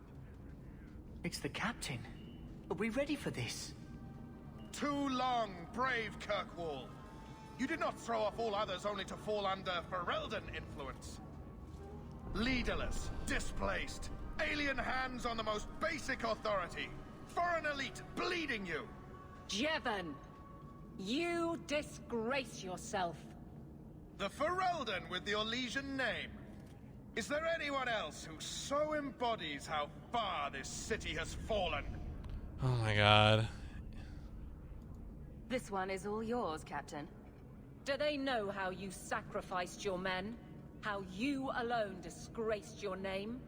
Speaker 9: It's the Captain. Are we ready for this?
Speaker 21: Too long, brave Kirkwall. You did not throw off all others only to fall under Ferelden influence. Leaderless, displaced, alien hands on the most basic authority, foreign elite bleeding you.
Speaker 23: Jevon, you disgrace yourself.
Speaker 21: The Ferelden with the Orlesian name. Is there anyone else who so embodies how far this city has fallen?
Speaker 1: Oh my god.
Speaker 3: This one is all yours, Captain.
Speaker 23: Do they know how you sacrificed your men? How you alone disgraced your name?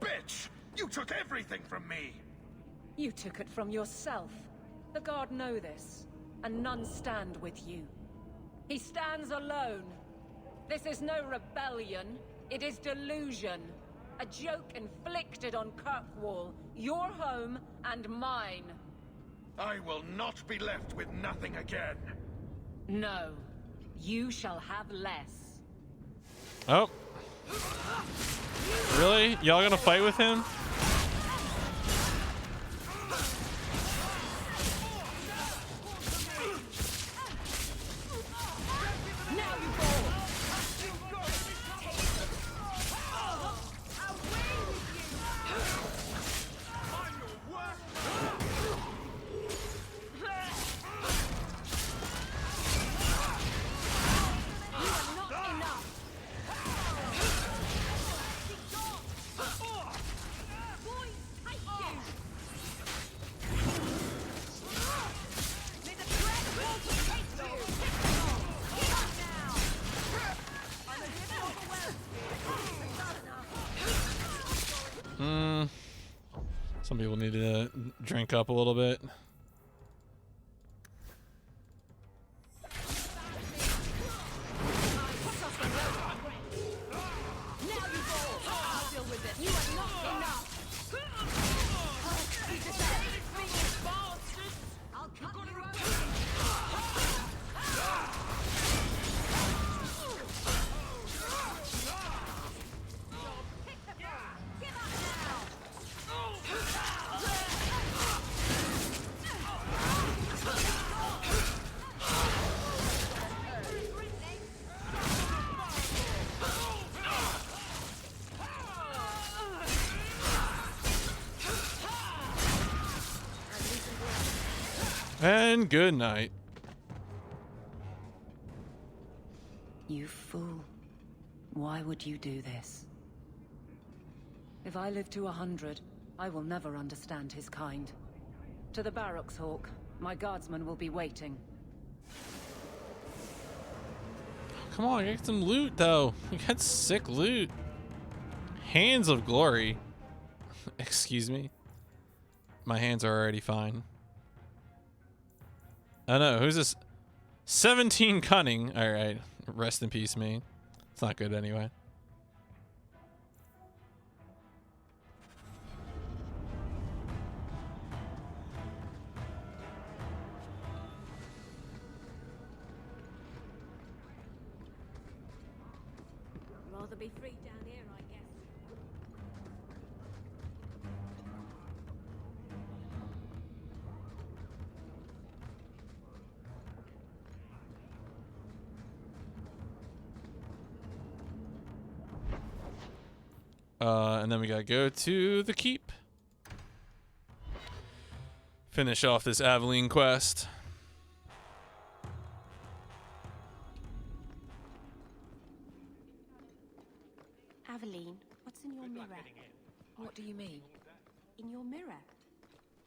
Speaker 21: Bitch! You took everything from me!
Speaker 23: You took it from yourself. The Guard know this, and none stand with you. He stands alone. This is no rebellion. It is delusion. A joke inflicted on Kirkwall, your home and mine.
Speaker 21: I will not be left with nothing again.
Speaker 23: No. You shall have less.
Speaker 1: Oh. Really? Y'all gonna fight with him? Some people need to drink up a little bit. And good night.
Speaker 23: You fool. Why would you do this? If I live to 100, I will never understand his kind. To the barracks, Hawk. My guardsmen will be waiting.
Speaker 1: Come on, get some loot though. We got sick loot. Hands of glory. Excuse me. My hands are already fine. Oh no, who's this? 17 cunning. Alright, rest in peace, me. It's not good anyway.
Speaker 15: Rather be free down here, I guess.
Speaker 1: And then we gotta go to the keep. Finish off this Aveline quest.
Speaker 6: Aveline, what's in your mirror?
Speaker 23: What do you mean?
Speaker 6: In your mirror,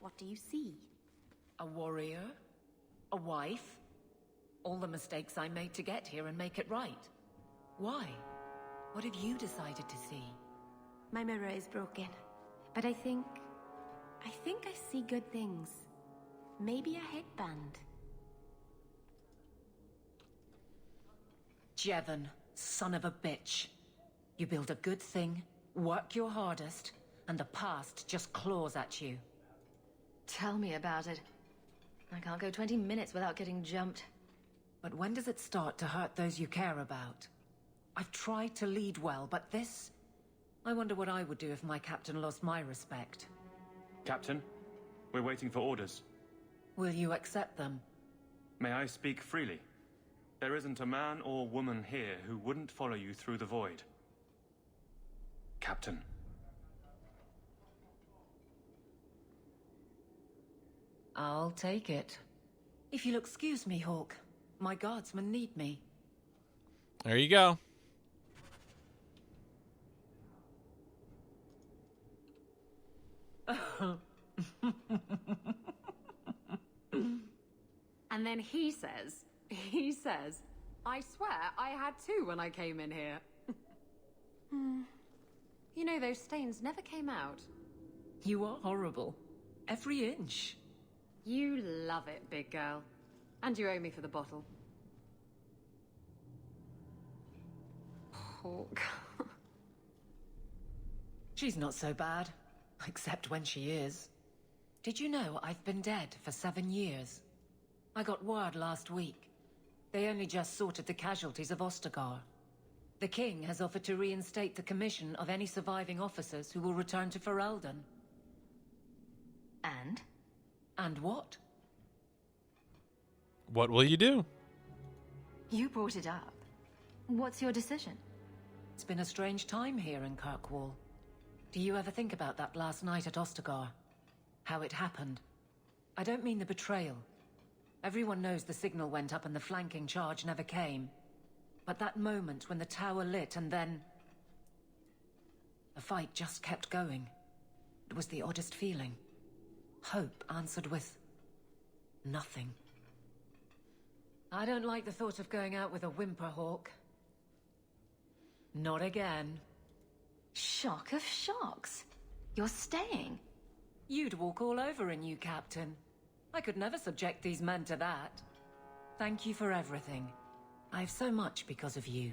Speaker 6: what do you see?
Speaker 23: A warrior? A wife? All the mistakes I made to get here and make it right. Why? What have you decided to see?
Speaker 6: My mirror is broken, but I think I see good things. Maybe a headband.
Speaker 23: Jevon, son of a bitch. You build a good thing, work your hardest, and the past just claws at you.
Speaker 3: Tell me about it. I can't go 20 minutes without getting jumped.
Speaker 23: But when does it start to hurt those you care about? I've tried to lead well, but this... I wonder what I would do if my captain lost my respect.
Speaker 2: Captain, we're waiting for orders.
Speaker 23: Will you accept them?
Speaker 2: May I speak freely? There isn't a man or woman here who wouldn't follow you through the void. Captain.
Speaker 23: I'll take it. If you'll excuse me, Hawk. My guardsmen need me.
Speaker 1: There you go.
Speaker 16: And then he says, I swear I had two when I came in here. You know, those stains never came out.
Speaker 23: You are horrible. Every inch.
Speaker 16: You love it, big girl. And you owe me for the bottle. Hawk.
Speaker 23: She's not so bad. Except when she is. Did you know I've been dead for 7 years? I got word last week. They only just sorted the casualties of Ostagar. The king has offered to reinstate the commission of any surviving officers who will return to Ferelden.
Speaker 3: And?
Speaker 23: And what?
Speaker 1: What will you do?
Speaker 3: You brought it up. What's your decision?
Speaker 23: It's been a strange time here in Kirkwall. Do you ever think about that last night at Ostagar? How it happened? I don't mean the betrayal. Everyone knows the signal went up and the flanking charge never came. But that moment when the tower lit and then... the fight just kept going. It was the oddest feeling. Hope answered with... nothing. I don't like the thought of going out with a whimper, Hawk. Not again.
Speaker 3: Shock of shocks. You're staying.
Speaker 23: You'd walk all over a new captain. I could never subject these men to that. Thank you for everything. I have so much because of you.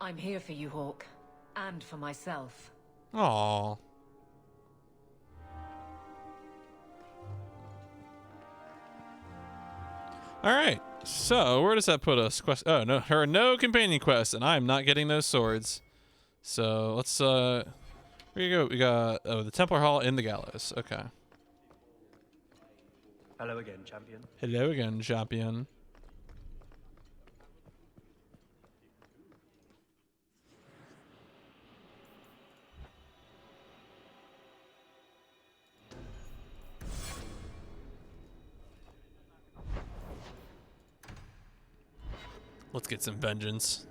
Speaker 23: I'm here for you, Hawk. And for myself.
Speaker 1: Aww. Alright, so where does that put us? Oh, no, there are no companion quests, and I'm not getting those swords. So let's, here you go. We got, the Templar Hall in the Gallows. Okay.
Speaker 17: Hello again, champion.
Speaker 1: Hello again, champion. Let's get some vengeance.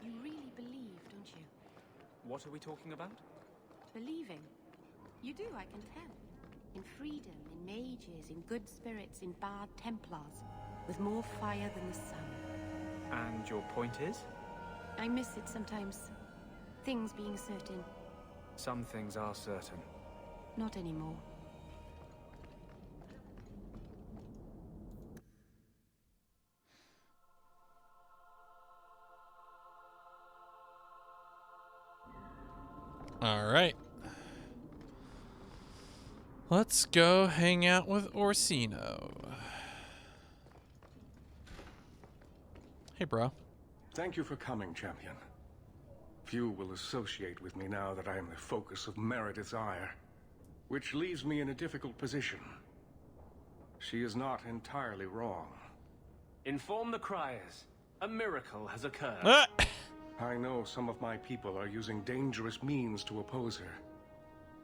Speaker 6: You really believe, don't you?
Speaker 2: What are we talking about?
Speaker 6: Believing. You do, I can tell. In freedom, in mages, in good spirits, in bad Templars, with more fire than the sun.
Speaker 2: And your point is?
Speaker 6: I miss it sometimes. Things being certain.
Speaker 2: Some things are certain.
Speaker 6: Not anymore.
Speaker 1: All right. Let's go hang out with Orsino. Hey, bro.
Speaker 11: Thank you for coming, champion. Few will associate with me now that I am the focus of Meredith's ire, which leaves me in a difficult position. She is not entirely wrong.
Speaker 2: Inform the criers. A miracle has occurred.
Speaker 11: I know some of my people are using dangerous means to oppose her.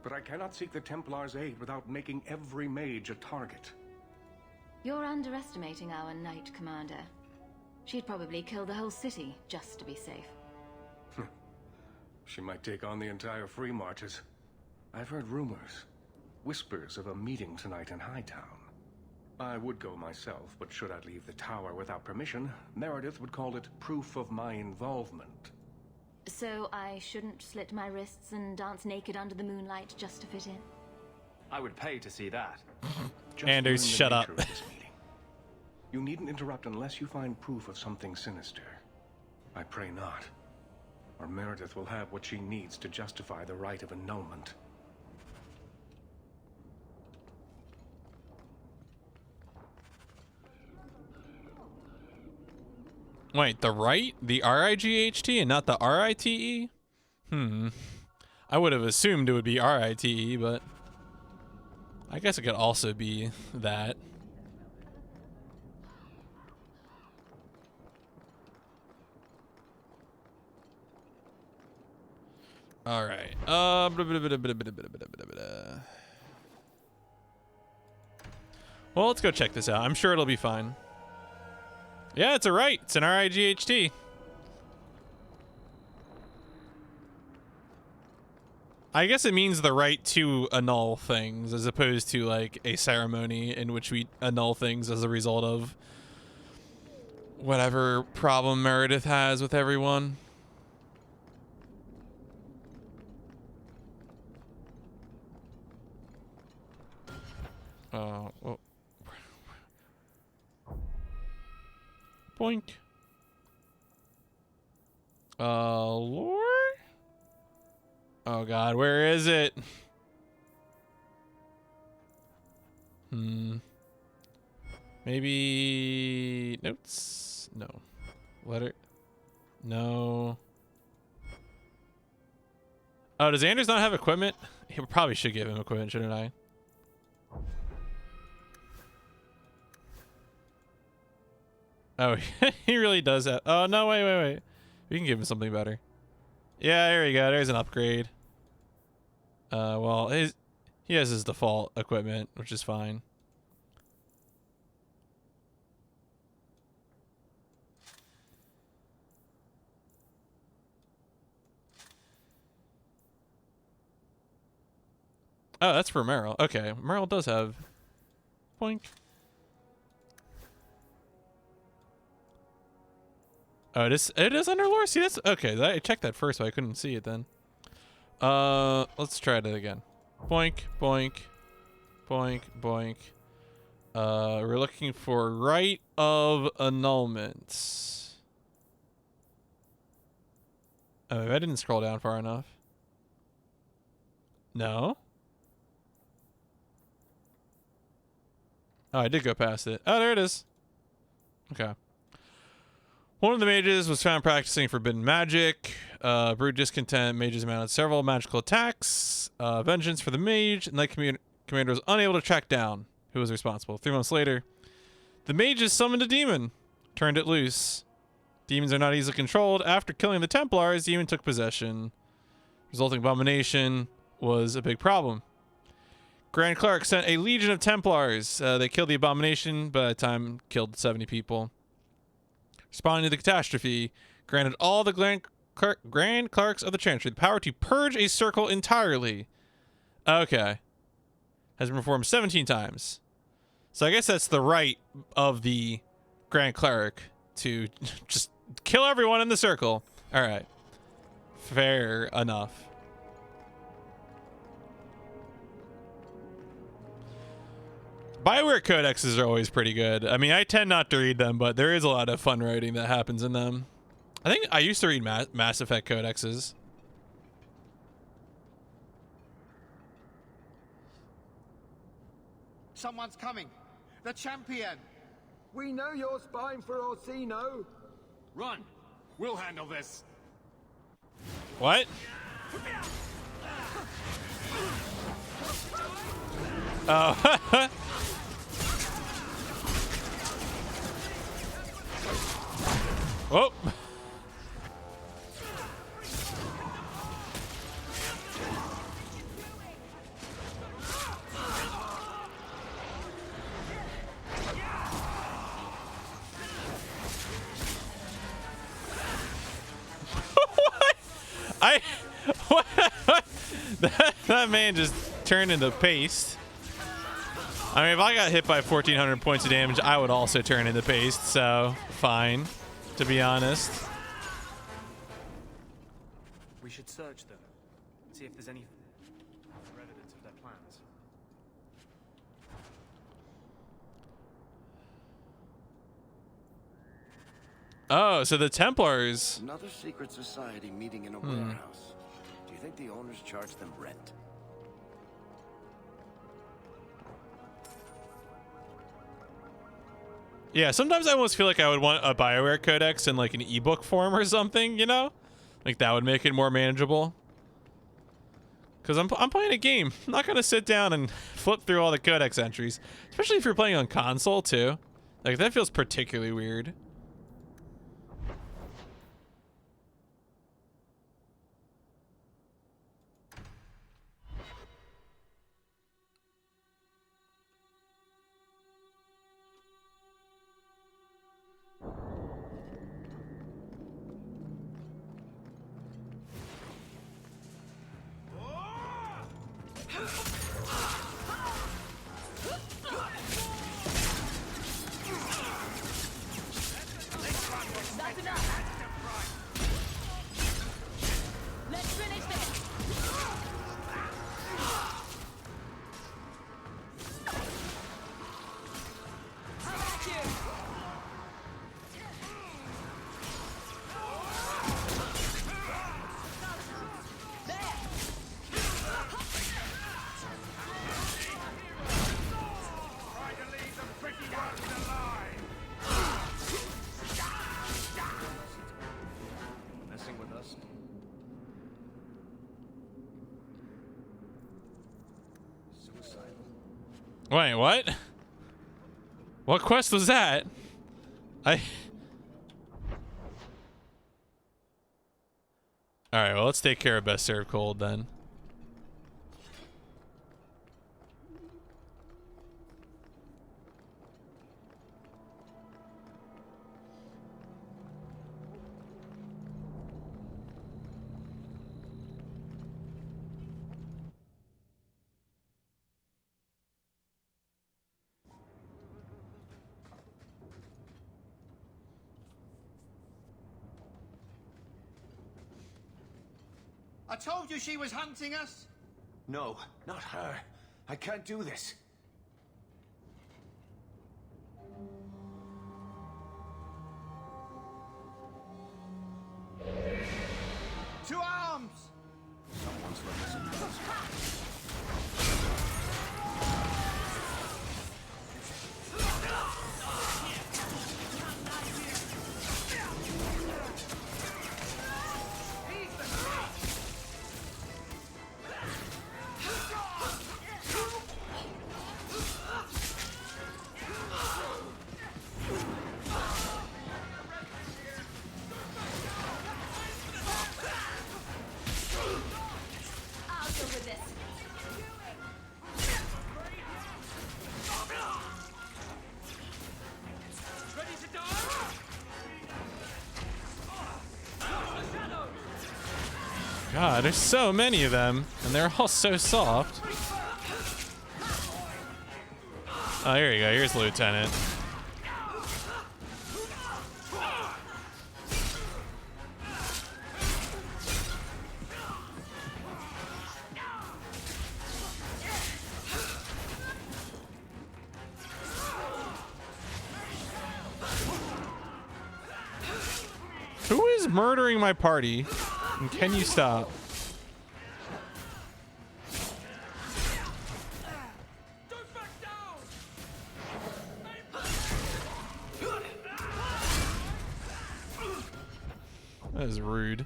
Speaker 11: But I cannot seek the Templars' aid without making every mage a target.
Speaker 3: You're underestimating our Knight Commander. She'd probably kill the whole city just to be safe.
Speaker 11: She might take on the entire Free Marches. I've heard rumors, whispers of a meeting tonight in Hightown. I would go myself, but should I leave the tower without permission, Meredith would call it proof of my involvement.
Speaker 3: So I shouldn't slit my wrists and dance naked under the moonlight just to fit in?
Speaker 2: I would pay to see that.
Speaker 1: Anders, shut up.
Speaker 11: You needn't interrupt unless you find proof of something sinister. I pray not. Or Meredith will have what she needs to justify the right of annulment.
Speaker 1: Wait, the right? The R-I-G-H-T and not the R-I-T-E? I would have assumed it would be R-I-T-E, but I guess it could also be that. All right. Well, let's go check this out. I'm sure it'll be fine. Yeah, it's a right. It's an R-I-G-H-T. I guess it means the right to annul things as opposed to like a ceremony in which we annul things as a result of whatever problem Meredith has with everyone. Well. Boink. Lord? Oh god, where is it? Maybe notes? No. Letter? No. Oh, does Anders not have equipment? He probably should give him equipment, shouldn't I? Oh, he really does that. Oh, no, wait. We can give him something better. Yeah, there we go. There's an upgrade. Well, he has his default equipment, which is fine. Oh, that's for Merrill. Okay, Merrill does have... Boink. Oh, it is under lore? See, that's... Okay, I checked that first, but I couldn't see it then. Let's try it again. Boink, boink. Boink, boink. We're looking for Rite of Annulment. Oh, I didn't scroll down far enough. No? Oh, I did go past it. Oh, there it is. Okay. One of the mages was found practicing forbidden magic. Brewed discontent. Mages mounted several magical attacks. Vengeance for the mage. Knight Commander was unable to track down who was responsible. 3 months later, the mages summoned a demon. Turned it loose. Demons are not easily controlled. After killing the Templars, demon took possession. Resulting abomination was a big problem. Grand Clerk sent a legion of Templars. They killed the abomination, but at the time killed 70 people. Responding to the catastrophe, granted all the Grand Clerks of the Chantry the power to purge a circle entirely. Okay. Has been performed 17 times. So I guess that's the right of the Grand Cleric to just kill everyone in the circle. All right. Fair enough. BioWare codexes are always pretty good. I mean, I tend not to read them, but there is a lot of fun writing that happens in them. I think I used to read Mass Effect codexes.
Speaker 5: Someone's coming. The champion. We know you're spying for Orsino.
Speaker 14: Run. We'll handle this.
Speaker 1: What? Oh. Whoa. What? That man just turned into paste. I mean, if I got hit by 1,400 points of damage, I would also turn into paste, so fine, to be honest.
Speaker 2: We should search them, see if there's any evidence of their plans.
Speaker 1: Oh, so the Templars.
Speaker 7: Another secret society meeting in a warehouse. Do you think the owners charge them rent?
Speaker 1: Yeah, sometimes I almost feel like I would want a BioWare codex in like an ebook form or something, you know? Like that would make it more manageable. Because I'm playing a game. I'm not going to sit down and flip through all the codex entries. Especially if you're playing on console, too. Like, that feels particularly weird. Wait, what? What quest was that? Alright, well, let's take care of Best Served Cold then.
Speaker 5: I told you she was hunting us.
Speaker 13: No, not her. I can't do this.
Speaker 5: To arms!
Speaker 7: Someone's left some notes.
Speaker 1: God, there's so many of them, and they're all so soft. Oh, here you go. Here's the Lieutenant. Who is murdering my party? And can you stop? That is rude.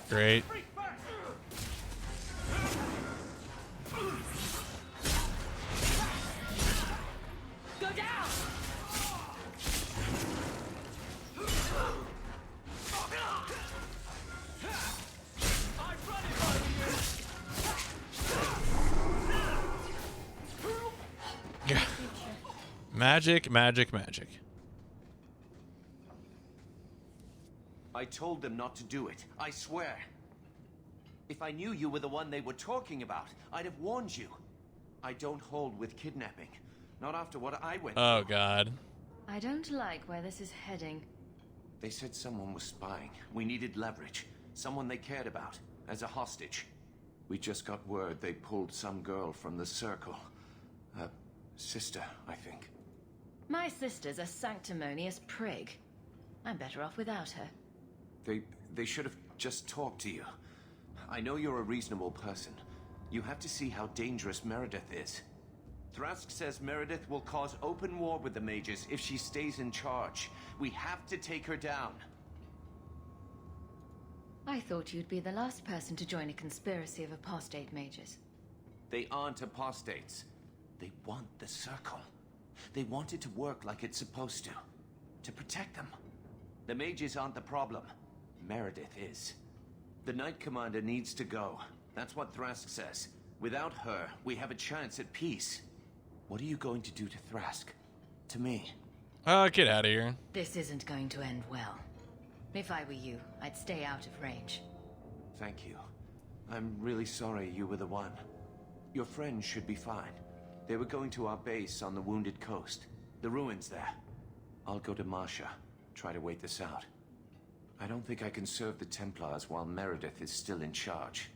Speaker 1: Great. Magic, magic, magic.
Speaker 7: I told them not to do it. I swear. If I knew you were the one they were talking about, I'd have warned you. I don't hold with kidnapping. Not after what I went through.
Speaker 1: Oh, God.
Speaker 3: I don't like where this is heading.
Speaker 7: They said someone was spying. We needed leverage. Someone they cared about. As a hostage. We just got word they pulled some girl from the Circle. Sister, I think.
Speaker 3: My sister's a sanctimonious prig. I'm better off without her.
Speaker 7: They should have just talked to you. I know you're a reasonable person. You have to see how dangerous Meredith is. Thrask says Meredith will cause open war with the mages if she stays in charge. We have to take her down.
Speaker 3: I thought you'd be the last person to join a conspiracy of apostate mages.
Speaker 7: They aren't apostates. They want the Circle. They want it to work like it's supposed to. To protect them. The mages aren't the problem. Meredith is. The Knight Commander needs to go. That's what Thrask says. Without her, we have a chance at peace. What are you going to do to Thrask? To me?
Speaker 1: Get out of here.
Speaker 3: This isn't going to end well. If I were you, I'd stay out of range.
Speaker 7: Thank you. I'm really sorry you were the one. Your friends should be fine. They were going to our base on the Wounded Coast. The ruins there. I'll go to Marsha. Try to wait this out. I don't think I can serve the Templars while Meredith is still in charge.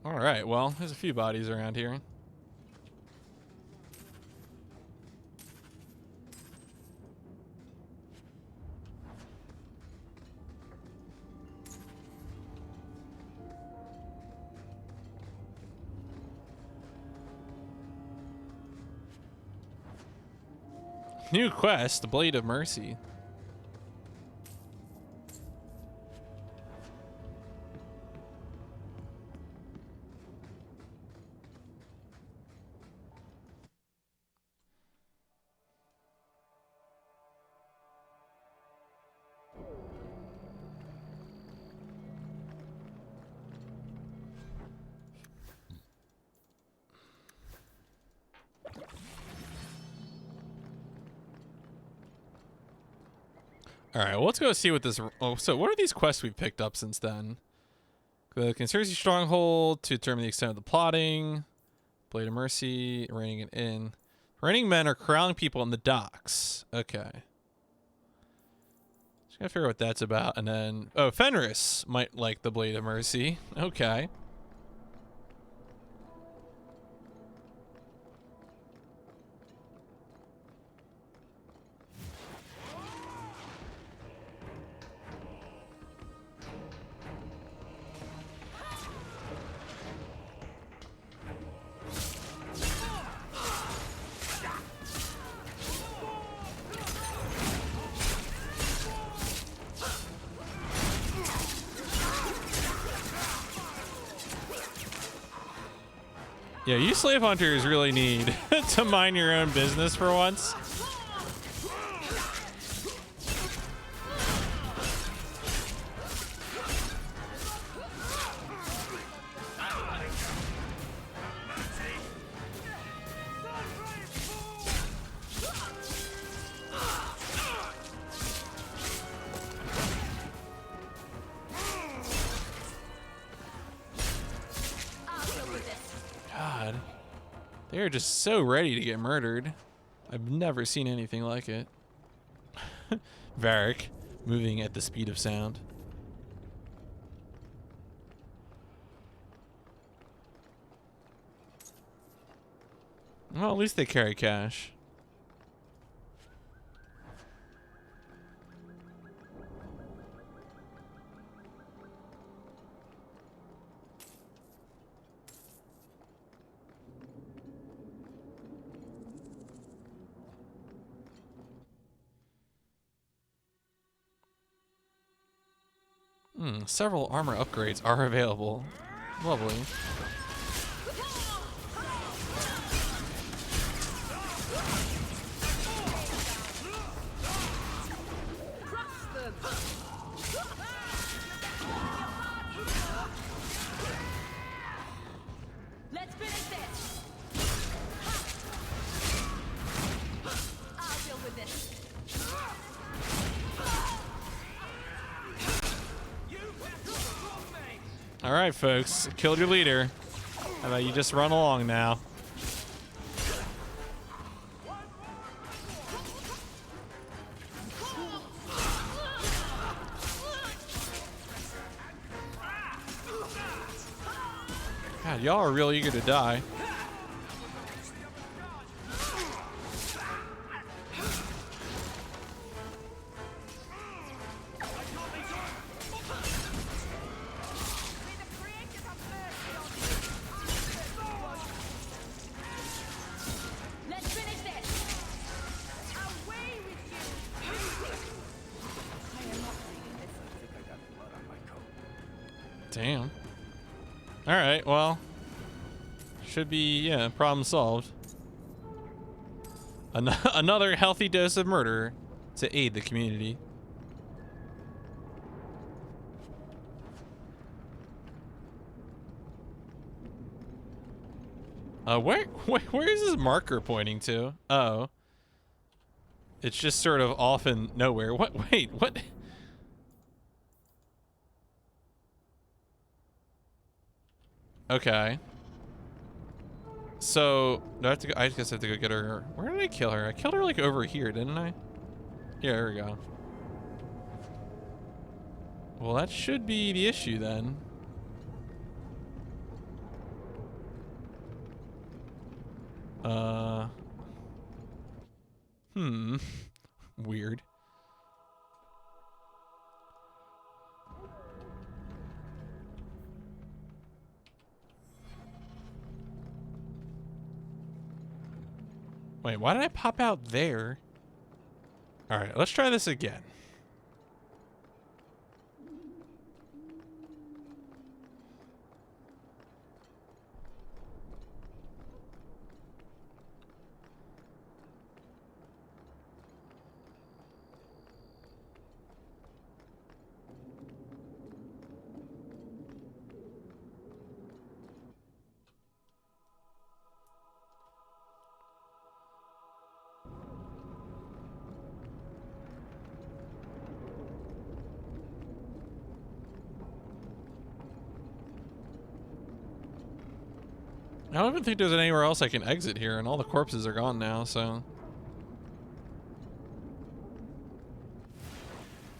Speaker 1: Alright, well, there's a few bodies around here. New quest, the Blade of Mercy. All right, well, let's go see what this. Oh, so what are these quests we've picked up since then? The Conspiracy Stronghold to determine the extent of the plotting. Blade of Mercy, reining it in. Reigning men are corralling people in the docks. Okay. Just gotta figure out what that's about. And then, oh, Fenris might like the Blade of Mercy. Okay. Yeah, you slave hunters really need to mind your own business for once. They're just so ready to get murdered. I've never seen anything like it. Varric, moving at the speed of sound. Well, at least they carry cash. Several armor upgrades are available. Lovely.
Speaker 15: Let's finish this. I'll deal with this.
Speaker 1: All right, folks. Killed your leader. How about you just run along now? God, y'all are real eager to die.
Speaker 15: Let's finish this. Away with you. I am not reading this. I think I got blood on my coat.
Speaker 1: Damn. Alright, well. Should be, yeah, problem solved. Another healthy dose of murder to aid the community. Where is this marker pointing to? Oh. It's just sort of off in nowhere. What? Wait, what? Okay. So, do I have to go? I guess I have to go get her. Where did I kill her? I killed her like over here, didn't I? Yeah, there we go. Well, that should be the issue then. Weird. Wait, why did I pop out there? All right, let's try this again. I don't even think there's anywhere else I can exit here, and all the corpses are gone now, so.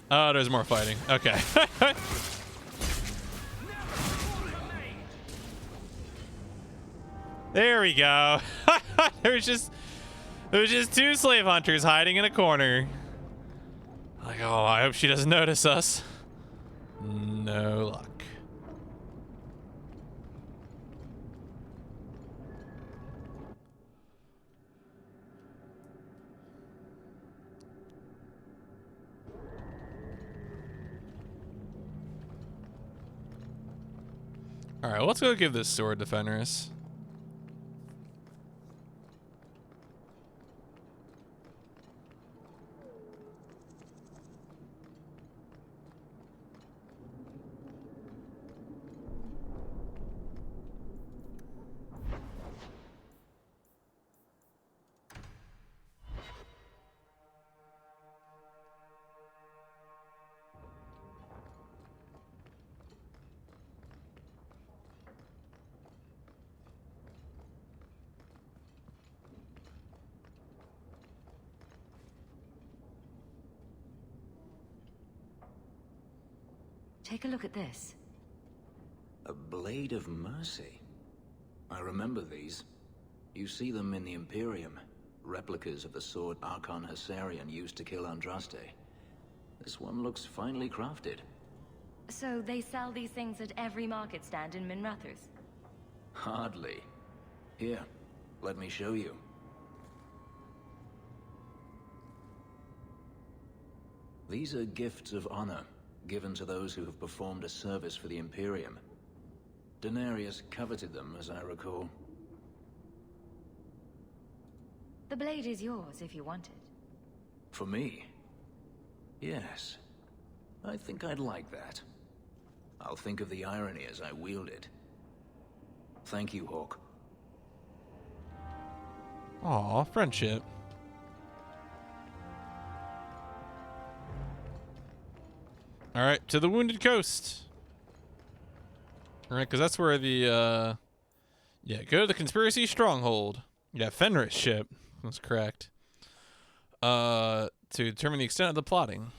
Speaker 1: Oh, there's more fighting. Okay. There we go. There's just two slave hunters hiding in a corner. Like, oh, I hope she doesn't notice us. No luck. All right, let's go give this sword to Fenris.
Speaker 3: Take a look at this.
Speaker 17: A Blade of Mercy. I remember these. You see them in the Imperium. Replicas of the sword Archon Hessarian used to kill Andraste. This one looks finely crafted.
Speaker 3: So they sell these things at every market stand in Minrathous?
Speaker 17: Hardly. Here, let me show you. These are gifts of honor, given to those who have performed a service for the Imperium. Denarius coveted them, as I recall.
Speaker 3: The blade is yours if you want it.
Speaker 17: For me? Yes. I think I'd like that. I'll think of the irony as I wield it. Thank you, Hawke.
Speaker 1: Aw, friendship. Alright, to the Wounded Coast. Alright, because that's where the, yeah, go to the Conspiracy Stronghold. Yeah, Fenris ship. That's correct. To determine the extent of the plotting.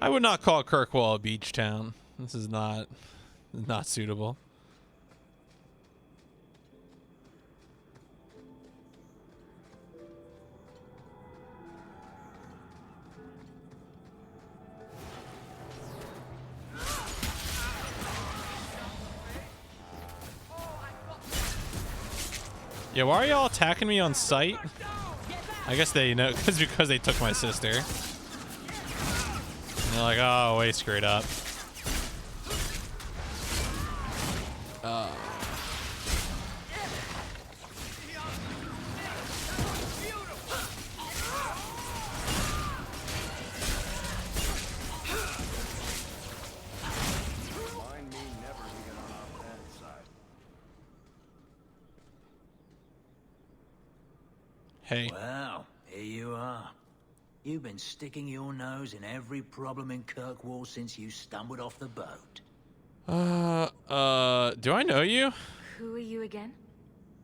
Speaker 1: I would not call Kirkwall a beach town. This is not suitable. Yeah, why are y'all attacking me on sight? I guess they know because they took my sister. And they're like, oh, way screwed up. Hey.
Speaker 17: Well, here you are. You've been sticking your nose in every problem in Kirkwall since you stumbled off the boat.
Speaker 1: Do I know you?
Speaker 3: Who are you again?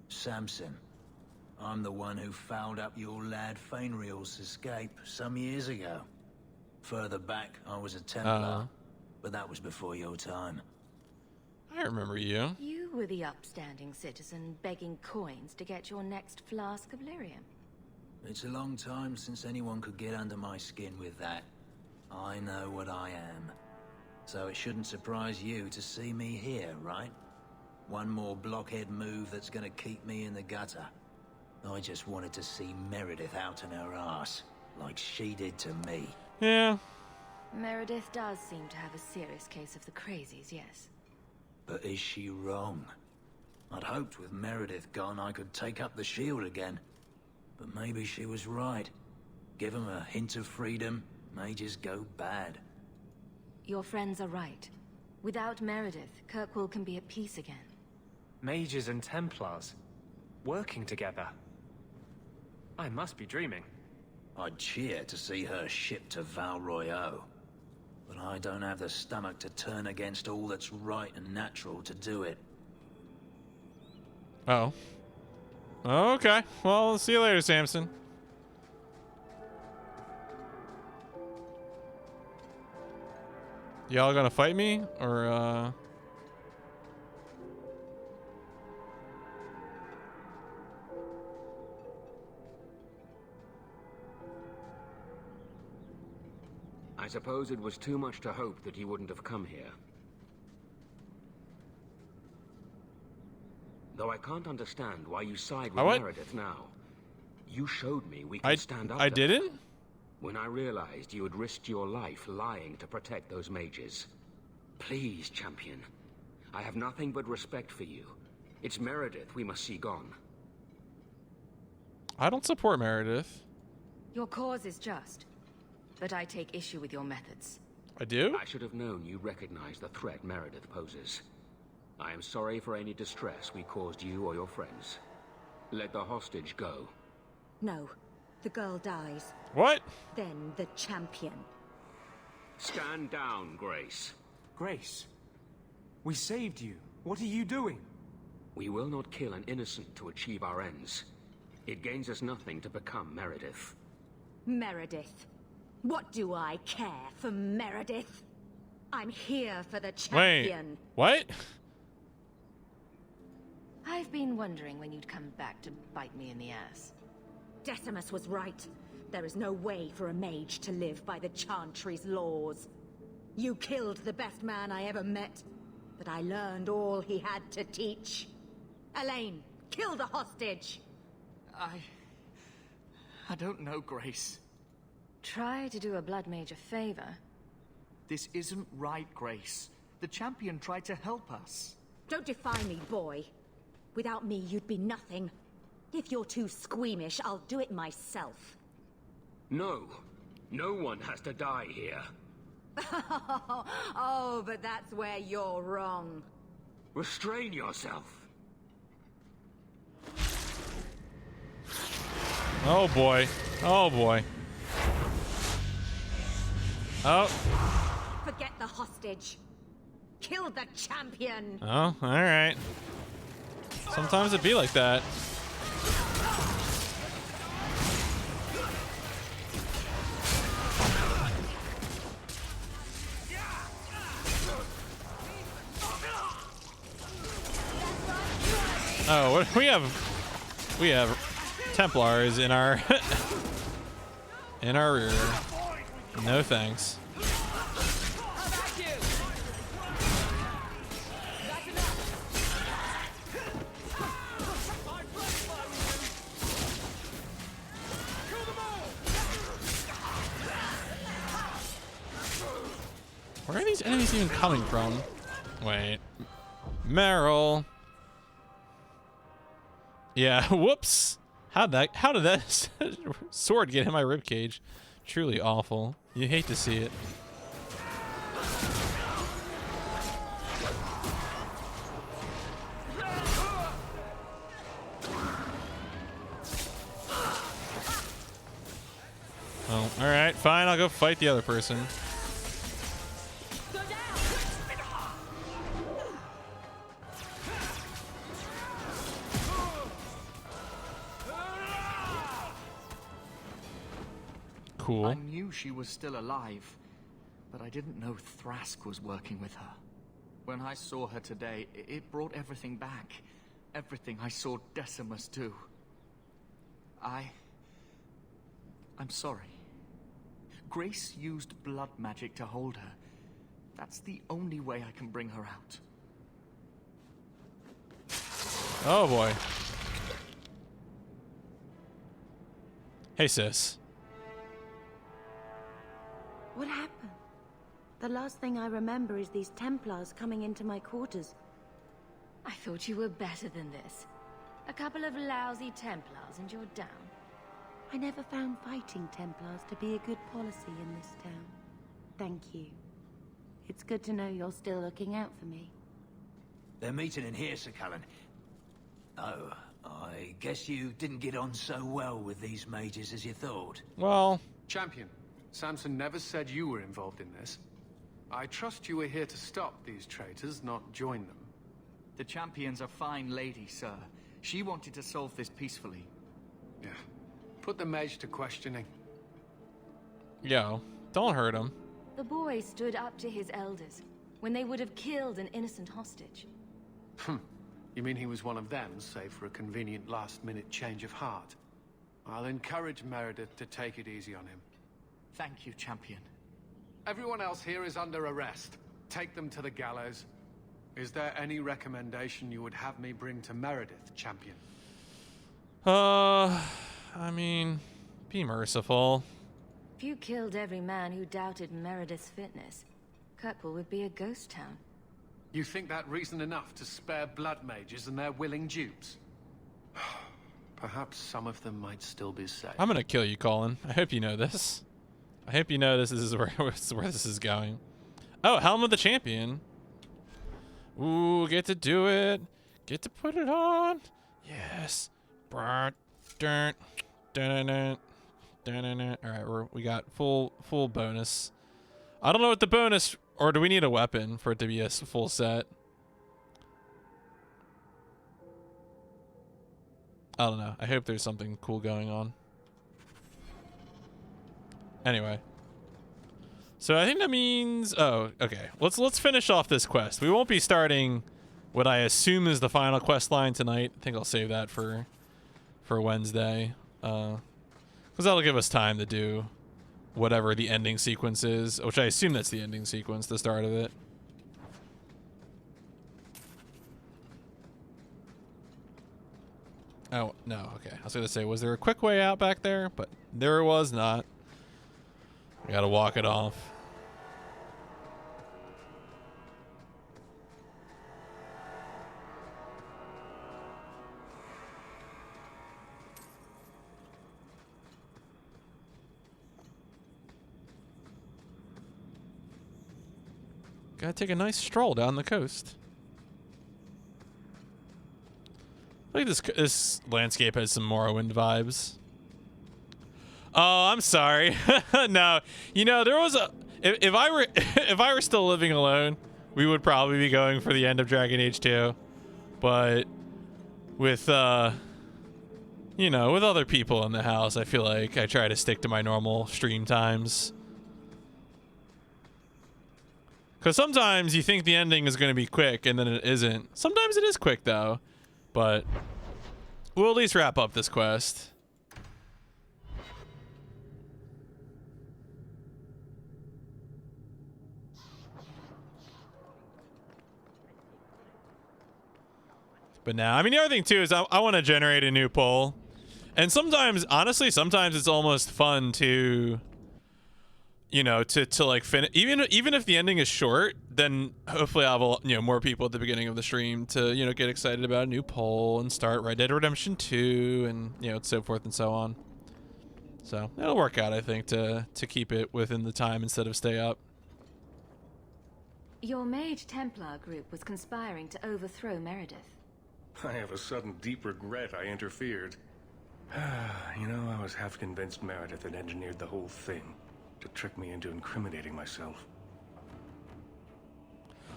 Speaker 17: Samson. I'm the one who fouled up your lad Fainriel's escape some years ago. Further back, I was a Templar, but that was before your time.
Speaker 1: I remember you.
Speaker 3: You were the upstanding citizen begging coins to get your next flask of lyrium.
Speaker 17: It's a long time since anyone could get under my skin with that. I know what I am. So it shouldn't surprise you to see me here, right? One more blockhead move that's gonna keep me in the gutter. I just wanted to see Meredith out in her ass, like she did to me.
Speaker 1: Yeah.
Speaker 3: Meredith does seem to have a serious case of the crazies, yes.
Speaker 17: But is she wrong? I'd hoped with Meredith gone I could take up the shield again. But maybe she was right. Give them a hint of freedom, may just go bad.
Speaker 3: Your friends are right. Without Meredith, Kirkwall can be at peace again.
Speaker 2: Mages and Templars, working together. I must be dreaming.
Speaker 17: I'd cheer to see her shipped to Val Royeaux. But I don't have the stomach to turn against all that's right and natural to do it.
Speaker 1: Oh. Okay. Well, see you later, Samson. Y'all gonna fight me? Or,
Speaker 20: I suppose it was too much to hope that you wouldn't have come here. Though I can't understand why you side with Meredith now. You showed me we could stand up to
Speaker 1: I didn't?
Speaker 20: her. When I realized you had risked your life lying to protect those mages. Please, champion. I have nothing but respect for you. It's Meredith we must see gone.
Speaker 1: I don't support Meredith.
Speaker 3: Your cause is just. but I take issue with your methods.
Speaker 1: I do?
Speaker 20: I should have known you recognized the threat Meredith poses. I am sorry for any distress we caused you or your friends. Let the hostage go.
Speaker 8: No. The girl dies.
Speaker 1: What?
Speaker 8: Then the champion.
Speaker 20: Stand down, Grace.
Speaker 5: Grace, we saved you. What are you doing?
Speaker 20: We will not kill an innocent to achieve our ends. It gains us nothing to become Meredith.
Speaker 8: Meredith. What do I care for Meredith? I'm here for the champion.
Speaker 1: Wait, what?
Speaker 3: I've been wondering when you'd come back to bite me in the ass.
Speaker 8: Decimus was right. There is no way for a mage to live by the Chantry's laws. You killed the best man I ever met, but I learned all he had to teach. Elaine, kill the hostage!
Speaker 9: I don't know, Grace.
Speaker 3: Try to do a blood mage a favor.
Speaker 9: This isn't right, Grace. The champion tried to help us.
Speaker 8: Don't defy me, boy. Without me, you'd be nothing. If you're too squeamish, I'll do it myself.
Speaker 20: No. No one has to die here.
Speaker 8: Oh, but that's where you're wrong.
Speaker 20: Restrain yourself.
Speaker 1: Oh boy. Oh boy. Oh.
Speaker 8: Forget the hostage. Kill the champion.
Speaker 1: Oh, alright. Sometimes it be like that. Oh, what we have Templars in our rear. No thanks. Where are these enemies even coming from? Wait. Meryl. Yeah, whoops. How did that sword get in my ribcage? Truly awful. You hate to see it. Oh, alright, fine, I'll go fight the other person. Cool.
Speaker 9: I knew she was still alive, but I didn't know Thrask was working with her. When I saw her today, it brought everything back. Everything I saw Decimus do. I'm sorry. Grace used blood magic to hold her. That's the only way I can bring her out.
Speaker 1: Oh boy. Hey sis.
Speaker 6: What happened? The last thing I remember is these Templars coming into my quarters.
Speaker 3: I thought you were better than this. A couple of lousy Templars and you're down.
Speaker 6: I never found fighting Templars to be a good policy in this town. Thank you. It's good to know you're still looking out for me.
Speaker 17: They're meeting in here, Sir Callan. Oh, I guess you didn't get on so well with these mages as you thought.
Speaker 1: Well...
Speaker 4: Champion, Samson never said you were involved in this. I trust you were here to stop these traitors, not join them.
Speaker 9: The champion's a fine lady, sir. She wanted to solve this peacefully.
Speaker 4: Yeah. Put the mage to questioning.
Speaker 1: Yo, don't hurt him.
Speaker 3: The boy stood up to his elders when they would have killed an innocent hostage.
Speaker 4: You mean he was one of them, save for a convenient last-minute change of heart? I'll encourage Meredith to take it easy on him.
Speaker 9: Thank you, champion.
Speaker 4: Everyone else here is under arrest. Take them to the gallows. Is there any recommendation you would have me bring to Meredith, champion?
Speaker 1: I mean, be merciful.
Speaker 3: If you killed every man who doubted Meredith's fitness, Kirkwall would be a ghost town.
Speaker 4: You think that reason enough to spare blood mages and their willing dupes? Perhaps some of them might still be safe.
Speaker 1: I'm gonna kill you, Colin. I hope you know this. I hope you know this is where this is going. Oh, Helm of the Champion. Ooh, get to do it. Get to put it on. Yes. All right, we got full bonus. I don't know what the bonus, or do we need a weapon for it to be a full set? I don't know. I hope there's something cool going on. Anyway. So I think that means, oh, okay. Let's finish off this quest. We won't be starting what I assume is the final quest line tonight. I think I'll save that for Wednesday. Because that'll give us time to do whatever the ending sequence is, which I assume that's the ending sequence, the start of it. Oh, no, okay. I was going to say, was there a quick way out back there? But there was not. I gotta walk it off. Gotta take a nice stroll down the coast. I think this landscape has some Morrowind vibes. Oh, I'm sorry. No, you know, there was a if I were still living alone, we would probably be going for the end of Dragon Age 2. But with you know, with other people in the house, I feel like I try to stick to my normal stream times. Cuz sometimes you think the ending is going to be quick and then it isn't. Sometimes it is quick though. But we'll at least wrap up this quest. But now, I mean, the other thing too is I want to generate a new poll, and sometimes, honestly, sometimes it's almost fun to, you know, to like finish. Even if the ending is short, then hopefully I'll have more people at the beginning of the stream to get excited about a new poll and start Red Dead Redemption 2 and so forth and so on. So it'll work out, I think, to keep it within the time instead of stay up.
Speaker 3: Your Mage Templar group was conspiring to overthrow Meredith.
Speaker 11: I have a sudden deep regret I interfered. You know, I was half convinced Meredith had engineered the whole thing to trick me into incriminating myself.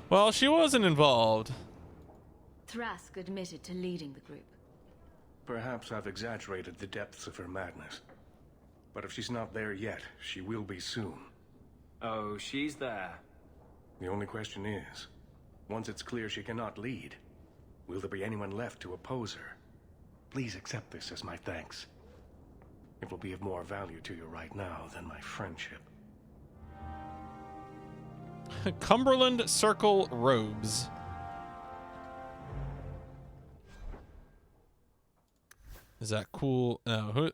Speaker 1: Well, she wasn't involved.
Speaker 3: Thrask admitted to leading the group.
Speaker 11: Perhaps I've exaggerated the depths of her madness. But if she's not there yet, she will be soon.
Speaker 2: Oh, she's there.
Speaker 11: The only question is, once it's clear she cannot lead, will there be anyone left to oppose her? Please accept this as my thanks. It will be of more value to you right now than my friendship.
Speaker 1: Cumberland Circle robes. Is that cool? No. Who?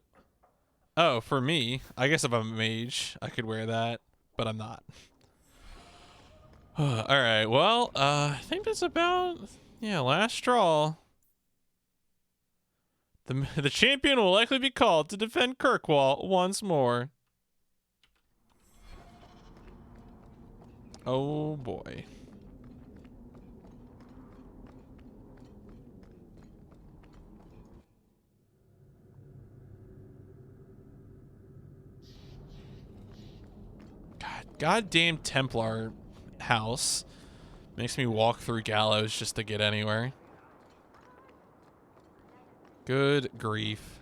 Speaker 1: Oh, for me. I guess if I'm a mage, I could wear that, but I'm not. All right. Well, I think that's about... Yeah, last straw. The champion will likely be called to defend Kirkwall once more. Oh boy. Goddamn Templar house. Makes me walk through Gallows just to get anywhere. Good grief.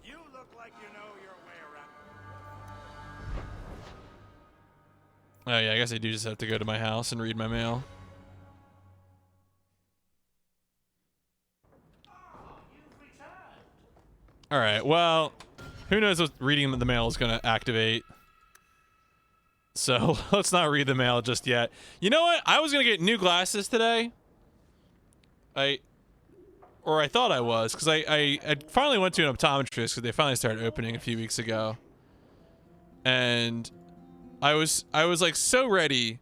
Speaker 18: You look like you know your way around.
Speaker 1: Oh yeah, I guess I do just have to go to my house and read my mail. All right, well, who knows what reading the mail is going to activate. So let's not read the mail just yet. You know what? I was going to get new glasses today. I thought I was, because I finally went to an optometrist because they finally started opening a few weeks ago. And I was like so ready